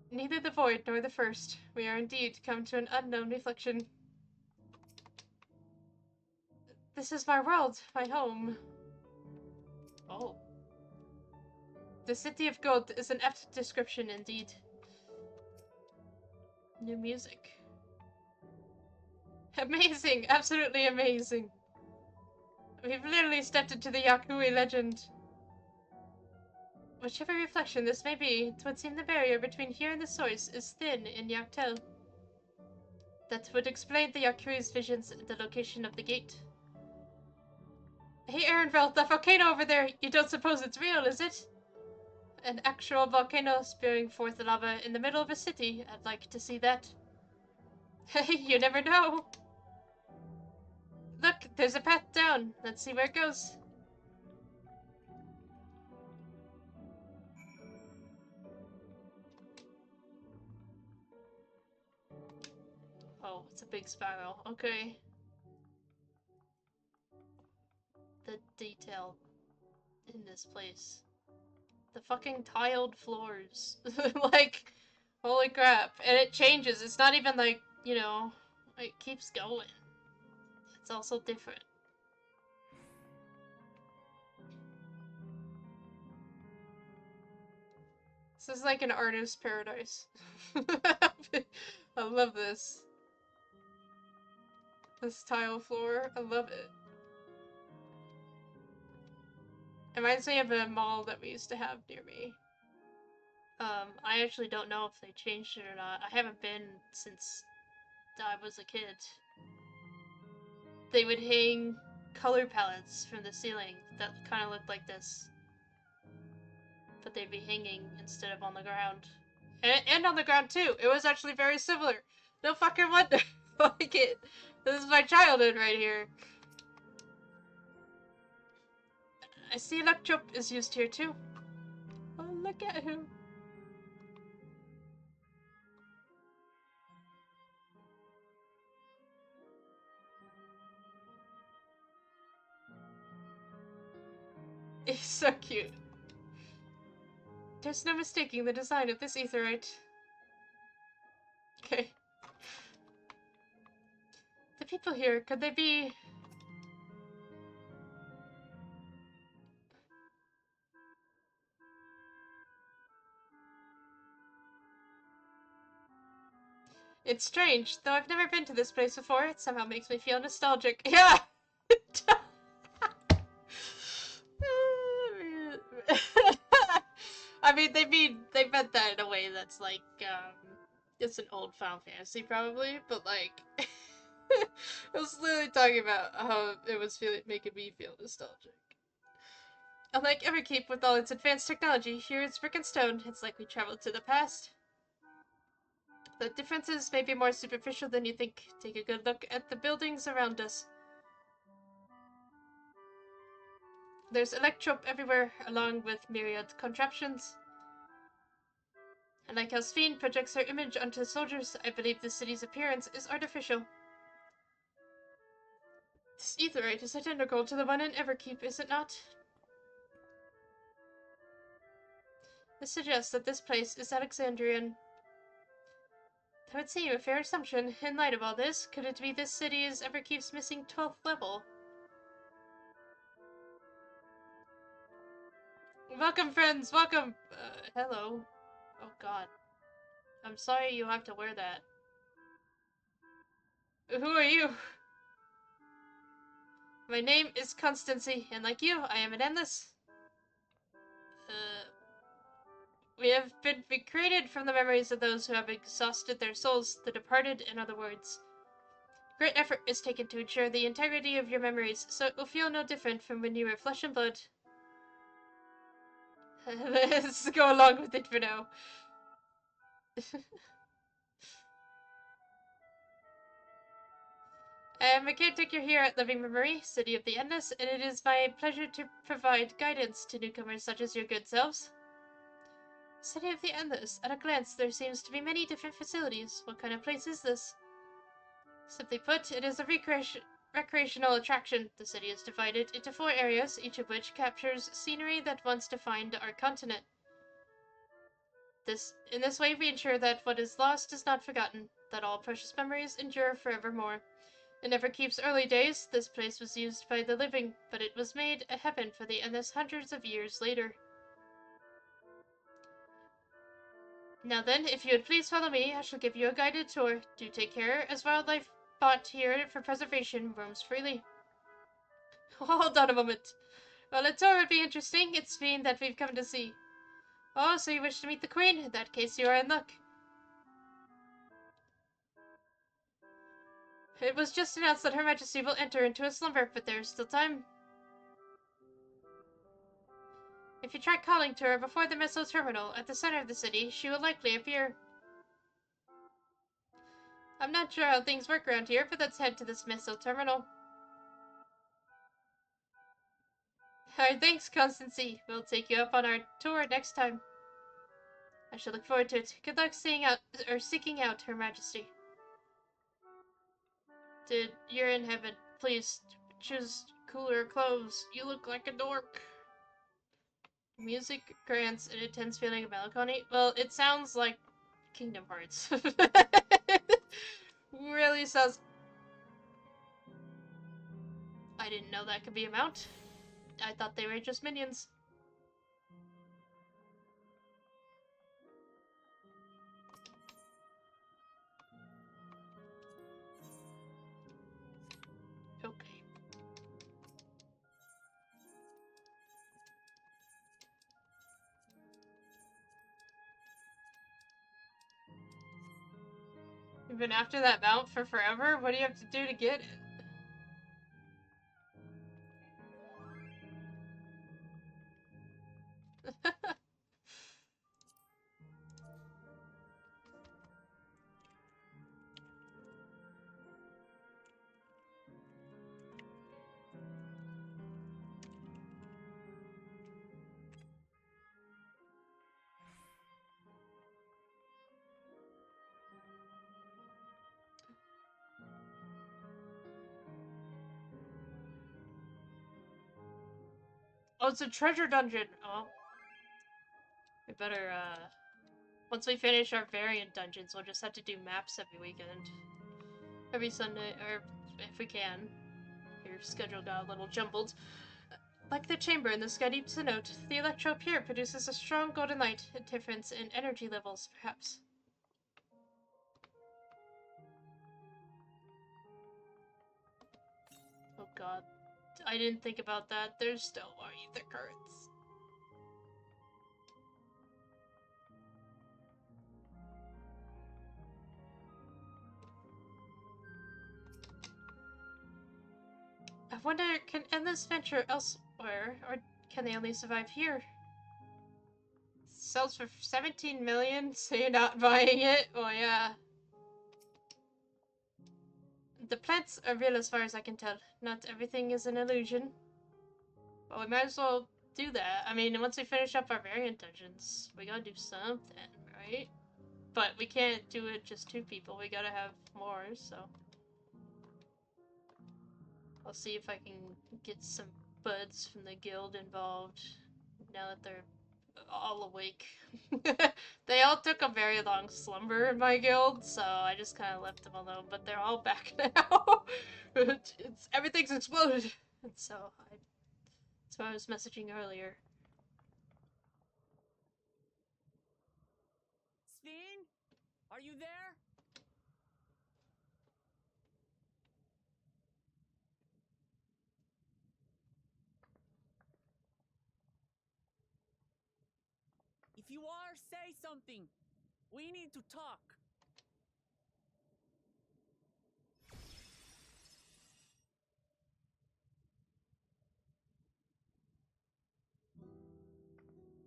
Neither the void nor the first. We are indeed come to an unknown reflection. This is my world, my home. Oh. The city of gold is an apt description indeed. New music. Amazing! Absolutely amazing! We've literally stepped into the Yakui legend. Whichever reflection this may be, it would seem the barrier between here and the source is thin in Yaktel. That would explain the Yakui's visions and the location of the gate. Hey Aaronville, that volcano over there, you don't suppose it's real, is it? An actual volcano spewing forth lava in the middle of a city. I'd like to see that. Hey, you never know. Look, there's a path down. Let's see where it goes. Oh, it's a big spiral. Okay. The detail in this place. The fucking tiled floors. Like, holy crap. And it changes. It's not even like, you know, it keeps going. It's also different. This is like an artist's paradise. I love this. This tile floor, I love it. It reminds me of a mall that we used to have near me. I actually don't know if they changed it or not. I haven't been since I was a kid. They would hang color palettes from the ceiling that kind of looked like this. But they'd be hanging instead of on the ground. And on the ground too. It was actually very similar. No fucking wonder. Like it. This is my childhood right here. I see Electro is used here too. Oh, look at him. He's so cute. There's no mistaking the design of this aetherite. Okay. The people here, could they be... It's strange, though I've never been to this place before, it somehow makes me feel nostalgic. Yeah! I mean, they meant that in a way that's like, it's an old Final Fantasy probably, but like, it was literally talking about how it was making me feel nostalgic. Unlike Everkeep with all its advanced technology, here it's brick and stone, it's like we traveled to the past. The differences may be more superficial than you think. Take a good look at the buildings around us. There's electrope everywhere, along with myriad contraptions. And like how Sphene projects her image onto soldiers, I believe the city's appearance is artificial. This aetherite is identical to the one in Everkeep, is it not? This suggests that this place is Alexandrian. That would seem a fair assumption. In light of all this, could it be this city is Everkeep's missing 12th level? Welcome, friends! Welcome! Hello. Oh god. I'm sorry you have to wear that. Who are you? My name is Constancy, and like you, I am an endless. We have been created from the memories of those who have exhausted their souls, the departed, in other words. Great effort is taken to ensure the integrity of your memories, so it will feel no different from when you were flesh and blood. Let's go along with it for now. I am a caretaker here at Living Memory, City of the Endless, and it is my pleasure to provide guidance to newcomers such as your good selves. City of the Endless. At a glance, there seems to be many different facilities. What kind of place is this? Simply put, it is a recreational attraction. The city is divided into 4 areas, each of which captures scenery that once defined our continent. In this way, we ensure that what is lost is not forgotten, that all precious memories endure forevermore. In Everkeep's early days, this place was used by the living, but it was made a heaven for the Endless hundreds of years later. Now then, if you would please follow me, I shall give you a guided tour. Do take care, as wildlife bought here for preservation roams freely. Hold on a moment. Well, a tour would be interesting. It's Sphene that we've come to see. Oh, so you wish to meet the Queen? In that case, you are in luck. It was just announced that Her Majesty will enter into a slumber, but there is still time. If you try calling to her before the missile terminal at the center of the city, she will likely appear. I'm not sure how things work around here, but let's head to this missile terminal. Alright, thanks, Constancy. We'll take you up on our tour next time. I shall look forward to it. Good luck seeking out Her Majesty. You're in heaven. Please choose cooler clothes. You look like a dork. Music grants an intense feeling of melancholy. Well, it sounds like Kingdom Hearts. Really sounds... I didn't know that could be a mount. I thought they were just minions. You've been after that mount for forever? What do you have to do to get it? Oh, it's a treasure dungeon. Oh. We better, once we finish our variant dungeons, we'll just have to do maps every weekend. Every Sunday, or if we can. Your schedule got a little jumbled. Like the chamber in the sky deep to note, the electrode here produces a strong golden light, a difference in energy levels, perhaps. Oh god. I didn't think about that. There's still more ether currents. I wonder, can Endless venture elsewhere, or can they only survive here? Sells for 17 million, so you're not buying it? Oh yeah. The plants are real as far as I can tell. Not everything is an illusion. Well, we might as well do that. I mean, once we finish up our variant dungeons, we gotta do something, right? But we can't do it just 2 people. We gotta have more, so... I'll see if I can get some buds from the guild involved now that they're all awake. They all took a very long slumber in my guild, so I just kind of left them alone, but they're all back now. Everything's exploded. And so that's why I was messaging earlier. Sphene? Are you there? If you are, say something. We need to talk.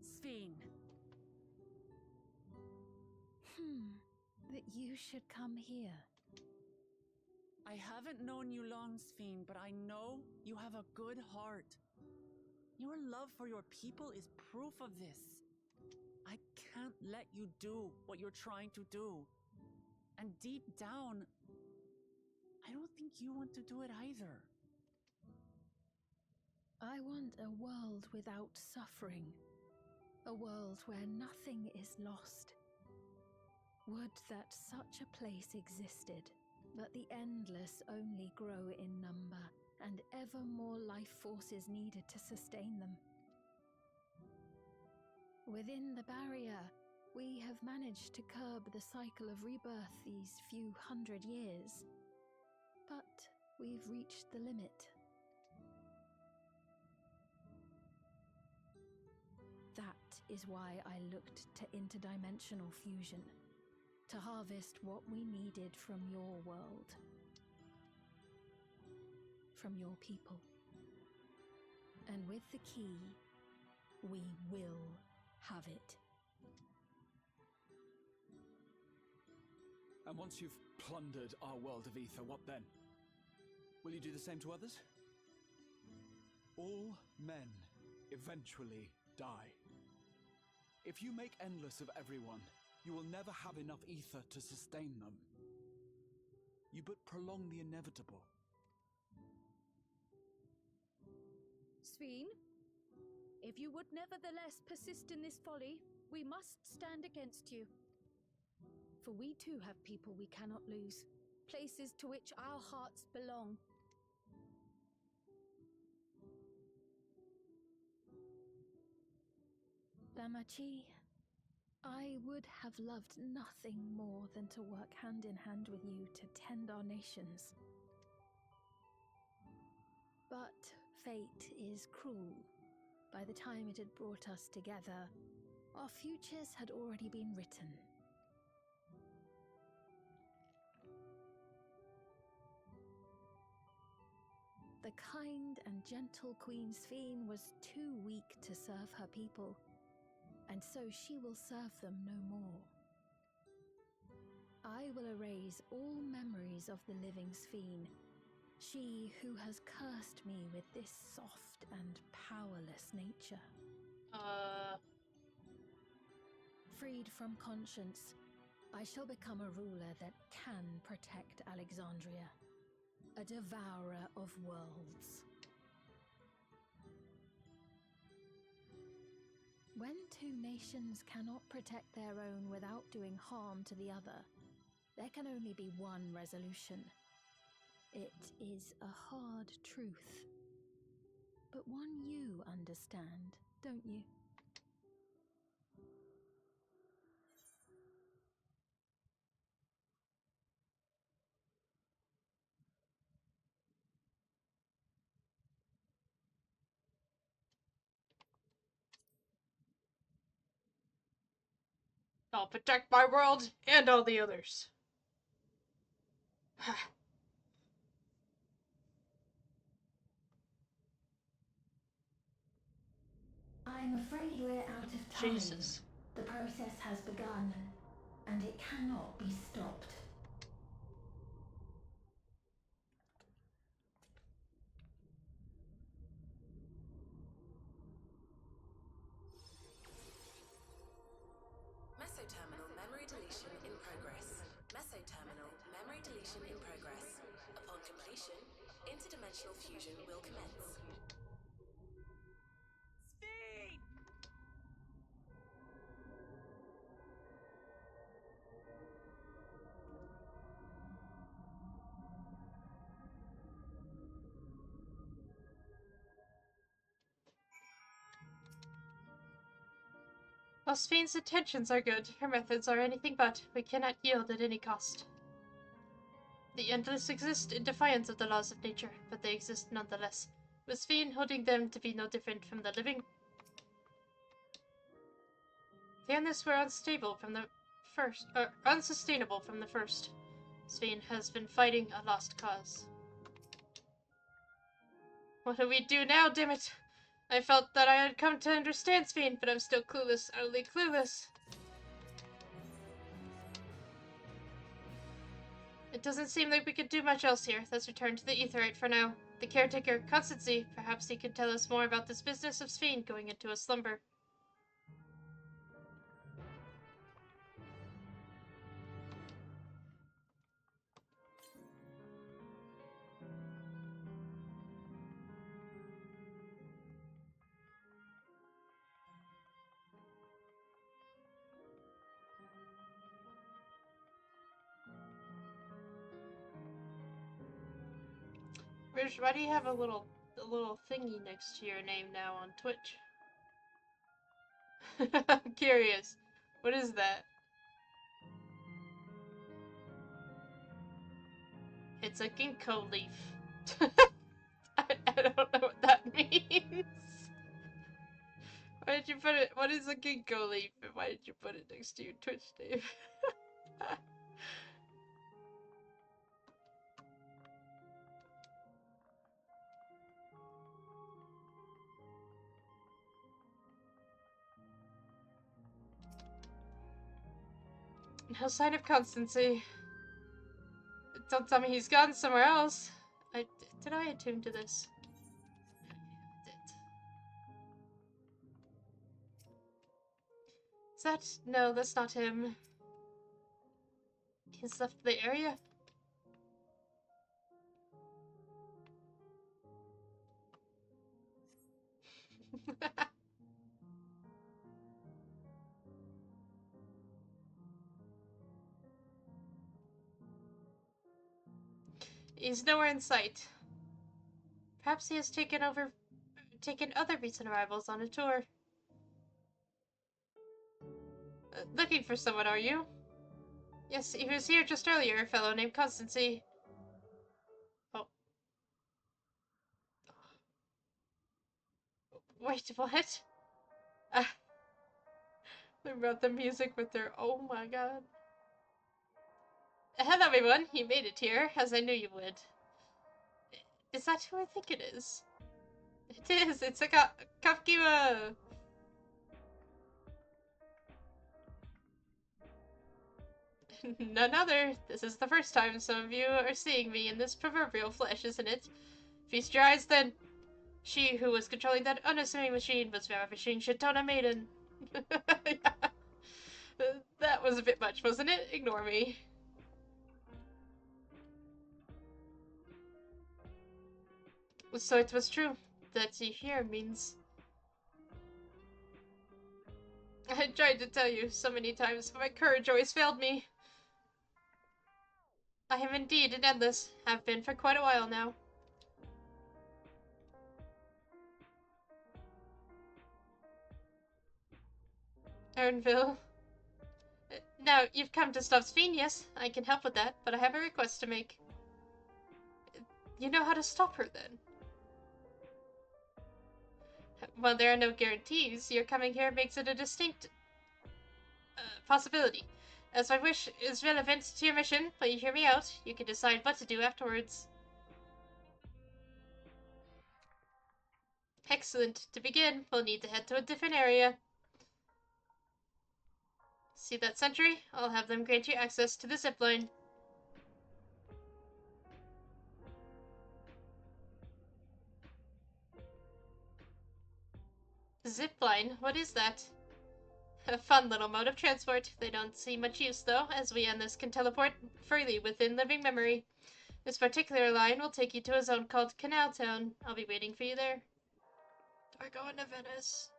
Sphene. That you should come here. I haven't known you long, Sphene, but I know you have a good heart. Your love for your people is proof of this. I can't let you do what you're trying to do. And deep down, I don't think you want to do it either. I want a world without suffering. A world where nothing is lost. Would that such a place existed, but the endless only grow in number, and ever more life forces needed to sustain them. Within the barrier, we have managed to curb the cycle of rebirth these few hundred years. But we've reached the limit. That is why I looked to interdimensional fusion, to harvest what we needed from your world, from your people. And with the key, we will have it. And once you've plundered our world of ether, what then? Will you do the same to others? All men eventually die. If you make endless of everyone, you will never have enough ether to sustain them. You but prolong the inevitable. Sphene, if you would nevertheless persist in this folly, we must stand against you. For we too have people we cannot lose, places to which our hearts belong. Damachi, I would have loved nothing more than to work hand in hand with you to tend our nations. But fate is cruel. By the time it had brought us together, our futures had already been written. the kind and gentle Queen Sphene was too weak to serve her people, and so she will serve them no more. I will erase all memories of the living Sphene, she who has cursed me with this soft and powerless nature. Freed from conscience, I shall become a ruler that can protect Alexandria, a devourer of worlds. When two nations cannot protect their own without doing harm to the other, there can only be one resolution. It is a hard truth, but one you understand, don't you? I'll protect my world and all the others. I'm afraid we're out of time. Jesus. The process has begun, and it cannot be stopped. Mesoterminal memory deletion in progress. Mesoterminal memory deletion in progress. Upon completion, interdimensional fusion will commence. Sphene! While Sphene's intentions are good, her methods are anything but. We cannot yield at any cost. The endless exist in defiance of the laws of nature, but they exist nonetheless, with Sphene holding them to be no different from the living. The endless were unstable from the first, or unsustainable from the first. Sphene has been fighting a lost cause. What do we do now, dammit? I felt that I had come to understand Sphene, but I'm still clueless, utterly clueless. It doesn't seem like we could do much else here. Let's return to the Aetheryte for now. The caretaker, Constancy, perhaps he could tell us more about this business of Sphene going into a slumber. Rich, why do you have a little thingy next to your name now on Twitch? I'm curious. What is that? It's a ginkgo leaf. I don't know what that means. Why did you put it? What is a ginkgo leaf? And why did you put it next to your Twitch name? No sign of Constancy. Don't tell me he's gone somewhere else. Did I attune to this? I did. Is that? No, that's not him. He's left the area. He's nowhere in sight. Perhaps he has taken other recent arrivals on a tour. Looking for someone, are you? Yes, he was here just earlier, a fellow named Constancy. Oh. Wait, what? They brought the music with her. Oh my god. Hello everyone, you made it here, as I knew you would. Is that who I think it is? It is! It's a Kafkiwa! None other. This is the first time some of you are seeing me in this proverbial flesh, isn't it? Feast your eyes, then. She who was controlling that unassuming machine was ravishing Shatona Maiden. That was a bit much, wasn't it? Ignore me. So it was true. That you here means... I tried to tell you so many times, but my courage always failed me. I am indeed an endless. Have been for quite a while now. Ernville. Now, you've come to stop Sphene, yes? I can help with that, but I have a request to make. You know how to stop her, then? While there are no guarantees, your coming here makes it a distinct possibility. As my wish is relevant to your mission, but you hear me out, you can decide what to do afterwards. Excellent. To begin, we'll need to head to a different area. See that sentry? I'll have them grant you access to the zipline. Zipline? What is that? A fun little mode of transport. They don't see much use, though, as we endless can teleport freely within living memory. This particular line will take you to a zone called Canal Town. I'll be waiting for you there. We're going to Venice.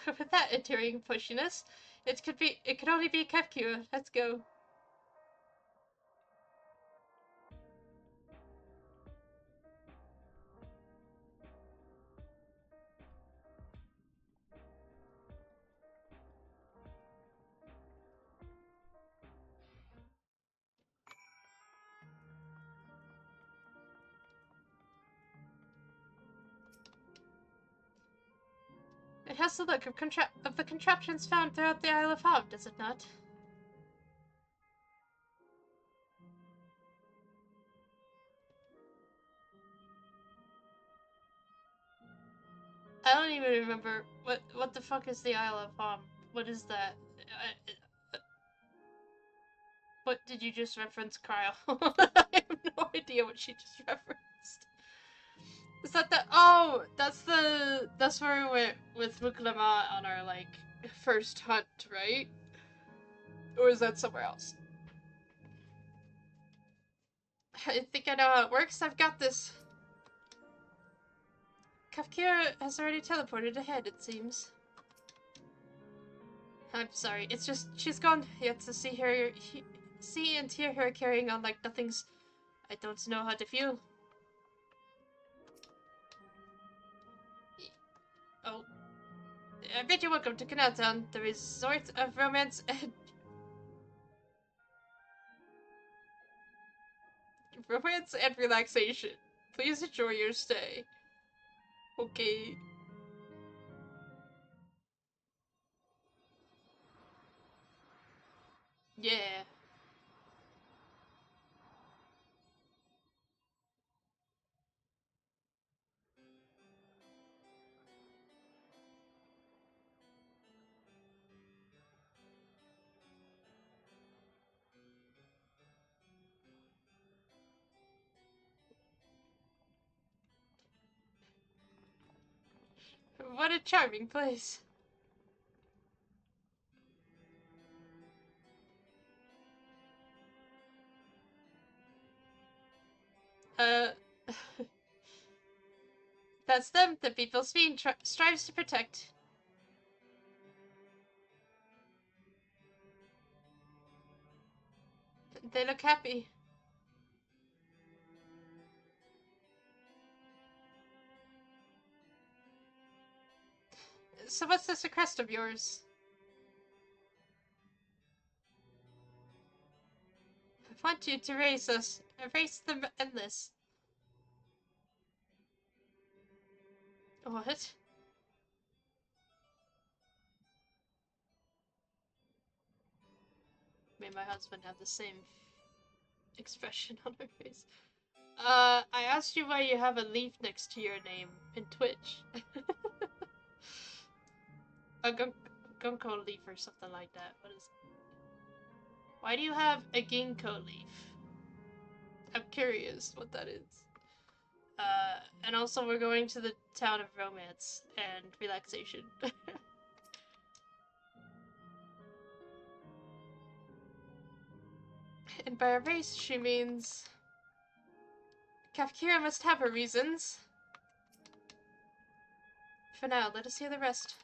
With that endearing pushiness, it could only be Kefkua. Let's go. It has the look of the contraptions found throughout the Isle of Hob, does it not? I don't even remember what the fuck is the Isle of Hob. What is that? What did you just reference, Kyle? I have no idea what she just referenced. Is that the— oh, that's where we went with Muklama on our, like, first hunt, right? Or is that somewhere else? I think I know how it works. I've got this. Kafkira has already teleported ahead, it seems. I'm sorry, it's just she's gone. Yet to see and hear her carrying on like nothing's... I don't know how to feel. Oh. I bid you welcome to Canal Town, the resort of romance and... romance and relaxation. Please enjoy your stay. Okay. Yeah. What a charming place. That's them, the people Sphene strives to protect. They look happy. So what's this request of yours? I want you to erase the endless. What? Me and my husband have the same expression on her face. I asked you why you have a leaf next to your name in Twitch. A ginkgo leaf or something like that. What is it? Why do you have a ginkgo leaf? I'm curious what that is. And also we're going to the town of romance and relaxation. And by a race, she means... Kafkira must have her reasons. For now, let us hear the rest.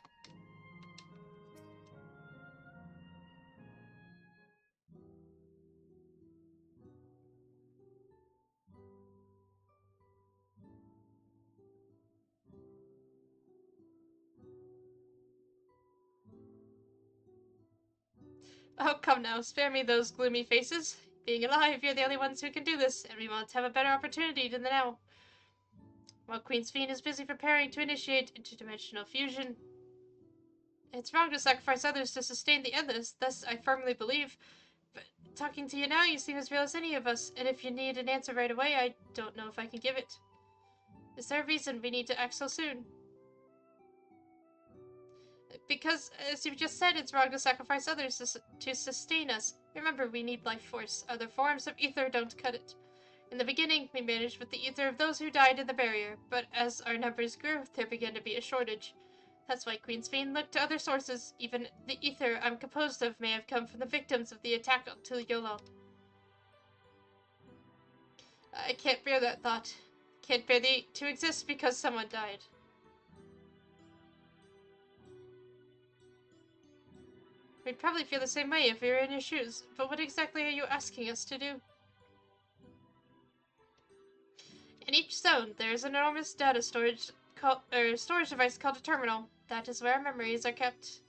Oh, come now, spare me those gloomy faces. Being alive, you're the only ones who can do this, and we want to have a better opportunity than now. While Queen Sphene is busy preparing to initiate interdimensional fusion. It's wrong to sacrifice others to sustain the endless, thus I firmly believe. But talking to you now, you seem as real as any of us, and if you need an answer right away, I don't know if I can give it. Is there a reason we need to act so soon? Because, as you've just said, it's wrong to sacrifice others to sustain us. Remember, we need life force. Other forms of ether don't cut it. In the beginning, we managed with the ether of those who died in the barrier, but as our numbers grew, there began to be a shortage. That's why Queen Sphene looked to other sources. Even the ether I'm composed of may have come from the victims of the attack on Tuliyola. I can't bear that thought. Can't bear to exist because someone died. We'd probably feel the same way if we were in your shoes, but what exactly are you asking us to do? In each zone, there is an enormous data storage device called a terminal. That is where our memories are kept.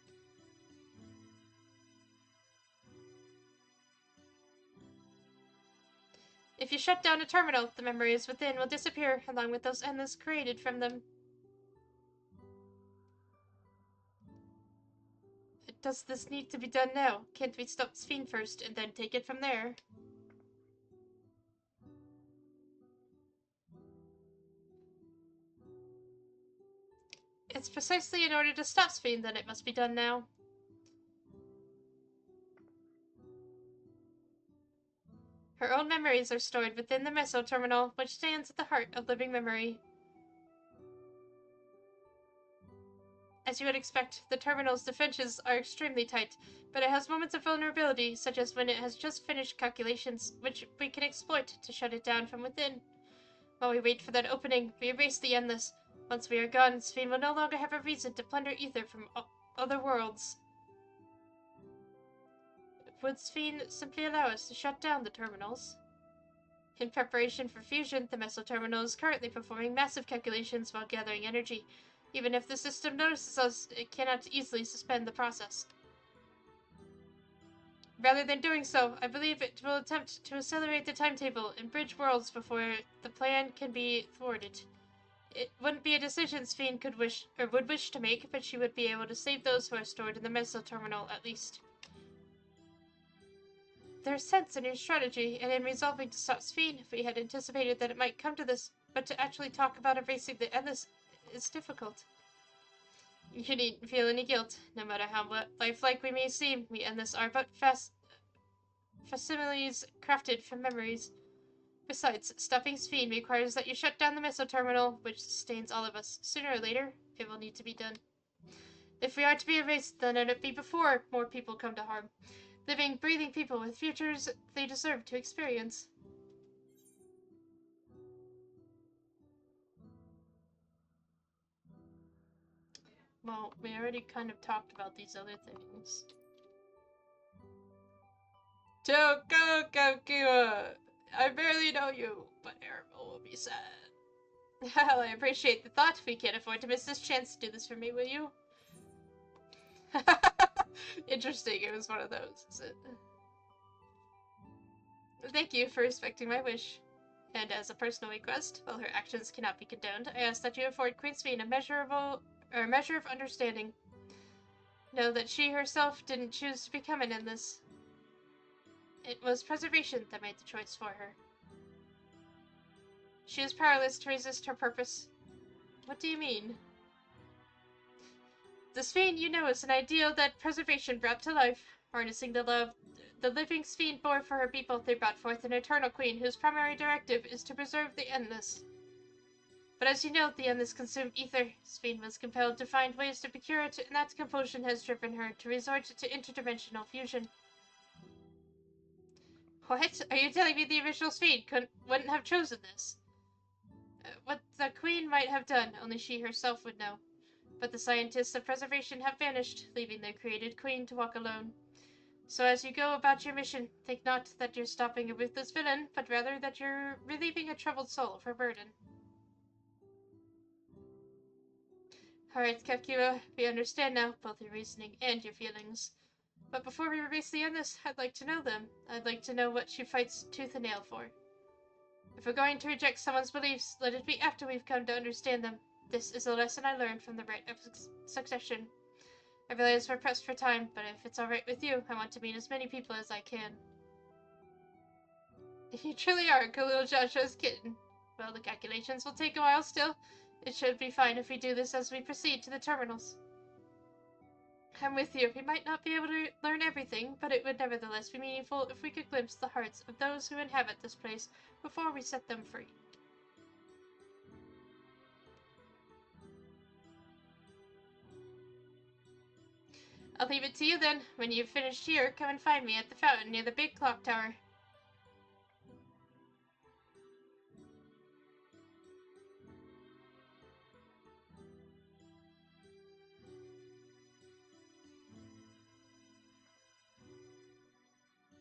If you shut down a terminal, the memories within will disappear, along with those endless created from them. Does this need to be done now? Can't we stop Sphene first, and then take it from there? It's precisely in order to stop Sphene that it must be done now. Her own memories are stored within the Meso Terminal, which stands at the heart of living memory. As you would expect, the terminal's defenses are extremely tight, but it has moments of vulnerability, such as when it has just finished calculations, which we can exploit to shut it down from within. While we wait for that opening, we erase the endless. Once we are gone, Sphene will no longer have a reason to plunder ether from other worlds. Would Sphene simply allow us to shut down the terminals? In preparation for fusion, the Meso Terminal is currently performing massive calculations while gathering energy. Even if the system notices us, it cannot easily suspend the process. Rather than doing so, I believe it will attempt to accelerate the timetable and bridge worlds before the plan can be thwarted. It wouldn't be a decision Sphene would wish to make, but she would be able to save those who are stored in the Meso Terminal at least. There's sense in your strategy, and in resolving to stop Sphene, we had anticipated that it might come to this, but to actually talk about erasing the endless is difficult. You needn't feel any guilt. No matter how lifelike we may seem, we endless are but facsimiles crafted from memories. Besides, stopping Sphene requires that you shut down the Meso Terminal, which sustains all of us. Sooner or later, it will need to be done. If we are to be erased, then let it be before more people come to harm. Living, breathing people with futures they deserve to experience. Well, we already kind of talked about these other things. Toko Kakiwa! I barely know you, but Arabelle will be sad. Well, I appreciate the thought. We can't afford to miss this chance to do this for me, will you? Interesting, it was one of those, is it? Thank you for respecting my wish. And as a personal request, while her actions cannot be condoned, I ask that you afford Queen Sphene a measure of understanding. Know that she herself didn't choose to become an endless. It was preservation that made the choice for her. She is powerless to resist her purpose. What do you mean? The Sphene you know is an ideal that preservation brought to life. Harnessing the love the living Sphene bore for her people, they brought forth an eternal queen whose primary directive is to preserve the endless. But as you know, the endless consume ether. Sphene was compelled to find ways to procure it, and that compulsion has driven her to resort to interdimensional fusion. What? Are you telling me the original Sphene wouldn't have chosen this? What the queen might have done, only she herself would know. But the scientists of preservation have vanished, leaving their created queen to walk alone. So as you go about your mission, think not that you're stopping a ruthless villain, but rather that you're relieving a troubled soul of her burden. Alright, Kekua, we understand now, both your reasoning and your feelings. But before we release the endless, I'd like to know them. I'd like to know what she fights tooth and nail for. If we're going to reject someone's beliefs, let it be after we've come to understand them. This is a lesson I learned from the rite of succession. I realize we're pressed for time, but if it's alright with you, I want to meet as many people as I can. If you truly are Khalil Joshua's kitten, well, the calculations will take a while still. It should be fine if we do this as we proceed to the terminals. I'm with you. We might not be able to learn everything, but it would nevertheless be meaningful if we could glimpse the hearts of those who inhabit this place before we set them free. I'll leave it to you then. When you've finished here, come and find me at the fountain near the big clock tower.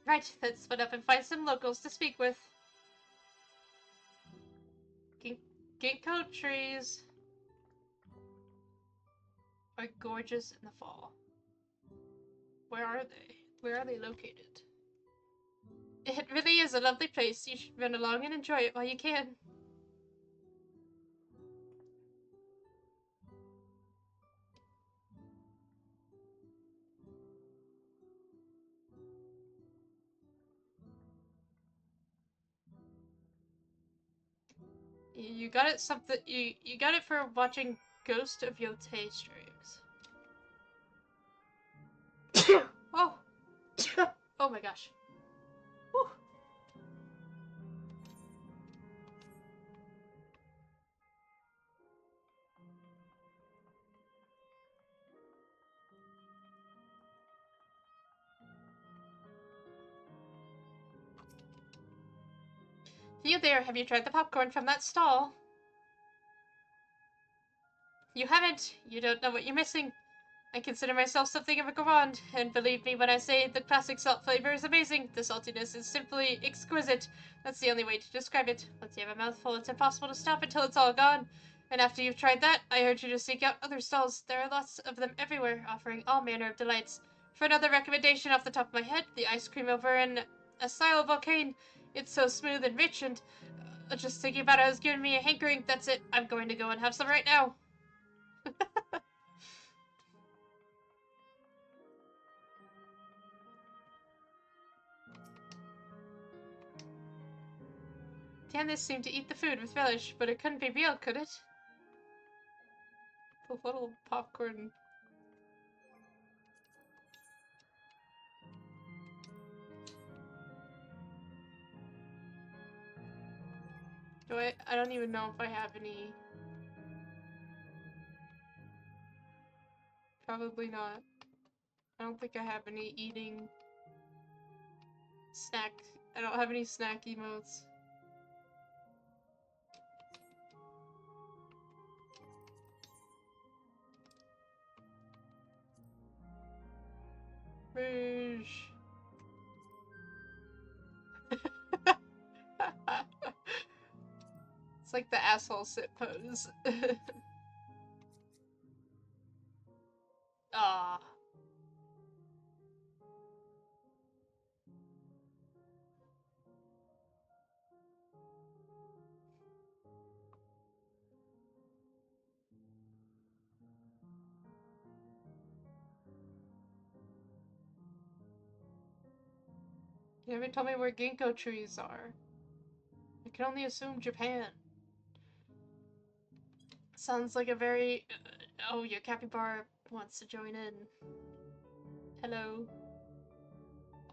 Right, let's split up and find some locals to speak with. Ginkgo trees are gorgeous in the fall. Where are they? Where are they located? It really is a lovely place. You should run along and enjoy it while you can. You got it something you got it for watching Ghost of Yote streams. Oh. Oh my gosh. Whew. You there, have you tried the popcorn from that stall? You haven't. You don't know what you're missing. I consider myself something of a gourmand, and believe me when I say the classic salt flavor is amazing. The saltiness is simply exquisite. That's the only way to describe it. Once you have a mouthful, it's impossible to stop until it's all gone. And after you've tried that, I urge you to seek out other stalls. There are lots of them everywhere, offering all manner of delights. For another recommendation off the top of my head, the ice cream over in Asile Volcane. It's so smooth and rich, and just thinking about it has given me a hankering. That's it. I'm going to go and have some right now. Candace seemed to eat the food with relish, but it couldn't be real, could it? The little popcorn. I don't even know if I have any. Probably not. I don't think I have any eating snack. I don't have any snack emotes. Rouge. It's like the asshole sit pose. Ah. You haven't told me where ginkgo trees are. I can only assume Japan. Sounds like a very... oh, your capybara wants to join in. Hello.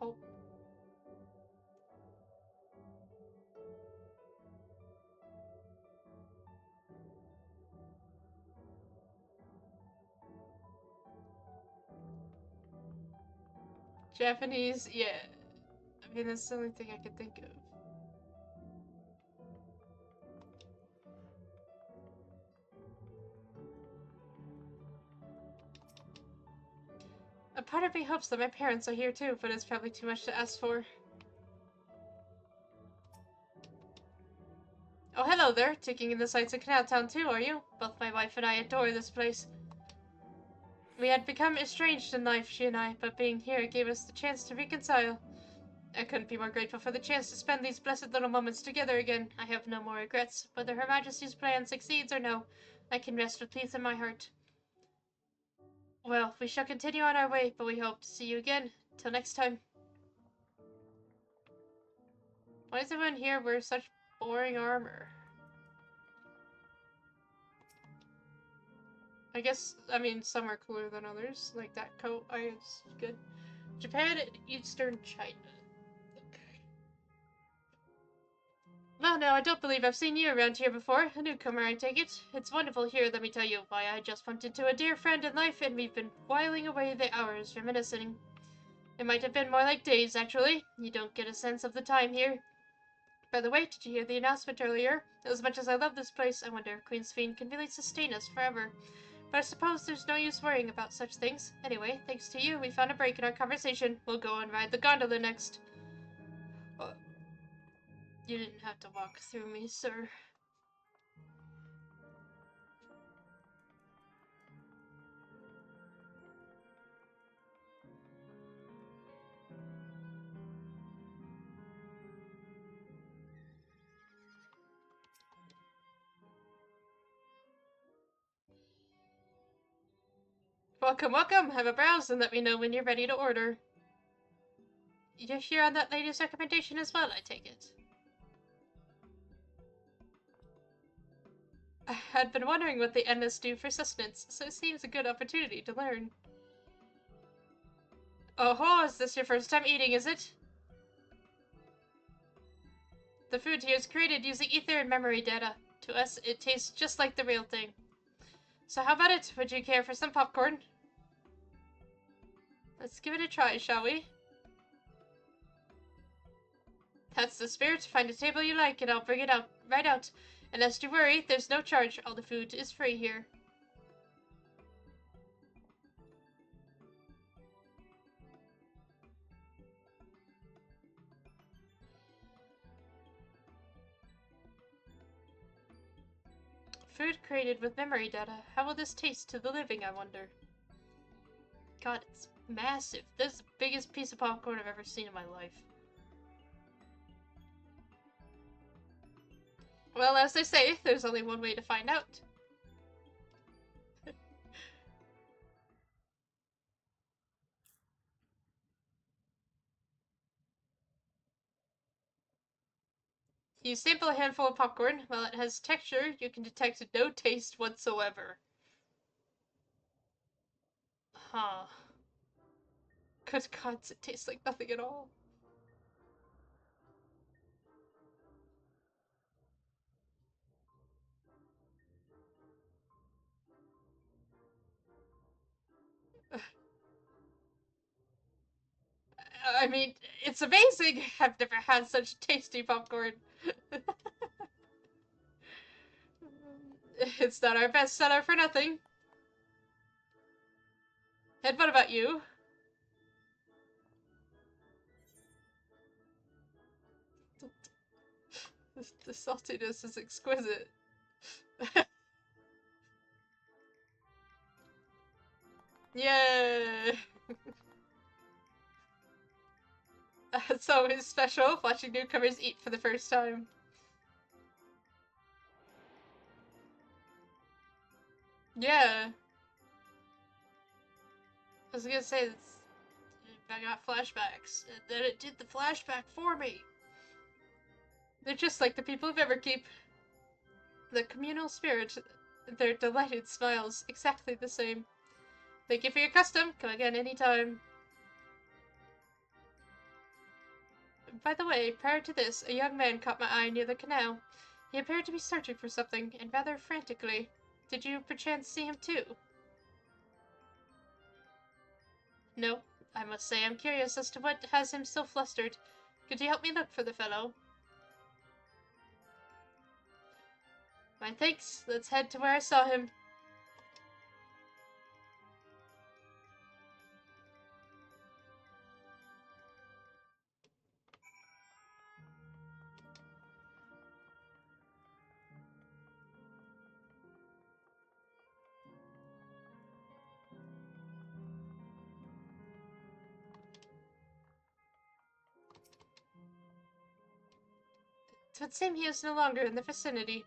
Oh. Japanese, yeah. I mean, that's the only thing I could think of. A part of me hopes that my parents are here too, but it's probably too much to ask for. Oh, hello there. Taking in the sights of Canal Town too, are you? Both my wife and I adore this place. We had become estranged in life, she and I, but being here gave us the chance to reconcile. I couldn't be more grateful for the chance to spend these blessed little moments together again. I have no more regrets. Whether Her Majesty's plan succeeds or no, I can rest with peace in my heart. Well, we shall continue on our way, but we hope to see you again. Till next time. Why does everyone here wear such boring armor? I guess, I mean, some are cooler than others. Like that coat, it's good. Japan and Eastern China. Okay. Well, no, I don't believe I've seen you around here before. A newcomer, I take it. It's wonderful here, let me tell you. Why, I just bumped into a dear friend in life, and we've been whiling away the hours reminiscing. It might have been more like days, actually. You don't get a sense of the time here. By the way, did you hear the announcement earlier? As much as I love this place, I wonder if Queen Sphene can really sustain us forever. But I suppose there's no use worrying about such things. Anyway, thanks to you, we found a break in our conversation. We'll go and ride the gondola next. You didn't have to walk through me, sir. Welcome, welcome! Have a browse and let me know when you're ready to order. You're here on that lady's recommendation as well, I take it. I had been wondering what the endless do for sustenance, so it seems a good opportunity to learn. Oh, is this your first time eating, is it? The food here is created using ether and memory data. To us, it tastes just like the real thing. So how about it? Would you care for some popcorn? Let's give it a try, shall we? That's the spirit. Find a table you like and I'll bring it out right out. And lest you worry, there's no charge. All the food is free here. Food created with memory data. How will this taste to the living, I wonder? God, it's massive. This is the biggest piece of popcorn I've ever seen in my life. Well, as they say, there's only one way to find out. You sample a handful of popcorn. While it has texture, you can detect no taste whatsoever. Huh. Good gods, it tastes like nothing at all. I mean, it's amazing. I've never had such tasty popcorn. It's not our best seller for nothing. And what about you? The saltiness is exquisite. Yeah. It's always special watching newcomers eat for the first time. Yeah. I was gonna say, it's I got flashbacks. And then it did the flashback for me. They're just like the people of Everkeep. The communal spirit, their delighted smiles, exactly the same. Thank you for your custom. Come again anytime. By the way, prior to this, a young man caught my eye near the canal. He appeared to be searching for something, and rather frantically. Did you perchance see him too? No. I must say I'm curious as to what has him so flustered. Could you help me look for the fellow? My thanks. Let's head to where I saw him. It would seem he is no longer in the vicinity.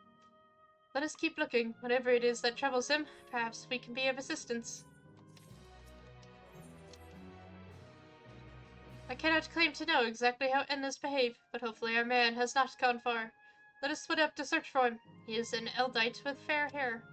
Let us keep looking. Whatever it is that troubles him, perhaps we can be of assistance. I cannot claim to know exactly how Ennas behave, but hopefully our man has not gone far. Let us split up to search for him. He is an Eldite with fair hair.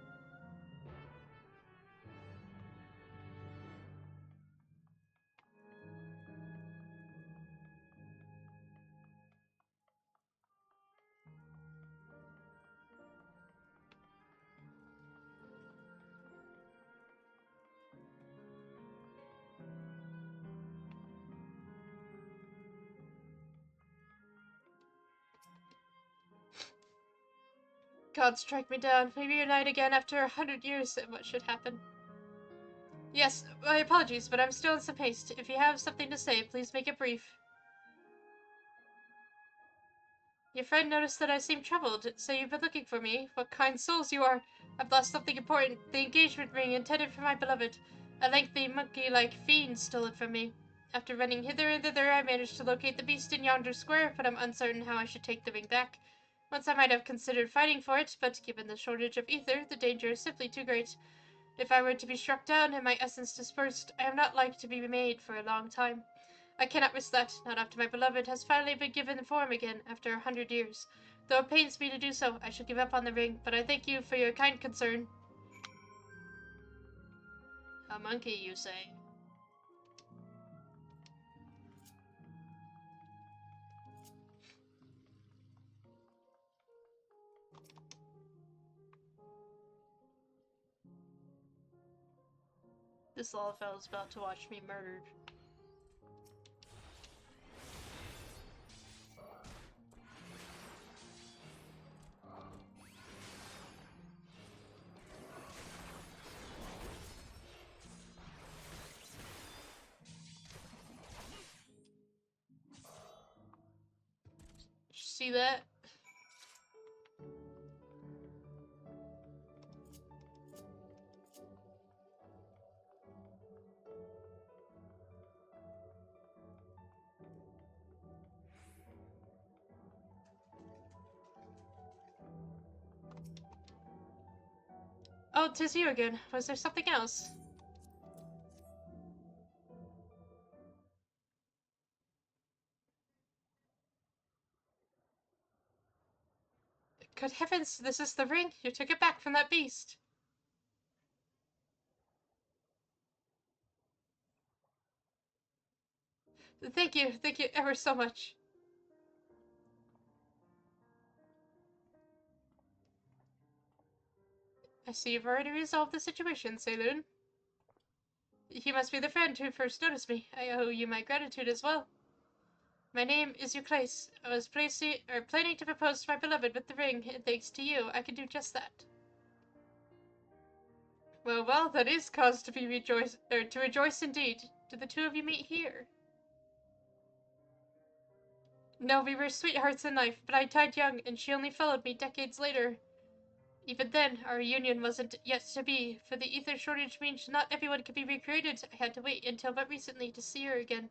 God strike me down. We reunite again after 100 years, and what should happen? Yes, my apologies, but I'm still in some haste. If you have something to say, please make it brief. Your friend noticed that I seemed troubled, so you've been looking for me. What kind souls you are! I've lost something important, the engagement ring intended for my beloved. A lengthy, monkey-like fiend stole it from me. After running hither and thither, I managed to locate the beast in yonder square, but I'm uncertain how I should take the ring back. Once I might have considered fighting for it, but given the shortage of ether, the danger is simply too great. If I were to be struck down and my essence dispersed, I am not like to be remade for a long time. I cannot risk that, not after my beloved has finally been given form again after 100 years. Though it pains me to do so, I should give up on the ring, but I thank you for your kind concern. A monkey, you say? This little fellow's about to watch me murdered. Did you see that? Oh, 'tis you again. Was there something else? Good heavens, this is the ring! You took it back from that beast! Thank you ever so much. I see you've already resolved the situation, Saloon. He must be the friend who first noticed me. I owe you my gratitude as well. My name is Euclase. I was planning to propose to my beloved with the ring, and thanks to you, I can do just that. Well, that is cause to be to rejoice indeed. Did the two of you meet here? No, we were sweethearts in life, but I died young, and she only followed me decades later. Even then, our reunion wasn't yet to be, for the ether shortage means not everyone could be recreated. I had to wait until but recently to see her again.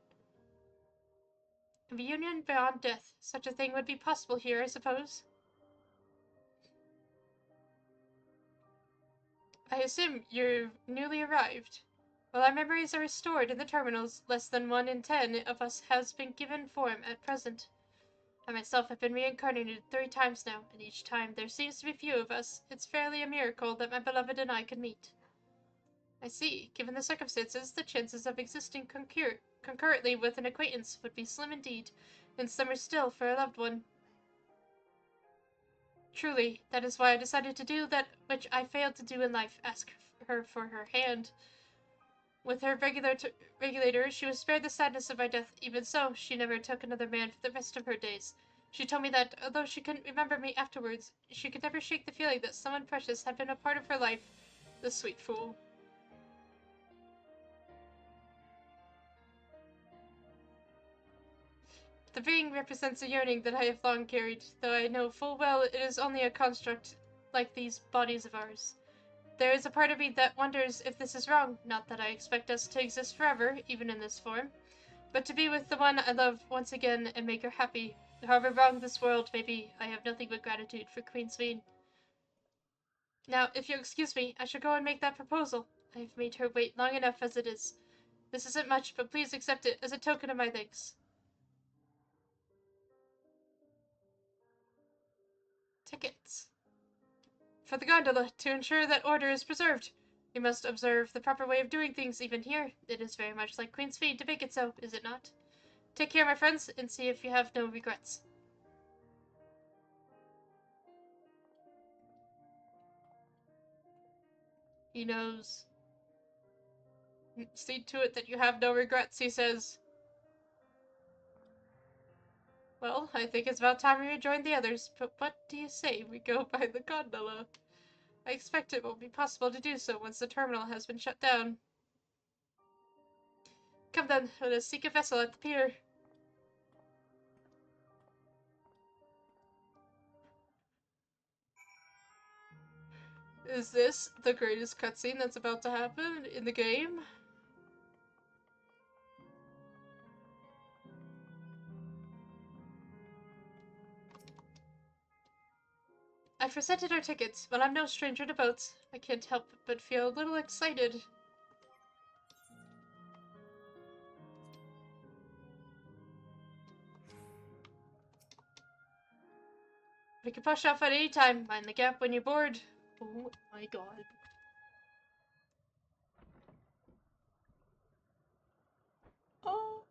A reunion beyond death. Such a thing would be possible here, I suppose. I assume you're newly arrived. While our memories are restored in the terminals, less than 1 in 10 of us has been given form at present. I myself have been reincarnated 3 times now, and each time there seems to be few of us. It's fairly a miracle that my beloved and I could meet. I see. Given the circumstances, the chances of existing concurrently with an acquaintance would be slim indeed, and slimmer still for a loved one. Truly, that is why I decided to do that which I failed to do in life, ask her for her hand. With her regulator, she was spared the sadness of my death. Even so, she never took another man for the rest of her days. She told me that, although she couldn't remember me afterwards, she could never shake the feeling that someone precious had been a part of her life. The sweet fool. The ring represents a yearning that I have long carried, though I know full well it is only a construct like these bodies of ours. There is a part of me that wonders if this is wrong, not that I expect us to exist forever, even in this form, but to be with the one I love once again and make her happy. However wrong this world may be, I have nothing but gratitude for Queen Sphene. Now, if you'll excuse me, I shall go and make that proposal. I have made her wait long enough as it is. This isn't much, but please accept it as a token of my thanks. Tickets. For the gondola, to ensure that order is preserved. We must observe the proper way of doing things even here. It is very much like Queen Sphene to make it so, is it not? Take care, my friends, and see if you have no regrets. He knows. See to it that you have no regrets, he says. Well, I think it's about time we rejoined the others, but what do you say we go by the gondola? I expect it won't be possible to do so once the terminal has been shut down. Come then, let us seek a vessel at the pier. Is this the greatest cutscene that's about to happen in the game? I presented our tickets, but I'm no stranger to boats. I can't help but feel a little excited. We can push off at any time. Mind the gap when you're bored. Oh my god. Oh.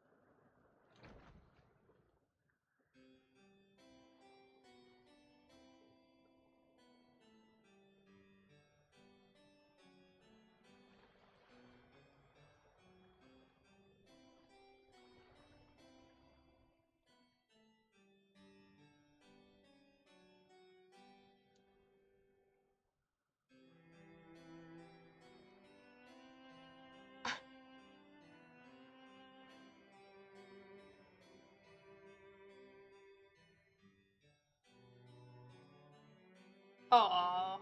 Aww.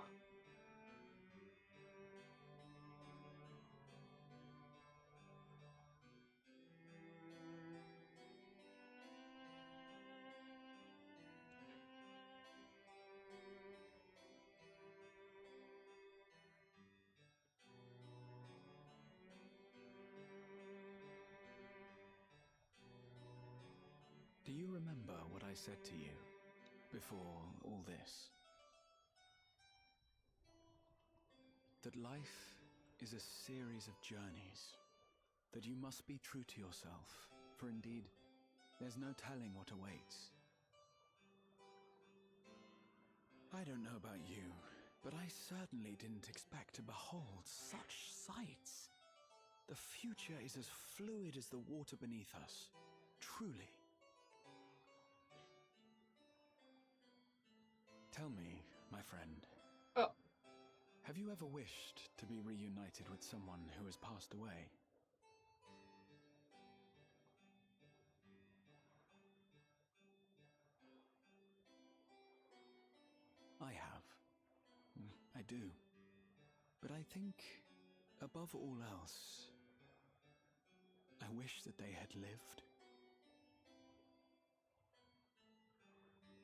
Do you remember what I said to you before all this? That life is a series of journeys, that you must be true to yourself, for indeed, there's no telling what awaits. I don't know about you, but I certainly didn't expect to behold such sights. The future is as fluid as the water beneath us, truly. Tell me, my friend. Oh. Have you ever wished to be reunited with someone who has passed away? I have. I do. But I think, above all else, I wish that they had lived.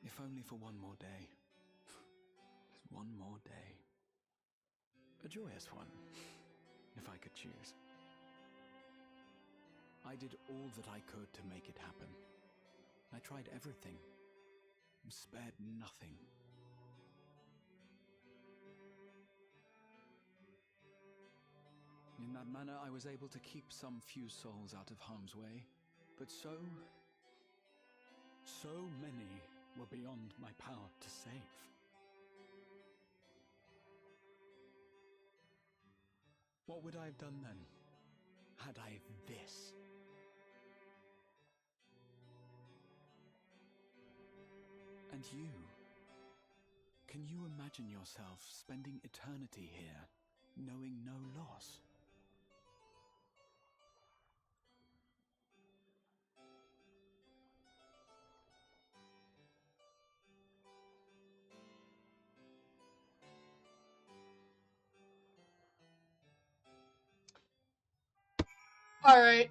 If only for one more day. Just one more day. A joyous one, if I could choose. I did all that I could to make it happen. I tried everything, and spared nothing. In that manner, I was able to keep some few souls out of harm's way, but so many were beyond my power to save. What would I have done then, had I this? And you? Can you imagine yourself spending eternity here, knowing no loss? Alright.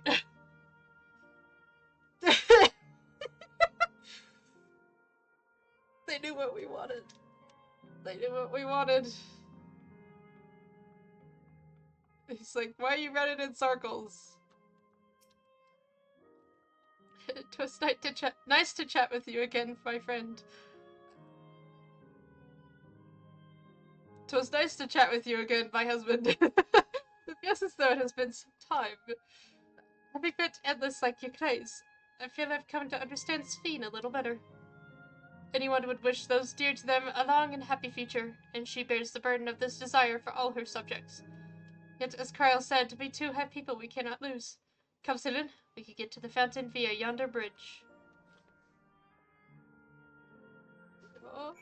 They knew what we wanted. They knew what we wanted. He's like, why are you running in circles? It was nice to chat with you again, my friend. It was nice to chat with you again, my husband. It feels as though it has been some time. Having met endless like your craze, I feel I've come to understand Sphene a little better. Anyone would wish those dear to them a long and happy future, and she bears the burden of this desire for all her subjects. Yet, as Kyle said, we too have people we cannot lose. Come, Sylvan, we can get to the fountain via yonder bridge. Oh.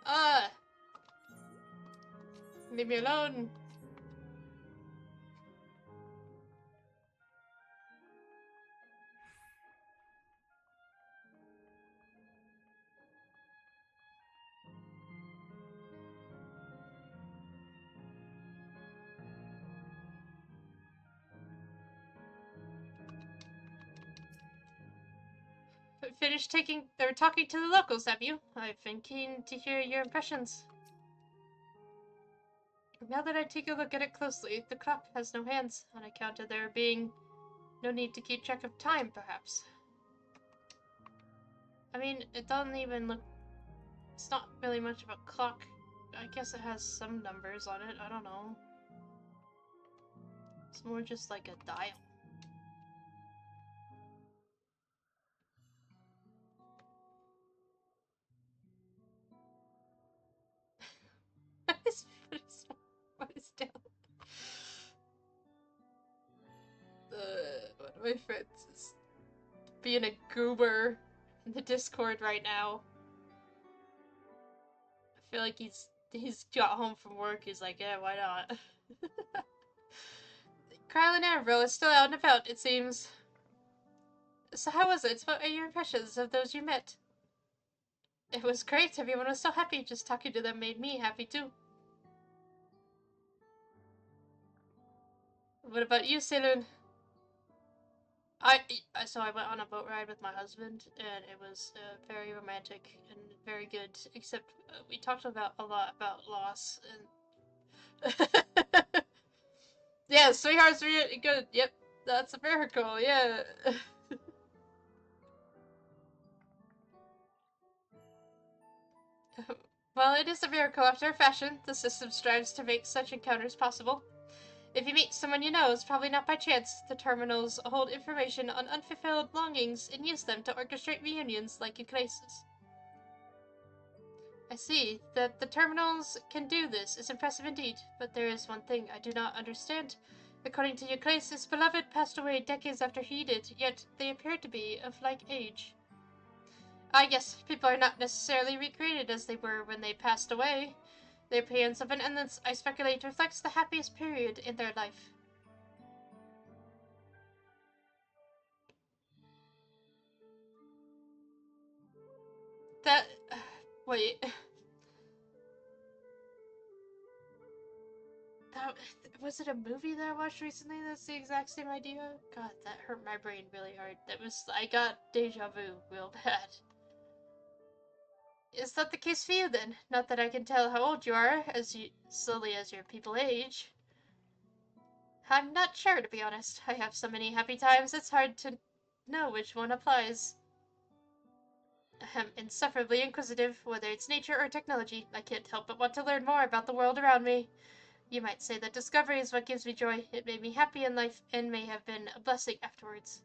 Ah! Leave me alone. Finished talking to the locals, have you? I've been keen to hear your impressions. Now that I take a look at it closely, the clock has no hands, on account of there being no need to keep track of time, perhaps. I mean, it doesn't even look... It's not really much of a clock. I guess it has some numbers on it, I don't know. It's more just like a dial. What is down? One of my friends is being a goober in the Discord right now. I feel like he's got home from work. He's like, yeah, why not? Kyle and Ambrose is still out and about, it seems. So how was it? What are your impressions of those you met? It was great. Everyone was so happy. Just talking to them made me happy too. What about you, Saloon? So I went on a boat ride with my husband, and it was very romantic and very good. Except we talked a lot about loss and yeah, sweetheart's really good. Yep, that's a miracle. Yeah. Well, it is a miracle after a fashion. The system strives to make such encounters possible. If you meet someone you know, it's probably not by chance. The terminals hold information on unfulfilled longings and use them to orchestrate reunions like Eucrasis. I see. That the terminals can do this is impressive indeed, but there is one thing I do not understand. According to Eucrasis, beloved passed away decades after he did, yet they appear to be of like age. Ah yes, people are not necessarily recreated as they were when they passed away. The appearance of an endless, I speculate, reflects the happiest period in their life. That... wait. That, was it a movie that I watched recently that's the exact same idea? God, that hurt my brain really hard. I got deja vu real bad. Is that the case for you then? Not that I can tell how old you are, slowly as your people age. I'm not sure, to be honest. I have so many happy times, it's hard to know which one applies. I'm insufferably inquisitive, whether it's nature or technology. I can't help but want to learn more about the world around me. You might say that discovery is what gives me joy. It made me happy in life, and may have been a blessing afterwards.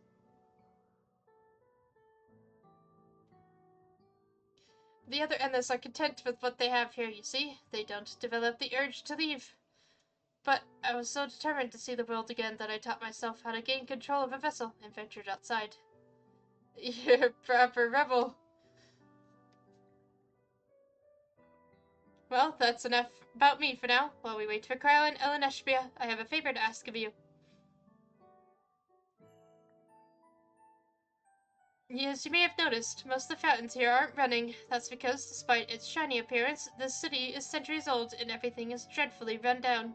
The other endless are content with what they have here, you see. They don't develop the urge to leave. But I was so determined to see the world again that I taught myself how to gain control of a vessel and ventured outside. You're a proper rebel. Well, that's enough about me for now. While we wait for Cryo and Eleneshbia, I have a favor to ask of you. As you may have noticed, most of the fountains here aren't running. That's because, despite its shiny appearance, this city is centuries old and everything is dreadfully run down.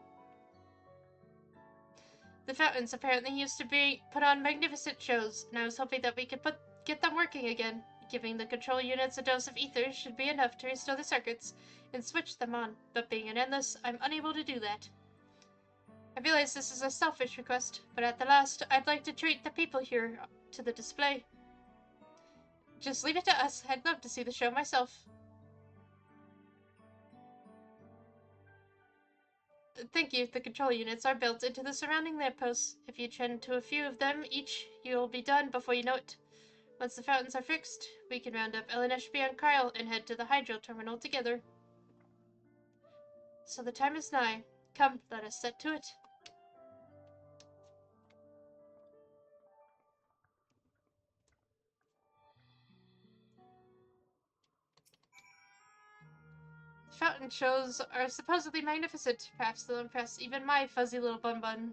The fountains apparently used to be put on magnificent shows, and I was hoping that we could get them working again. Giving the control units a dose of ether should be enough to restore the circuits and switch them on, but being an endless, I'm unable to do that. I realize this is a selfish request, but at the last, I'd like to treat the people here to the display. Just leave it to us. I'd love to see the show myself. Thank you. The control units are built into the surrounding lampposts. If you tend to a few of them each, you'll be done before you know it. Once the fountains are fixed, we can round up Eleneshbia and Kyle and head to the hydro terminal together. So the time is nigh. Come, let us set to it. Fountain shows are supposedly magnificent. Perhaps they'll impress even my fuzzy little bun-bun.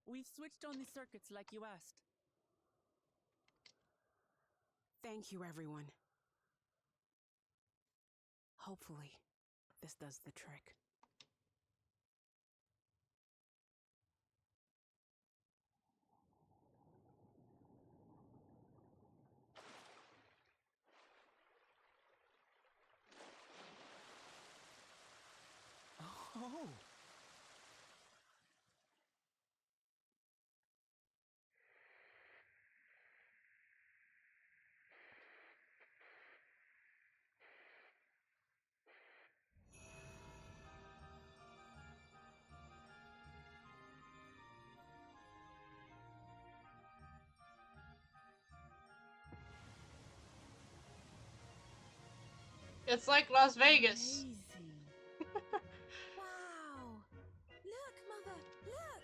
We've switched on the circuits like you asked. Thank you, everyone. Hopefully, this does the trick. Oh! It's like Las Vegas. Wow! Look, Mother! Look!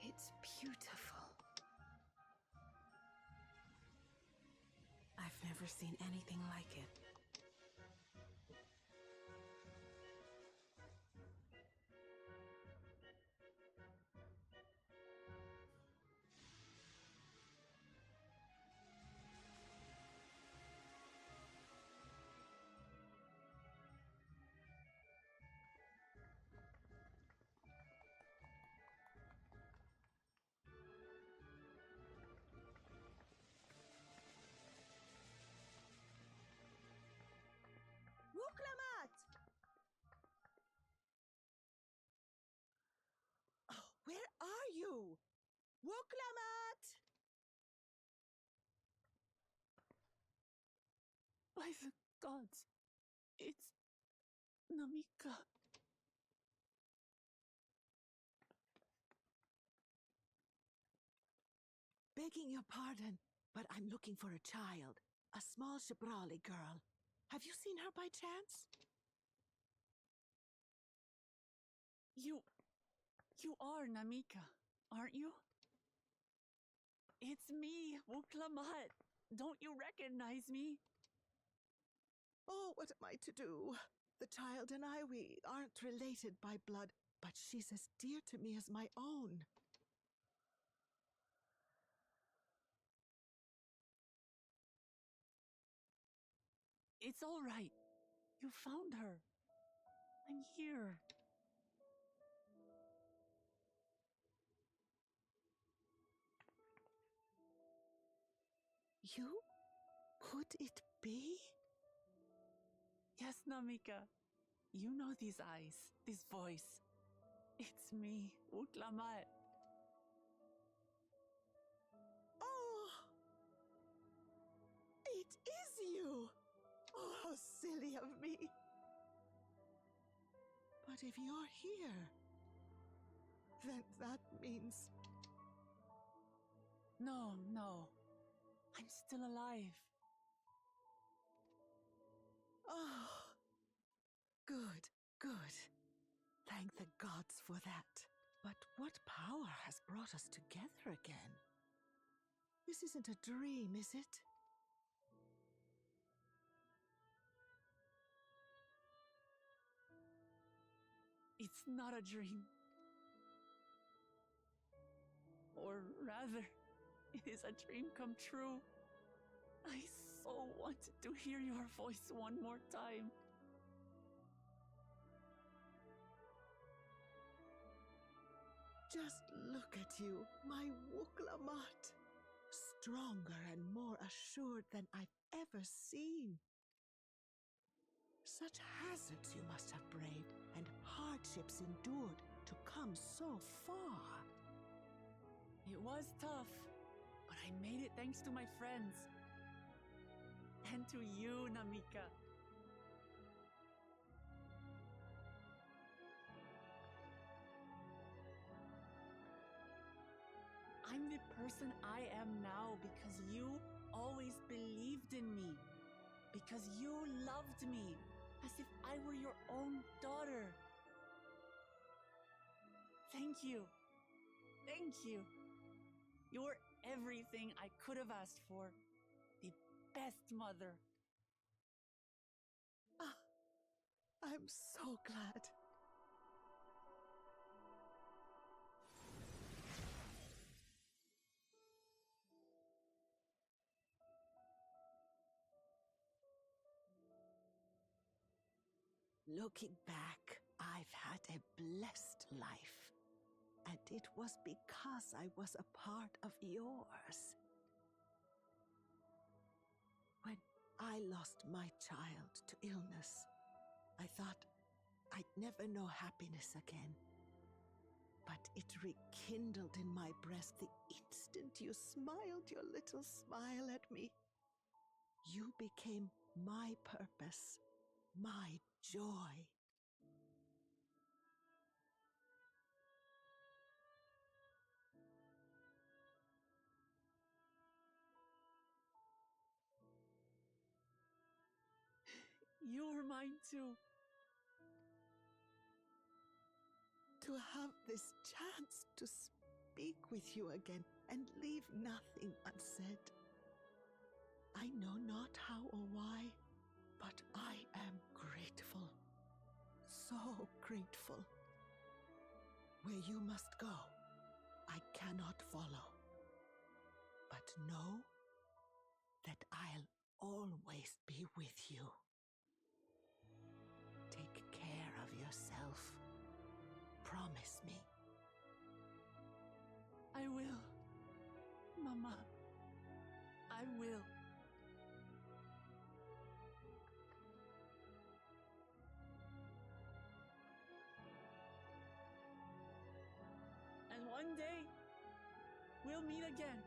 It's beautiful. I've never seen anything like it. Wuklamat! By the gods, it's Namika. Begging your pardon, but I'm looking for a child. A small Shabrali girl. Have you seen her by chance? You are Namika, aren't you? It's me, Wuklamat. Don't you recognize me? Oh, what am I to do? The child and we aren't related by blood, but she's as dear to me as my own. It's all right. You found her. I'm here. You? Could it be? Yes, Namika. You know these eyes, this voice. It's me, Wuklamat. Oh! It is you! Oh, how silly of me. But if you're here, then that means... No. I'm still alive. Oh, good. Thank the gods for that. But what power has brought us together again? This isn't a dream, is it? It's not a dream. Or rather, it is a dream come true. I so wanted to hear your voice one more time. Just look at you, my Wuklamat. Stronger and more assured than I've ever seen. Such hazards you must have braved and hardships endured to come so far. It was tough, but I made it thanks to my friends. And to you, Namika. I'm the person I am now because you always believed in me. Because you loved me as if I were your own daughter. Thank you. Thank you. You're everything I could have asked for. The best mother. I'm so glad. Looking back, I've had a blessed life. And it was because I was a part of yours. When I lost my child to illness, I thought I'd never know happiness again. But it rekindled in my breast the instant you smiled your little smile at me. You became my purpose, my joy. You're mine too. To have this chance to speak with you again and leave nothing unsaid. I know not how or why, but I am grateful. So grateful. Where you must go, I cannot follow. But know that I'll always be with you. Take care of yourself. Promise me. I will. Mama. I will. And one day, we'll we'll meet again.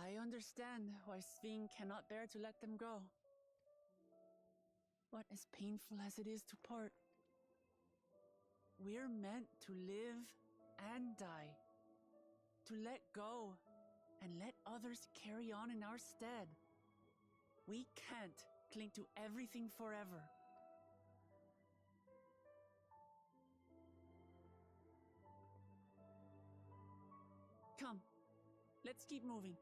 I understand why Sphene cannot bear to let them go. But as painful as it is to part, we're meant to live and die. To let go and let others carry on in our stead. We can't cling to everything forever. Come, let's keep moving.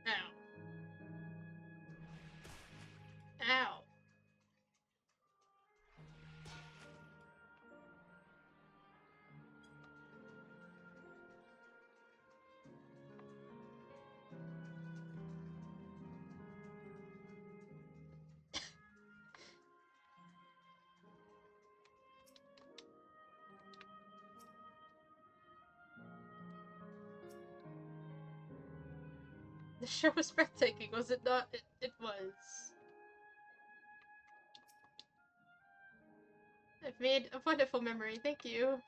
Ow. Ow. The show was breathtaking, was it not? It was. I've made a wonderful memory, thank you.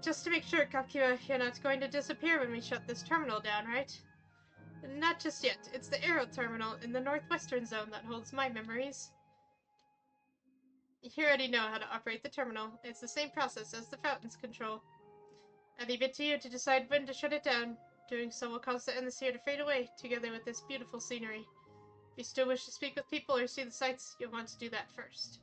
Just to make sure, Kapkiwa, you're not going to disappear when we shut this terminal down, right? Not just yet. It's the Aero Terminal in the northwestern zone that holds my memories. You already know how to operate the terminal. It's the same process as the fountain's control. I leave it to you to decide when to shut it down. Doing so will cause the endless here to fade away, together with this beautiful scenery. If you still wish to speak with people or see the sights, you'll want to do that first.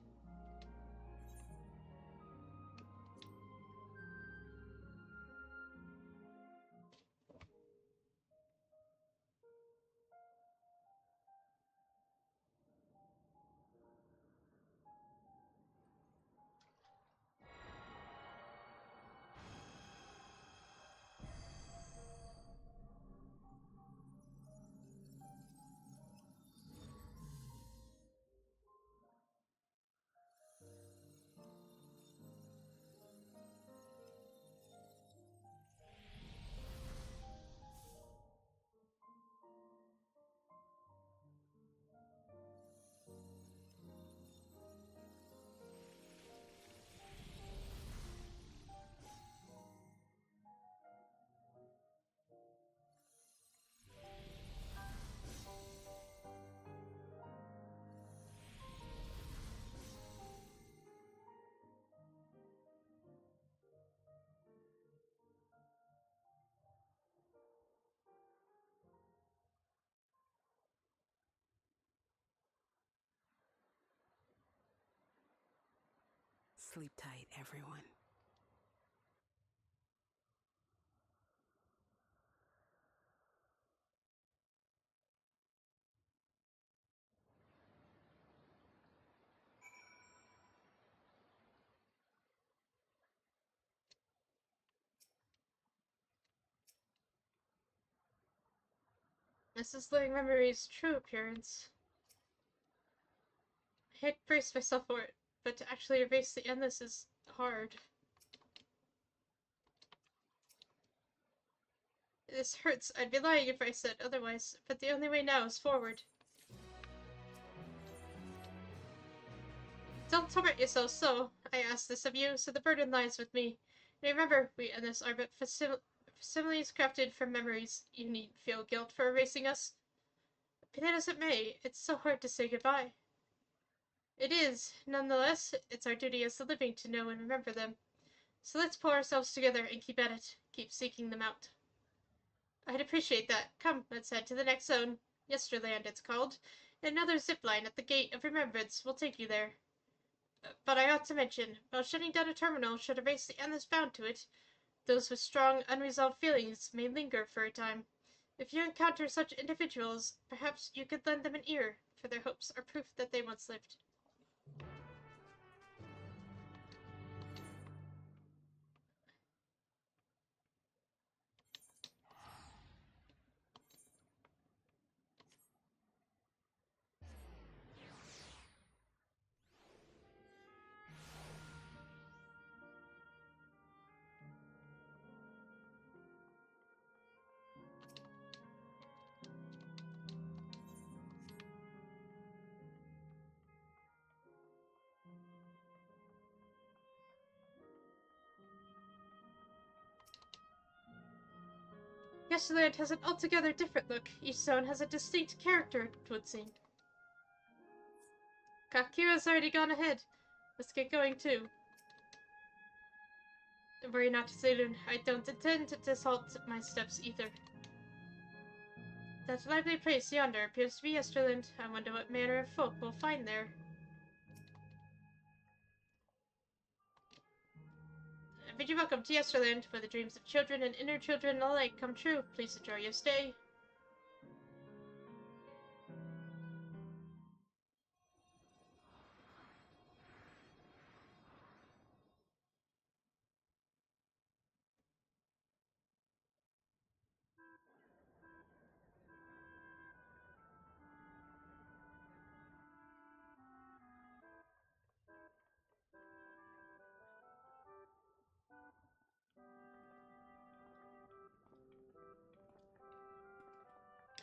Sleep tight, everyone. This is Living Memory's true appearance. I hate to brace myself for it, but to actually erase the endless is hard. This hurts. I'd be lying if I said otherwise, but the only way now is forward. Don't torment yourself so. I ask this of you, so the burden lies with me. And remember, we and this are but facsimiles crafted from memories. You needn't feel guilt for erasing us. Be that as it may, it's so hard to say goodbye. It is. Nonetheless, it's our duty as the living to know and remember them. So let's pull ourselves together and keep at it. Keep seeking them out. I'd appreciate that. Come, let's head to the next zone. Yesterland, it's called. Another zipline at the Gate of Remembrance will take you there. But I ought to mention, while shutting down a terminal should erase the endless bound to it, those with strong, unresolved feelings may linger for a time. If you encounter such individuals, perhaps you could lend them an ear, for their hopes are proof that they once lived. Yesterland has an altogether different look. Each zone has a distinct character, it would seem. Kakira's already gone ahead. Let's get going too. Worry not, Zelun. I don't intend to halt my steps either. That lively place yonder appears to be Yesterland. I wonder what manner of folk we'll find there. I bid you welcome to Yesterland, where the dreams of children and inner children alike come true. Please enjoy your stay.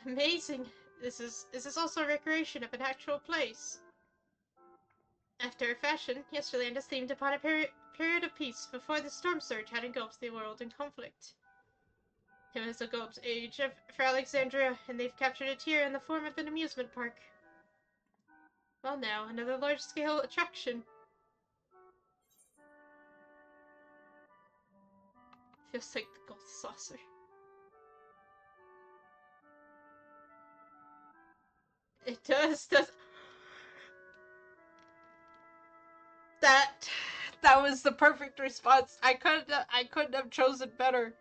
Amazing! This is also a recreation of an actual place. After a fashion, Yesterland is themed upon a period of peace before the storm surge had engulfed the world in conflict. It was a golden age for Alexandria, and they've captured it here in the form of an amusement park. Well now, another large-scale attraction. Feels like the gold saucer. It does. That was the perfect response. I couldn't have chosen better.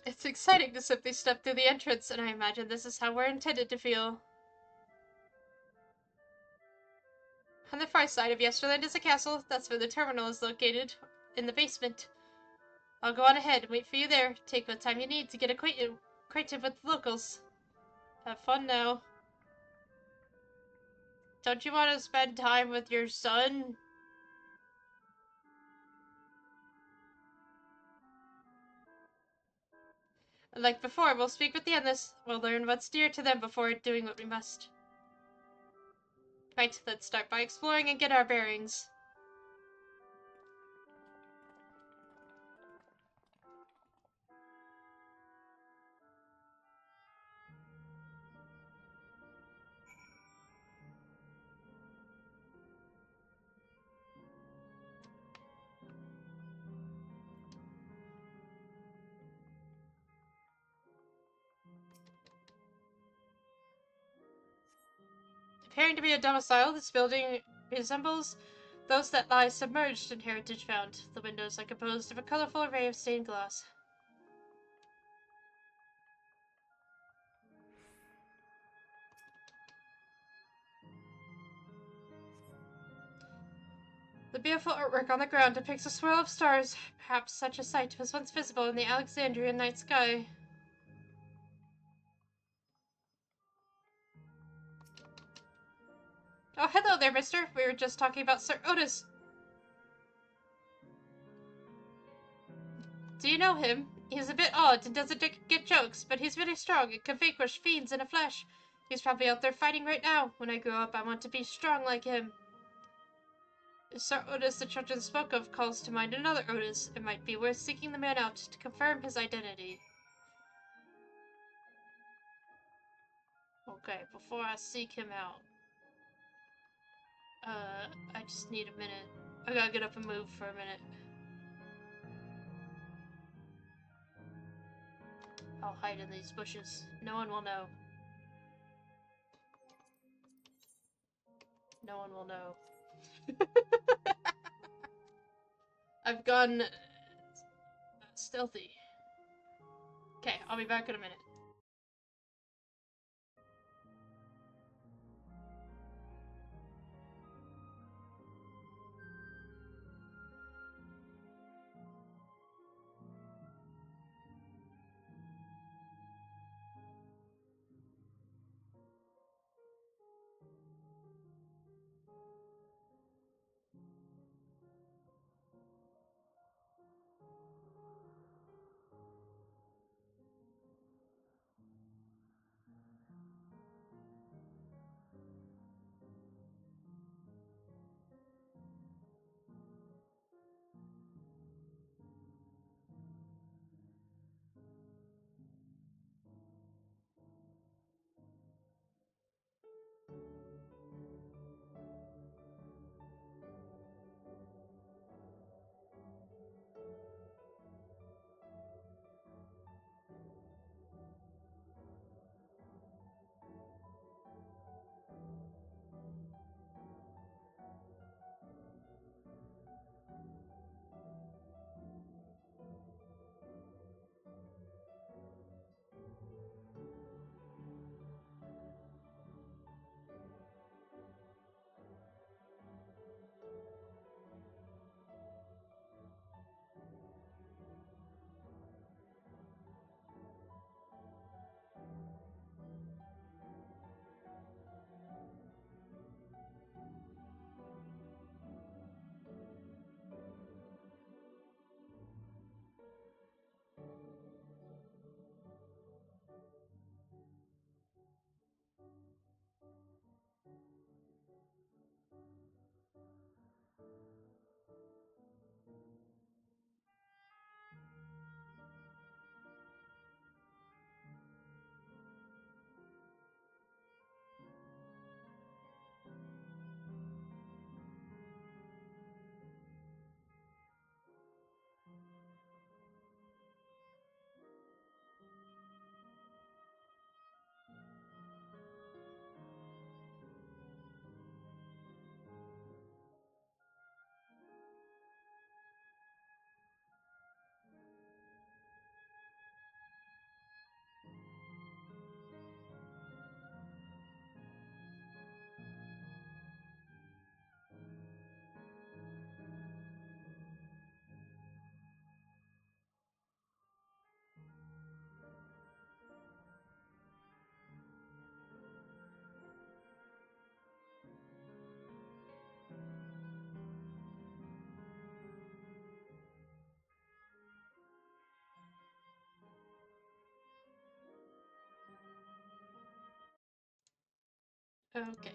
It's exciting to simply step through the entrance, and I imagine this is how we're intended to feel. On the far side of Yesterland is a castle. That's where the terminal is located, in the basement. I'll go on ahead and wait for you there. Take what time you need to get acquainted with the locals. Have fun now. Don't you want to spend time with your son? Like before, we'll speak with the Endless. We'll learn what's dear to them before doing what we must. Right, let's start by exploring and get our bearings. Appearing to be a domicile, this building resembles those that lie submerged in Heritage Found. The windows are composed of a colorful array of stained glass. The beautiful artwork on the ground depicts a swirl of stars. Perhaps such a sight was once visible in the Alexandrian night sky. Oh, hello there, mister. We were just talking about Sir Otis. Do you know him? He's a bit odd and doesn't get jokes, but he's really strong and can vanquish fiends in a flash. He's probably out there fighting right now. When I grow up, I want to be strong like him. Sir Otis the children spoke of calls to mind another Otis. It might be worth seeking the man out to confirm his identity. Okay, before I seek him out, I just need a minute. I gotta get up and move for a minute. I'll hide in these bushes. No one will know. No one will know. I've gone stealthy. Okay, I'll be back in a minute. Okay.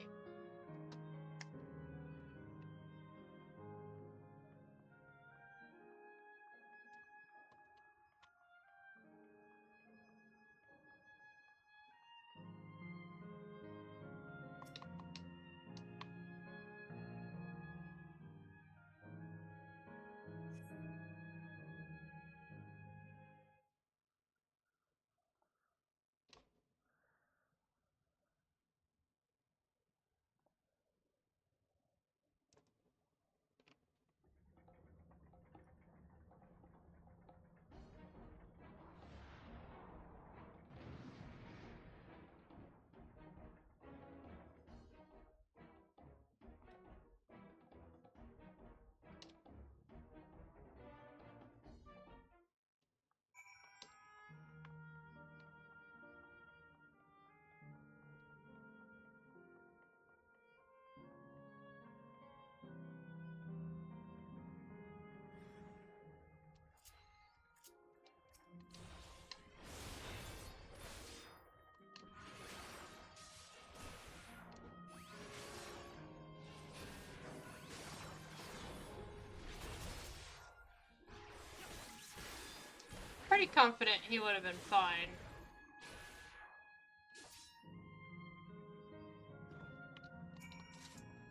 pretty confident he would have been fine.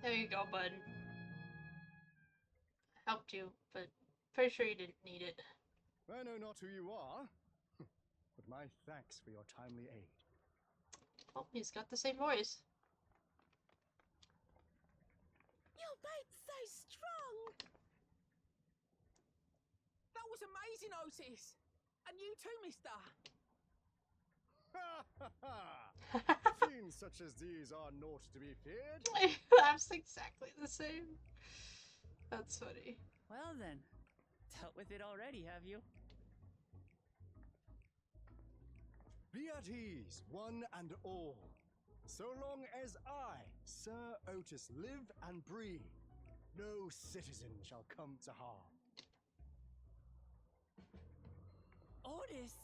There you go, bud. Helped you, but pretty sure you didn't need it. I know not who you are, but my thanks for your timely aid. Oh, he's got the same voice. You're both so strong! That was amazing, Otis! And you too, mister! Ha ha ha! Fiends such as these are naught to be feared. He laughs exactly the same. That's funny. Well then, dealt with it already, have you? Be at ease, one and all. So long as I, Sir Otis, live and breathe, no citizen shall come to harm. Otis!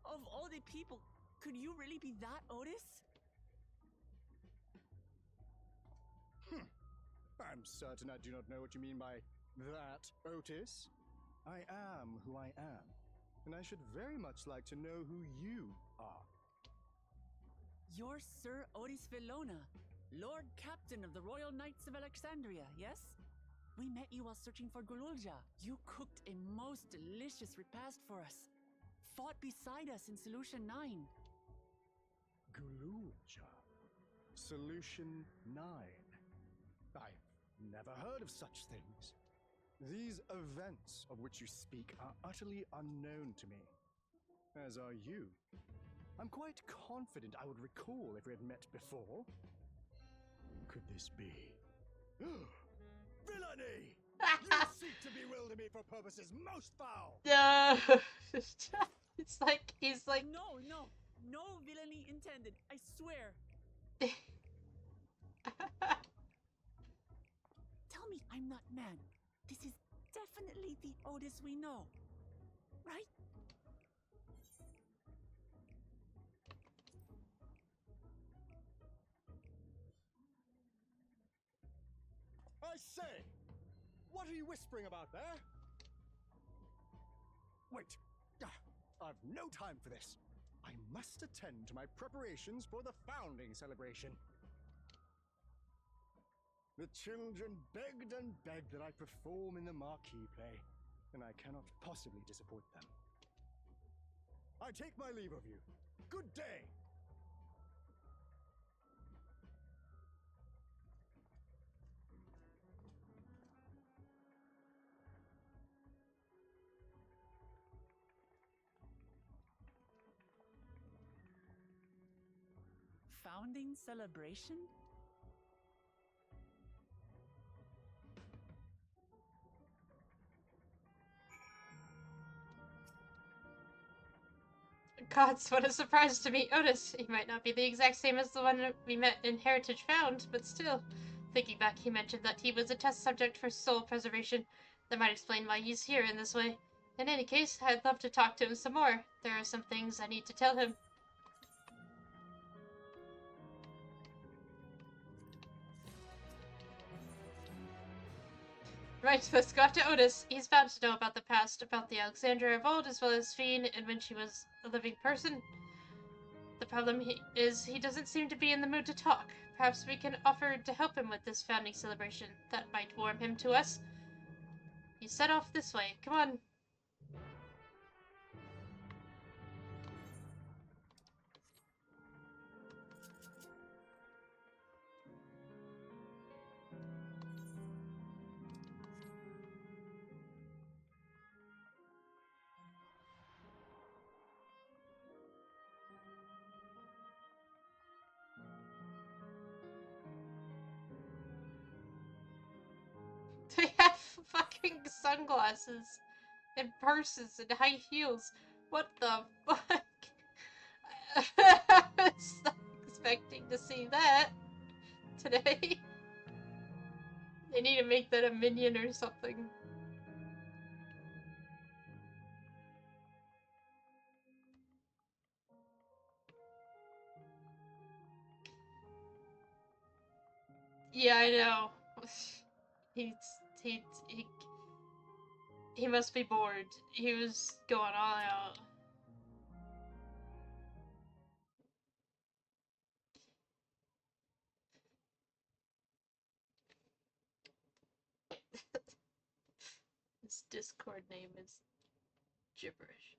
Of all the people, could you really be that Otis? I'm certain I do not know what you mean by that, Otis. I am who I am, and I should very much like to know who you are. You're Sir Otis Villona, Lord Captain of the Royal Knights of Alexandria, yes? We met you while searching for Zoraal Ja. You cooked a most delicious repast for us. Fought beside us in Solution 9. Zoraal Ja. Solution 9. I've never heard of such things. These events of which you speak are utterly unknown to me, as are you. I'm quite confident I would recall if we had met before. Could this be? Villainy! You seek to bewilder me for purposes most foul! It's like, he's like... No villainy intended, I swear. Tell me I'm not mad. This is definitely the Otis we know, right? I say! What are you whispering about there? Wait! I've no time for this. I must attend to my preparations for the founding celebration. The children begged and begged that I perform in the marquee play, and I cannot possibly disappoint them. I take my leave of you. Good day! Founding celebration? Gods, what a surprise to meet Otis. He might not be the exact same as the one we met in Heritage Found, but still. Thinking back, he mentioned that he was a test subject for soul preservation. That might explain why he's here in this way. In any case, I'd love to talk to him some more. There are some things I need to tell him. Right, let's go after Otis. He's bound to know about the past, about the Alexandria of old, as well as Sphene, and when she was a living person. The problem is he doesn't seem to be in the mood to talk. Perhaps we can offer to help him with this founding celebration. That might warm him to us. You set off this way. Come on. They have fucking sunglasses and purses and high heels. What the fuck? I was not expecting to see that today. They need to make that a minion or something. Yeah, I know. He He must be bored. He was going all out. His Discord name is gibberish.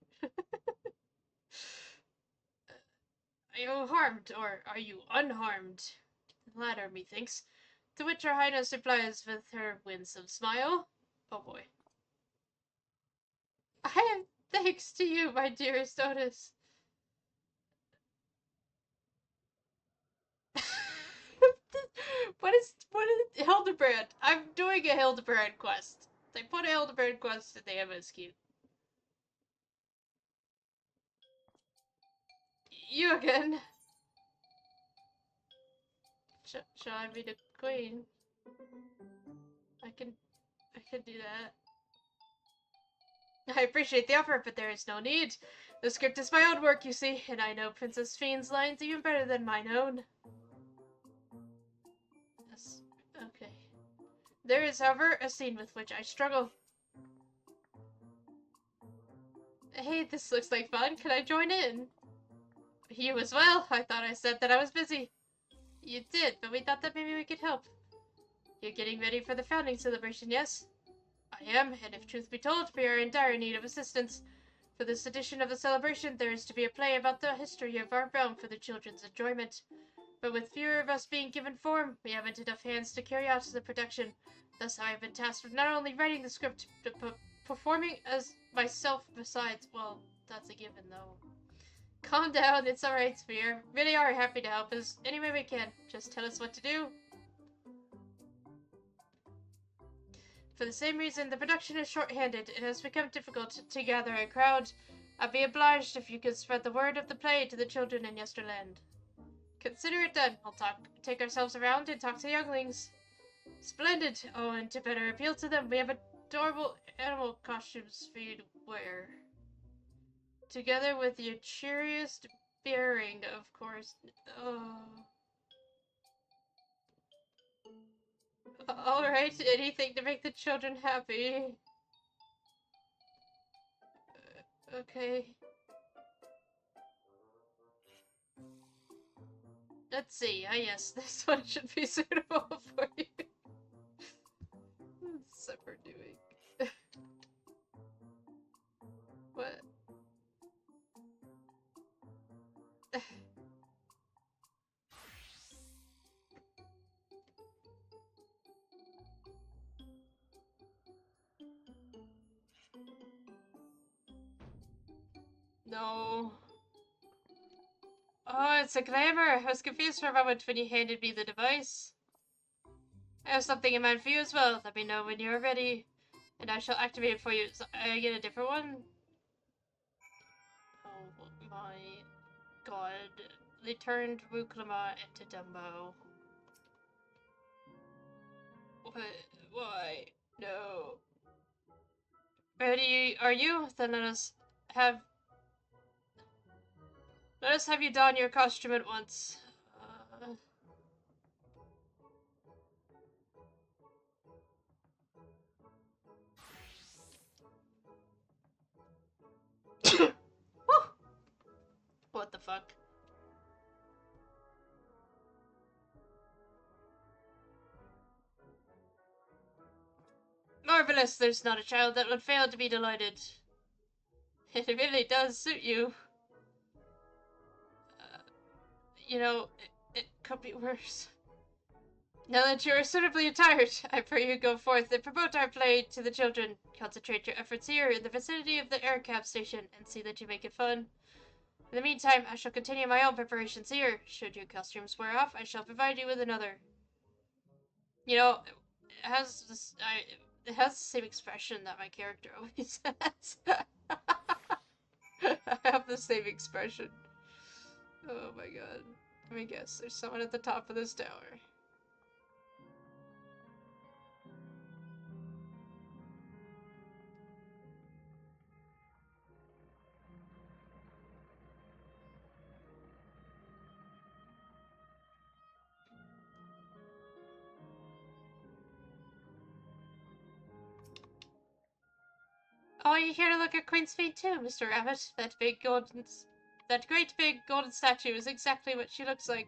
Are you harmed, or are you unharmed? The latter, methinks. To which her highness replies with her winsome smile. Oh boy. I am thanks to you, my dearest Otis. what is Hildebrand? I'm doing a Hildebrand quest. They put a Hildebrand quest in the MSQ. You again. Shall I be the queen? I can do that. I appreciate the offer, but there is no need. The script is my own work, you see, and I know Princess Sphene's lines even better than mine own. Yes. Okay. There is, however, a scene with which I struggle. Hey, this looks like fun. Can I join in? You as well? I thought I said that I was busy. You did, but we thought that maybe we could help. You're getting ready for the founding celebration, yes? I am, and if truth be told, we are in dire need of assistance. For this edition of the celebration, there is to be a play about the history of our realm for the children's enjoyment. But with fewer of us being given form, we haven't enough hands to carry out the production. Thus, I have been tasked with not only writing the script, but performing as myself besides. Well, that's a given, though. Calm down, it's alright, we really are happy to help us any way we can. Just tell us what to do. For the same reason, the production is short-handed. It has become difficult to gather a crowd. I'd be obliged if you could spread the word of the play to the children in Yesterland. Consider it done. We'll take ourselves around and talk to the younglings. Splendid! Oh, and to better appeal to them, we have adorable animal costumes for you to wear. Together with your cheeriest bearing, of course. Oh. Alright, anything to make the children happy. Okay. Let's see. Ah, yes, this one should be suitable for you. Supper doing. What? No. Oh, it's a glamour. I was confused for a moment when you handed me the device. I have something in mind for you as well. Let me know when you're ready, and I shall activate it for you. So I get a different one? Oh my god. They turned Wuklama into Dumbo. What? Why? No. Ready are you? Then let us have you don your costume at once. What the fuck? Marvelous! There's not a child that would fail to be delighted. It really does suit you. You know, it could be worse. Now that you are suitably attired, I pray you go forth and promote our play to the children. Concentrate your efforts here in the vicinity of the air cab station and see that you make it fun. In the meantime, I shall continue my own preparations here. Should your costumes wear off, I shall provide you with another. You know, it has the same expression that my character always has. I have the same expression. Oh my god. Let me guess, there's someone at the top of this tower. Oh, you here to look at Queen Sphene too, Mr. Rabbit? That great big golden statue is exactly what she looks like.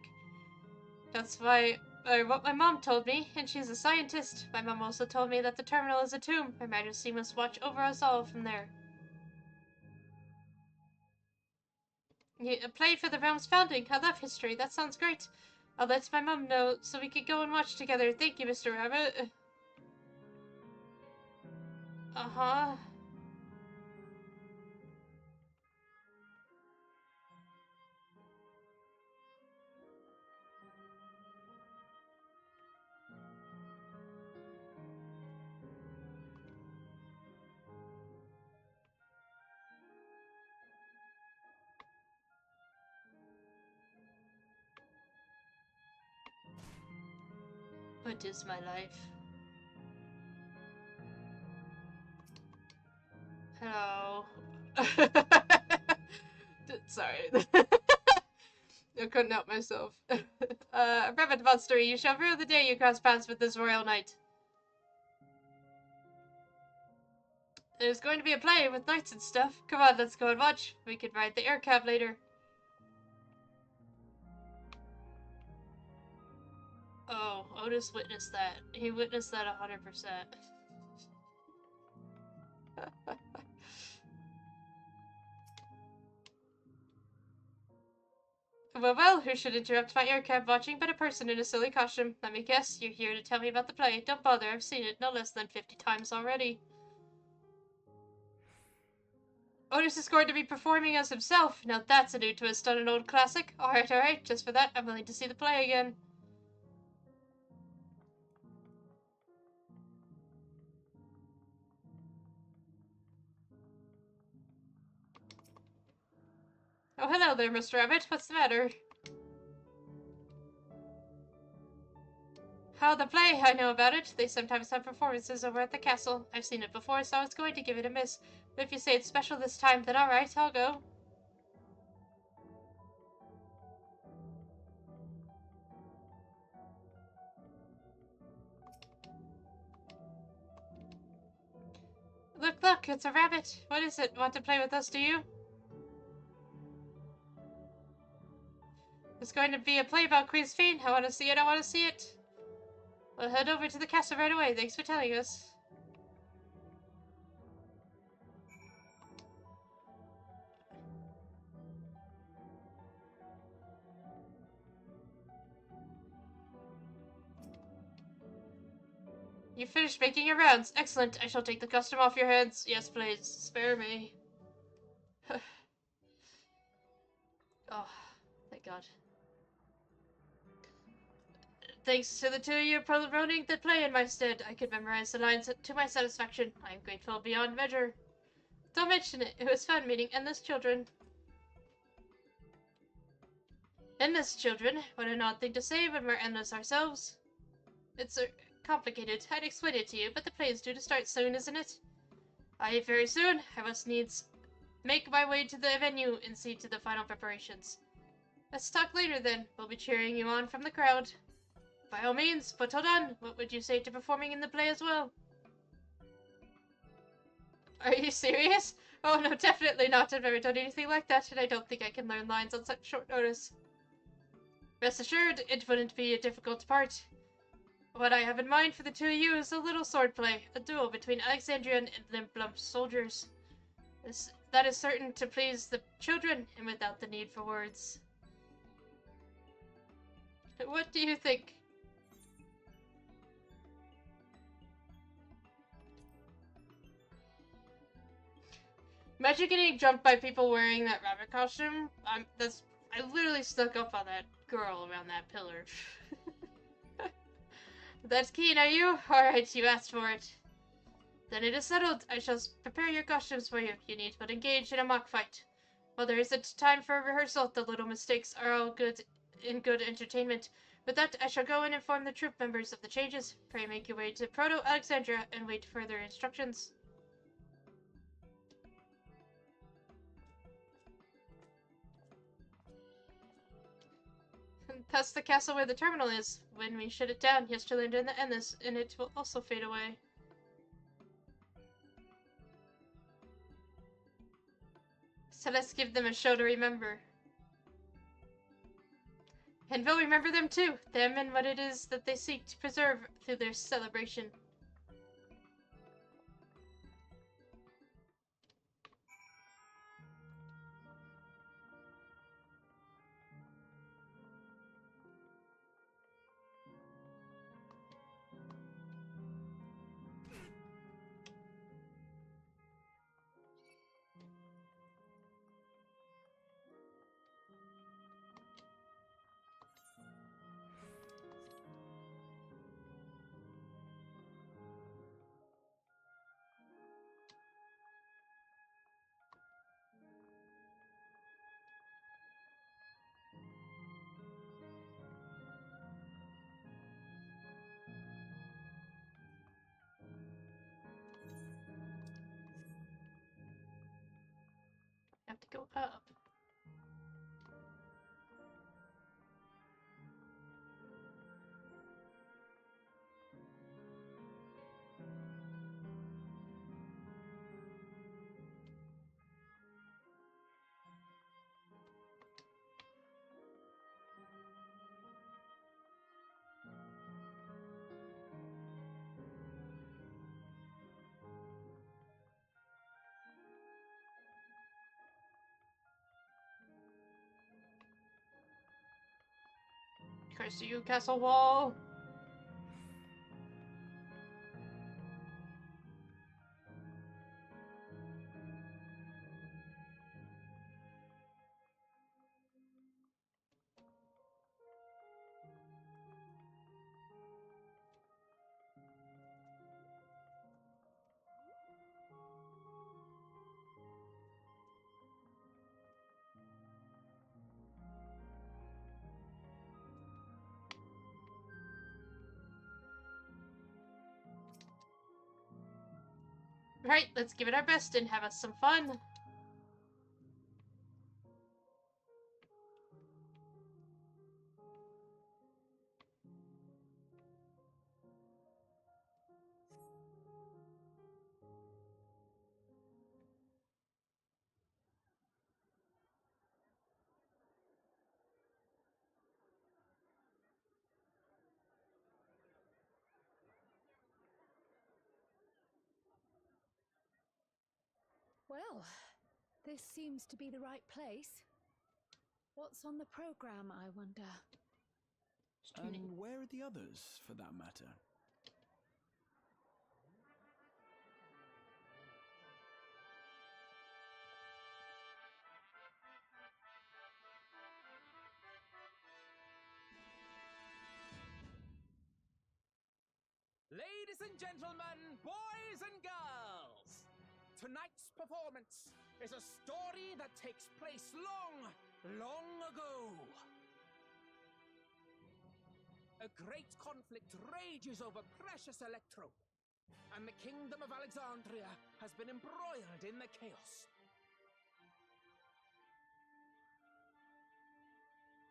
That's what my mom told me, and she's a scientist. My mom also told me that the terminal is a tomb. Her Majesty must watch over us all from there. A play for the realm's founding. I love history. That sounds great. I'll let my mom know so we can go and watch together. Thank you, Mr. Rabbit. Uh-huh. What is my life? Hello. Sorry. I couldn't help myself. Rabbit Monster, you shall rue the day you cross paths with this royal knight. There's going to be a play with knights and stuff. Come on, let's go and watch. We can ride the air cab later. Oh, Otis witnessed that. He witnessed that 100%. Well, who should interrupt my air cab watching but a person in a silly costume? Let me guess, you're here to tell me about the play. Don't bother, I've seen it no less than 50 times already. Otis is going to be performing as himself. Now that's a new twist on an old classic. Alright, just for that, I'm willing to see the play again. Oh, hello there, Mr. Rabbit. What's the matter? How the play? I know about it. They sometimes have performances over at the castle. I've seen it before, so I was going to give it a miss. But if you say it's special this time, then alright, I'll go. Look, it's a rabbit. What is it? Want to play with us, do you? There's going to be a play about Queen Sphene. I want to see it. We'll head over to the castle right away. Thanks for telling us. You finished making your rounds. Excellent. I shall take the custom off your hands. Yes, please. Spare me. Oh, thank God. Thanks to the two of you promoting the play in my stead, I could memorize the lines to my satisfaction. I am grateful beyond measure. Don't mention it. It was fun meeting endless children. Endless children? What an odd thing to say when we're endless ourselves. It's complicated. I'd explain it to you, but the play is due to start soon, isn't it? Aye, very soon. I must needs make my way to the venue and see to the final preparations. Let's talk later then. We'll be cheering you on from the crowd. By all means, but hold on. What would you say to performing in the play as well? Are you serious? Oh no, definitely not. I've never done anything like that, and I don't think I can learn lines on such short notice. Rest assured, it wouldn't be a difficult part. What I have in mind for the two of you is a little swordplay, a duel between Alexandrian and Limp soldiers. That is certain to please the children, and without the need for words. What do you think? Imagine getting jumped by people wearing that rabbit costume. I literally stuck up on that girl around that pillar. That's keen, are you? Alright, you asked for it. Then it is settled. I shall prepare your costumes for you. You need but engage in a mock fight. While there isn't time for a rehearsal, the little mistakes are all good entertainment. With that, I shall go and inform the troop members of the changes. Pray make your way to Proto-Alexandria and wait further instructions. That's the castle where the terminal is. When we shut it down, he has to land in the endless, and it will also fade away. So let's give them a show to remember. And we'll remember them too, them and what it is that they seek to preserve through their celebration. Have to go up. Curse you, castle wall! Right, let's give it our best and have us some fun. Well, this seems to be the right place. What's on the program, I wonder? And where are the others, for that matter? Ladies and gentlemen, boys and girls, tonight's performance is a story that takes place long, long ago. A great conflict rages over precious electro, and the kingdom of Alexandria has been embroiled in the chaos.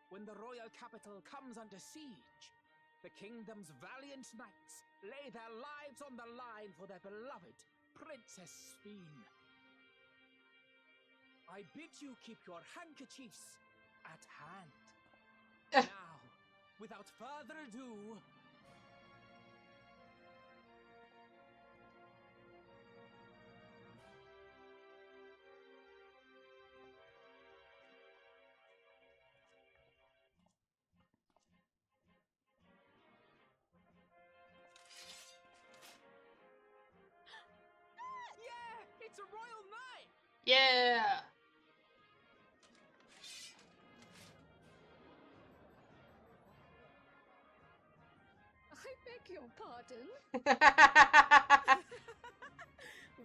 When the royal capital comes under siege, the kingdom's valiant knights lay their lives on the line for their beloved Princess Sphene. I bid you keep your handkerchiefs at hand. Now, without further ado, it's a royal knife! Yeah! I beg your pardon?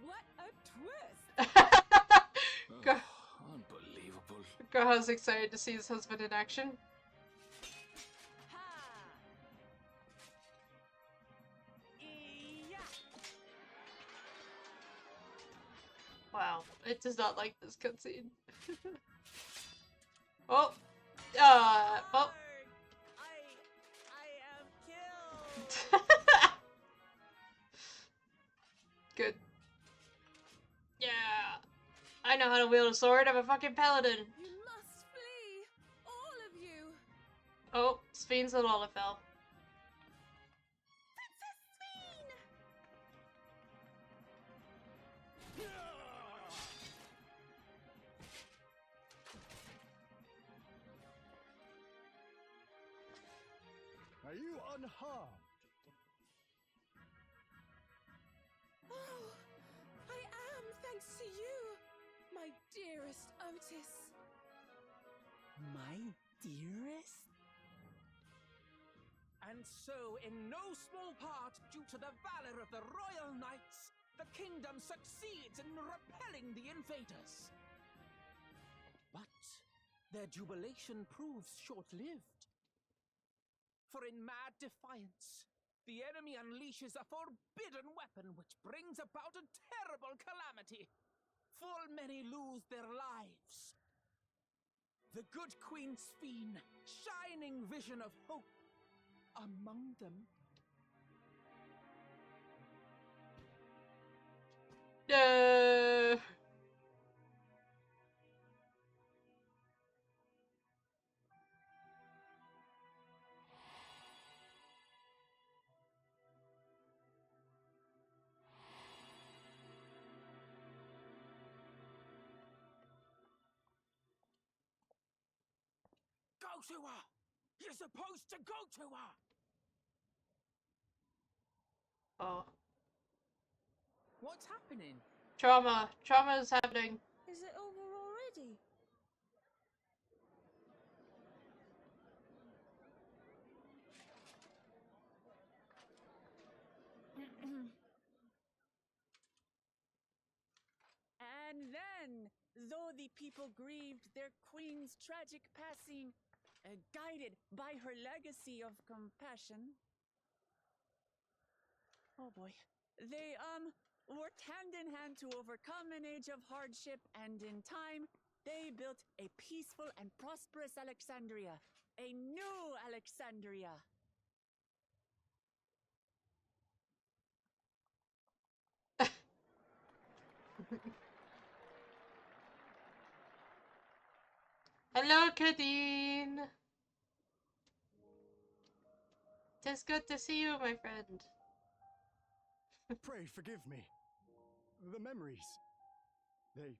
What a twist! Unbelievable. Gaha's excited to see his husband in action. Wow, it does not like this cutscene. Oh! Oh! Good. Yeah! I know how to wield a sword. I'm a fucking paladin. You must flee, all of you. Oh, Sphene's a Lalafell. Princess Sphene! Are you unharmed? Oh, I am, thanks to you, my dearest Otis. My dearest? And so, in no small part due to the valor of the royal knights, the kingdom succeeds in repelling the invaders. But their jubilation proves short-lived. For in mad defiance, the enemy unleashes a forbidden weapon which brings about a terrible calamity. Full many lose their lives. The good Queen Sphene, shining vision of hope, among them. No. Go to her! You're supposed to go to her! Oh. What's happening? Trauma. Trauma is happening. Is it over already? And then, though the people grieved their queen's tragic passing, guided by her legacy of compassion, oh boy, they worked hand in hand to overcome an age of hardship, and in time, they built a peaceful and prosperous Alexandria, a new Alexandria. Hello, Kadeen. Tis good to see you, my friend. Pray forgive me. The memories. They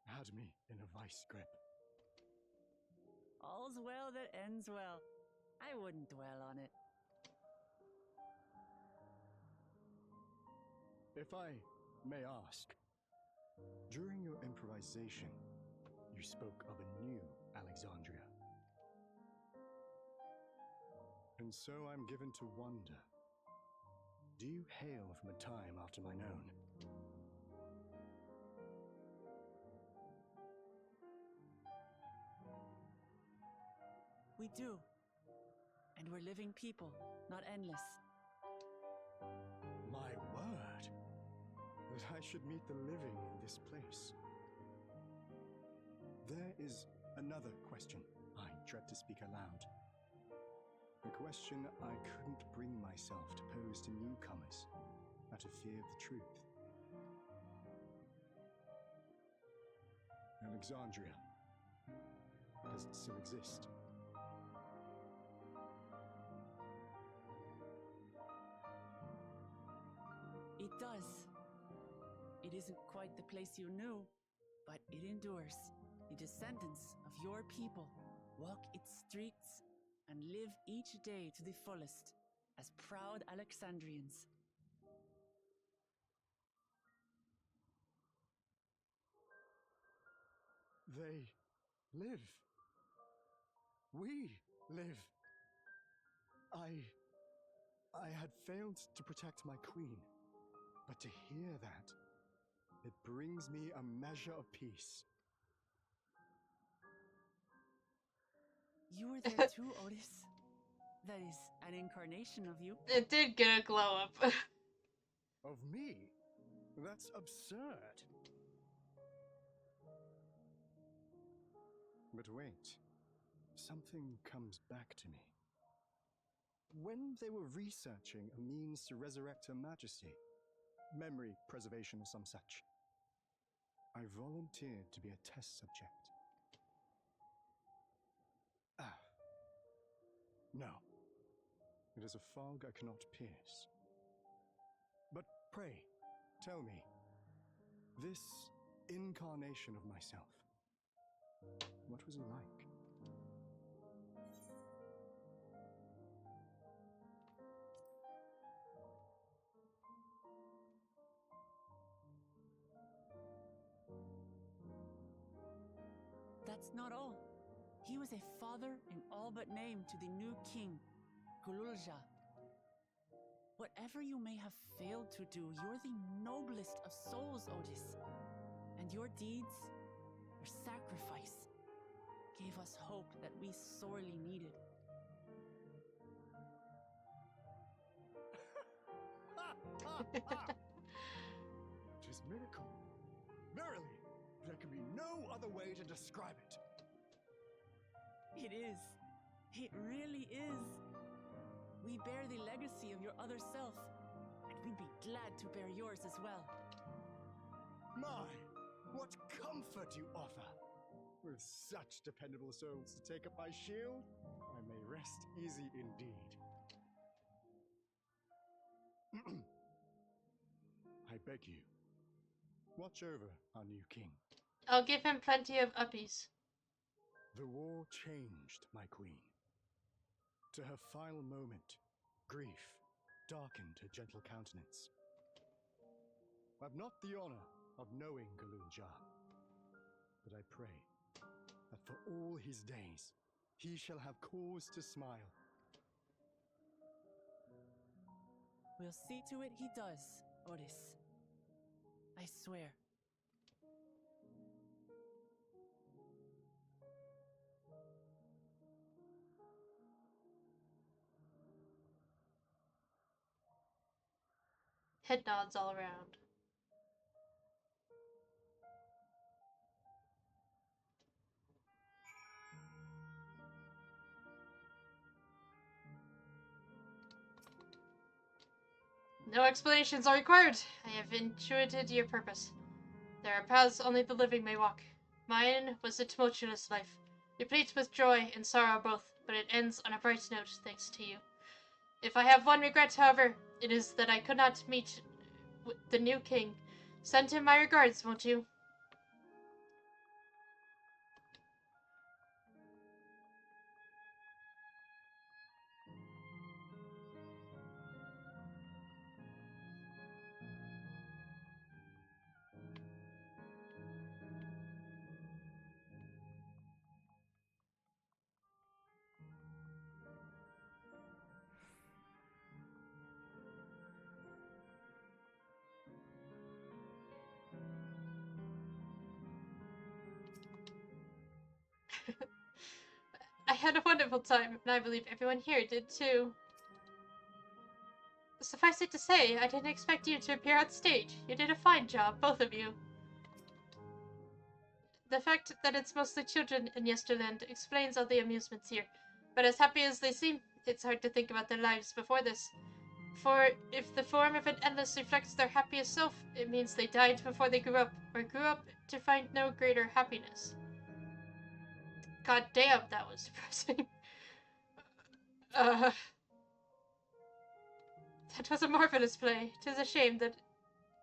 had me in a vice grip. All's well that ends well. I wouldn't dwell on it. If I may ask, during your improvisation, you spoke of a new Alexandria. And so I'm given to wonder, do you hail from a time after mine own? We do. And we're living people, not endless. My word! That I should meet the living in this place. There is another question I dread to speak aloud. A question I couldn't bring myself to pose to newcomers out of fear of the truth. Alexandria. Does it still exist? It does. It isn't quite the place you knew, but it endures. The descendants of your people walk its streets and live each day to the fullest as proud Alexandrians. They live. We live. I had failed to protect my queen, but to hear that, it brings me a measure of peace. You were there too, Otis. That is an incarnation of you. It did get a glow up. Of me? That's absurd. But wait, something comes back to me. When they were researching a means to resurrect Her Majesty, memory preservation or some such, I volunteered to be a test subject. Ah. No. It is a fog I cannot pierce. But pray, tell me, this incarnation of myself, what was he like? That's not all. He was a father in all but name to the new king, Zoraal Ja. Whatever you may have failed to do, you're the noblest of souls, Otis. And your deeds, your sacrifice, gave us hope that we sorely needed. Tis miracle. Verily, there can be no other way to describe it. It is. It really is. We bear the legacy of your other self, and we'd be glad to bear yours as well. My, what comfort you offer! With such dependable souls to take up my shield, I may rest easy indeed. I beg you, watch over our new king. I'll give him plenty of uppies. The war changed my queen. To her final moment, grief darkened her gentle countenance. I've not the honor of knowing Zoraal Ja, but I pray that for all his days, he shall have cause to smile. We'll see to it he does, Otis. I swear. Head nods all around. No explanations are required. I have intuited your purpose. There are paths only the living may walk. Mine was a tumultuous life, replete with joy and sorrow both, but it ends on a bright note thanks to you. If I have one regret, however, it is that I could not meet the new king. Send him my regards, won't you? I had a wonderful time, and I believe everyone here did too. Suffice it to say, I didn't expect you to appear on stage. You did a fine job, both of you. The fact that it's mostly children in Yesterland explains all the amusements here, but as happy as they seem, it's hard to think about their lives before this. For if the form of an endless reflects their happiest self, it means they died before they grew up, or grew up to find no greater happiness. God damn, that was depressing. That was a marvelous play. 'Tis a shame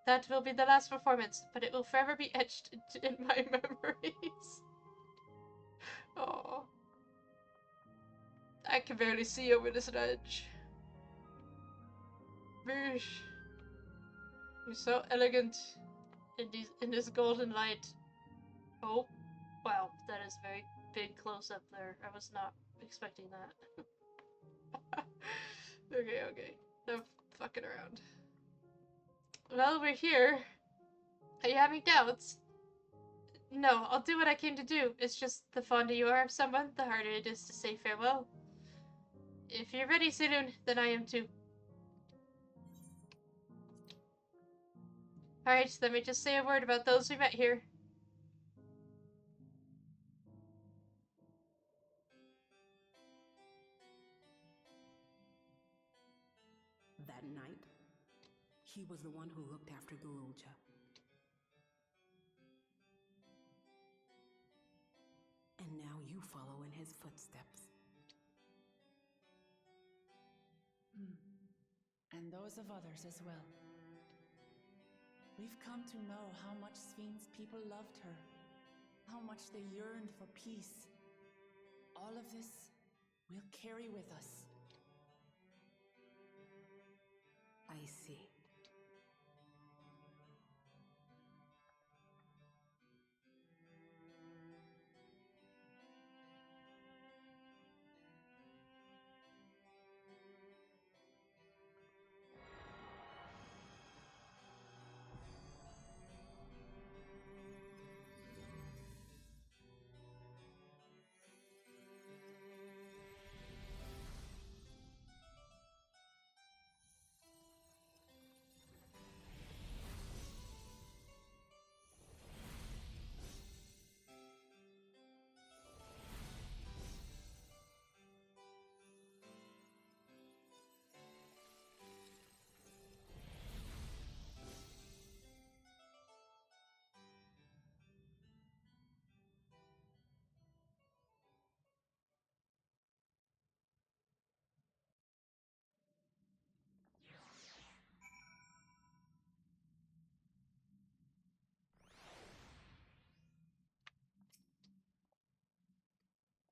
that will be the last performance, but it will forever be etched in my memories. Oh, I can barely see over this ledge. Bish, you're so elegant in this golden light. Oh, wow, that is a very big close up there. I was not expecting that. Okay, no fucking around. Well, we're here. Are you having doubts? No, I'll do what I came to do. It's just the fonder you are of someone, the harder it is to say farewell. If you're ready, Saloon, then I am too. Alright, let me just say a word about those we met here. That night, he was the one who looked after Zoraal Ja. follow in his footsteps. And those of others as well. We've come to know how much Sphene's people loved her, how much they yearned for peace. All of this we'll carry with us. I see.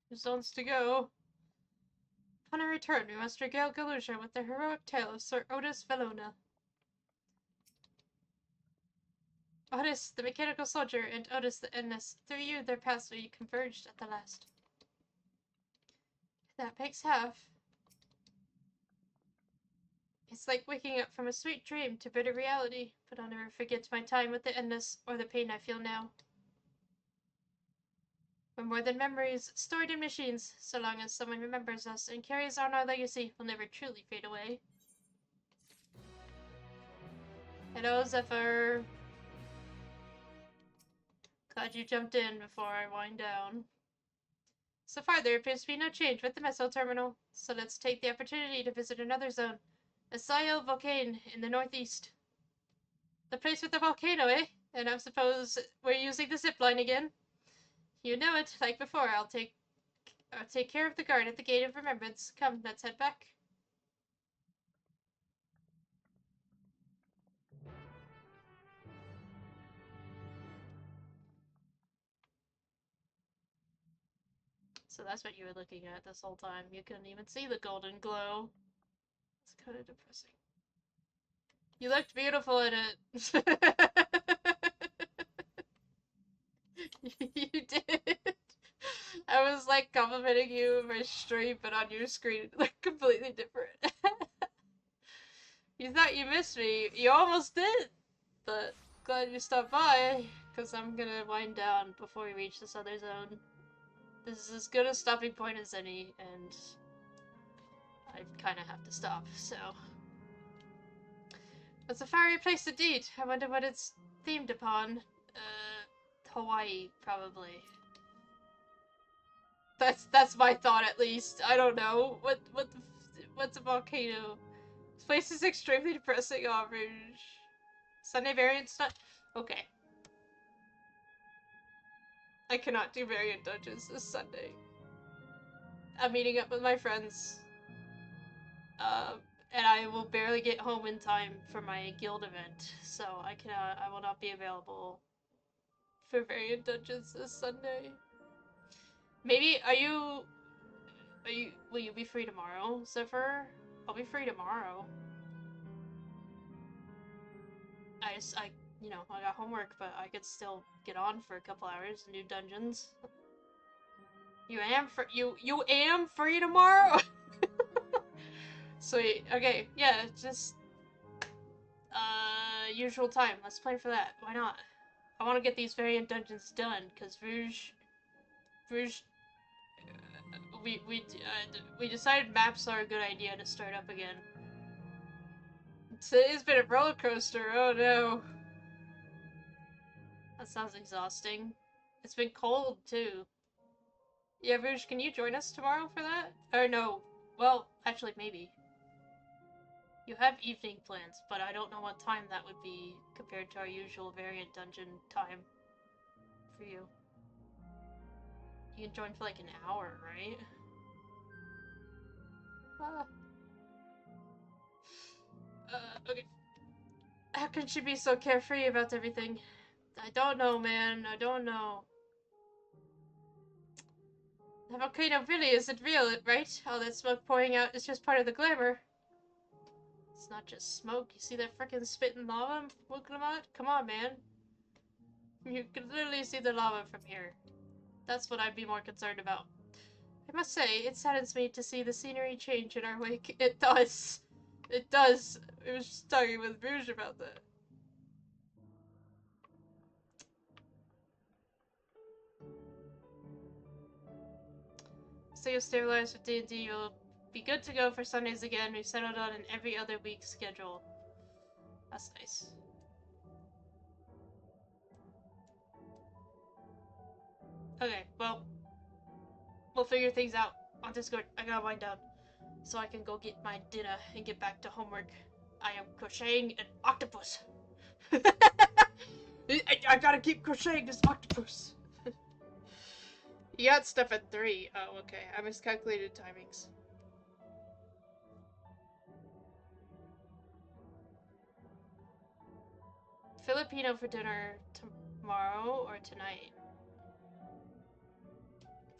Who wants to go? Upon our return, we must regale Galusha with the heroic tale of Sir Otis Vellona. Otis, the mechanical soldier, and Otis the endless. Through you, their paths will be converged at the last. That makes half. It's like waking up from a sweet dream to bitter reality, but I'll never forget my time with the endless or the pain I feel now. We're more than memories, stored in machines. So long as someone remembers us and carries on our legacy, we'll never truly fade away. Hello, Zephyr. Glad you jumped in before I wind down. So far, there appears to be no change with the Meso Terminal, so let's take the opportunity to visit another zone. A Asile Volcane in the northeast. The place with the volcano, eh? And I suppose we're using the zip line again? You know it, like before. I'll take care of the guard at the Gate of Remembrance. Come, let's head back. So that's what you were looking at this whole time. You couldn't even see the golden glow. It's kind of depressing. You looked beautiful in it. You did. I was like complimenting you in my stream, but on your screen it looked completely different. You thought you missed me. You almost did. But glad you stopped by, because I'm gonna wind down before we reach this other zone. This is as good a stopping point as any, and I kind of have to stop, so. It's a fiery place indeed. I wonder what it's themed upon. Hawaii, probably. That's my thought, at least. I don't know. What's a volcano? This place is extremely depressing, Orange. Sunday variant's not... Okay. I cannot do variant dungeons this Sunday. I'm meeting up with my friends. And I will barely get home in time for my guild event, so I will not be available for variant dungeons this Sunday. Maybe, will you be free tomorrow, Zephyr? I'll be free tomorrow. You know, I got homework, but I could still get on for a couple hours and do dungeons. You am free tomorrow? Sweet. Okay, yeah, just usual time. Let's play for that. Why not? I want to get these variant dungeons done, because Rouge, we decided maps are a good idea to start up again. Today's been a roller coaster. Oh no. That sounds exhausting. It's been cold too. Yeah, Rouge, can you join us tomorrow for that? Or no. Well, actually, maybe. You have evening plans, but I don't know what time that would be compared to our usual variant dungeon time for you. You can join for like an hour, right? Okay. How can she be so carefree about everything? I don't know, man. I don't know. The volcano really isn't real, right? All that smoke pouring out is just part of the glamour. It's not just smoke. You see that frickin' spitting lava, Wuklamat? Come on, man. You can literally see the lava from here. That's what I'd be more concerned about. I must say, it saddens me to see the scenery change in our wake. It does. It does. I was just talking with Bruges about that. So you'll stabilize with D&D, you'll be good to go for Sundays again. We've settled on an every other week schedule. That's nice. Okay, well, we'll figure things out on Discord. I gotta wind down so I can go get my dinner and get back to homework. I am crocheting an octopus. I gotta keep crocheting this octopus. You got stuff at 3. Oh, okay. I miscalculated timings. Filipino for dinner tomorrow or tonight?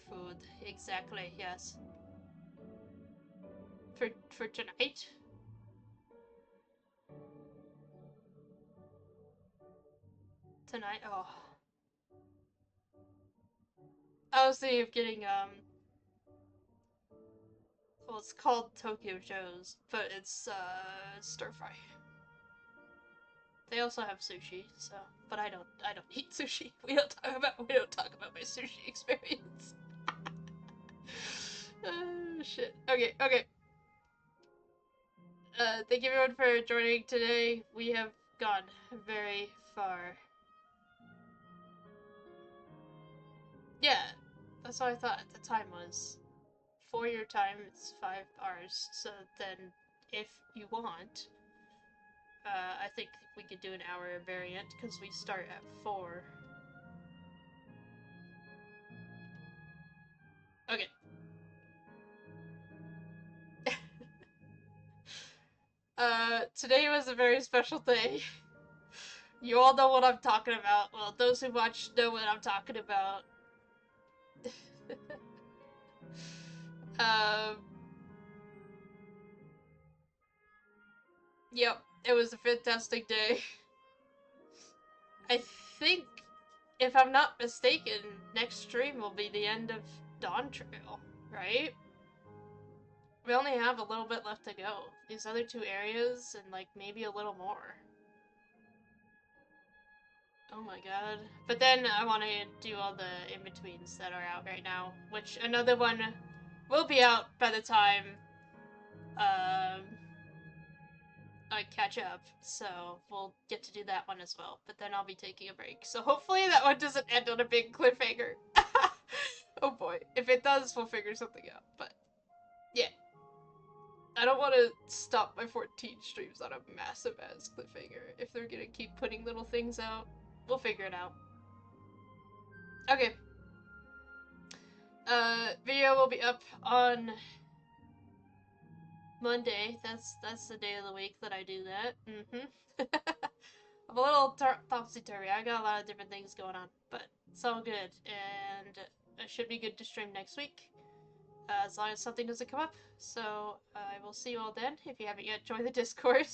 Food, exactly, yes. For tonight? Tonight? Oh. I was thinking of getting, well, it's called Tokyo Joe's, but it's, stir fry. They also have sushi, so, but I don't eat sushi. We don't talk about my sushi experience. Oh, shit. Okay. Thank you everyone for joining today. We have gone very far. Yeah, that's what I thought the time was. For your time, it's 5 hours, so then if you want, I think we could do an hour variant, because we start at 4. Okay. Today was a very special day. You all know what I'm talking about. Well, those who watch know what I'm talking about. Yep, it was a fantastic day. I think, if I'm not mistaken, next stream will be the end of Dawn Trail, right? We only have a little bit left to go. These other 2 areas, and like maybe a little more. Oh my god. But then I want to do all the in-betweens that are out right now, which another one will be out by the time I catch up, so we'll get to do that one as well. But then I'll be taking a break, so hopefully that one doesn't end on a big cliffhanger. Oh boy, if it does, we'll figure something out. But yeah, I don't want to stop my 14 streams on a massive ass cliffhanger if they're gonna keep putting little things out. We'll figure it out. Okay. Video will be up on Monday. That's the day of the week that I do that. I'm a little topsy-turvy. I got a lot of different things going on, but it's all good, and I should be good to stream next week, as long as something doesn't come up. So I will see you all then. If you haven't yet joined the Discord,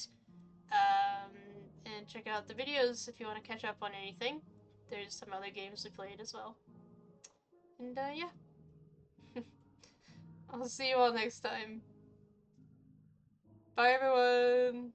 and check out the videos if you want to catch up on anything. There's some other games we played as well. And yeah. I'll see you all next time. Bye everyone!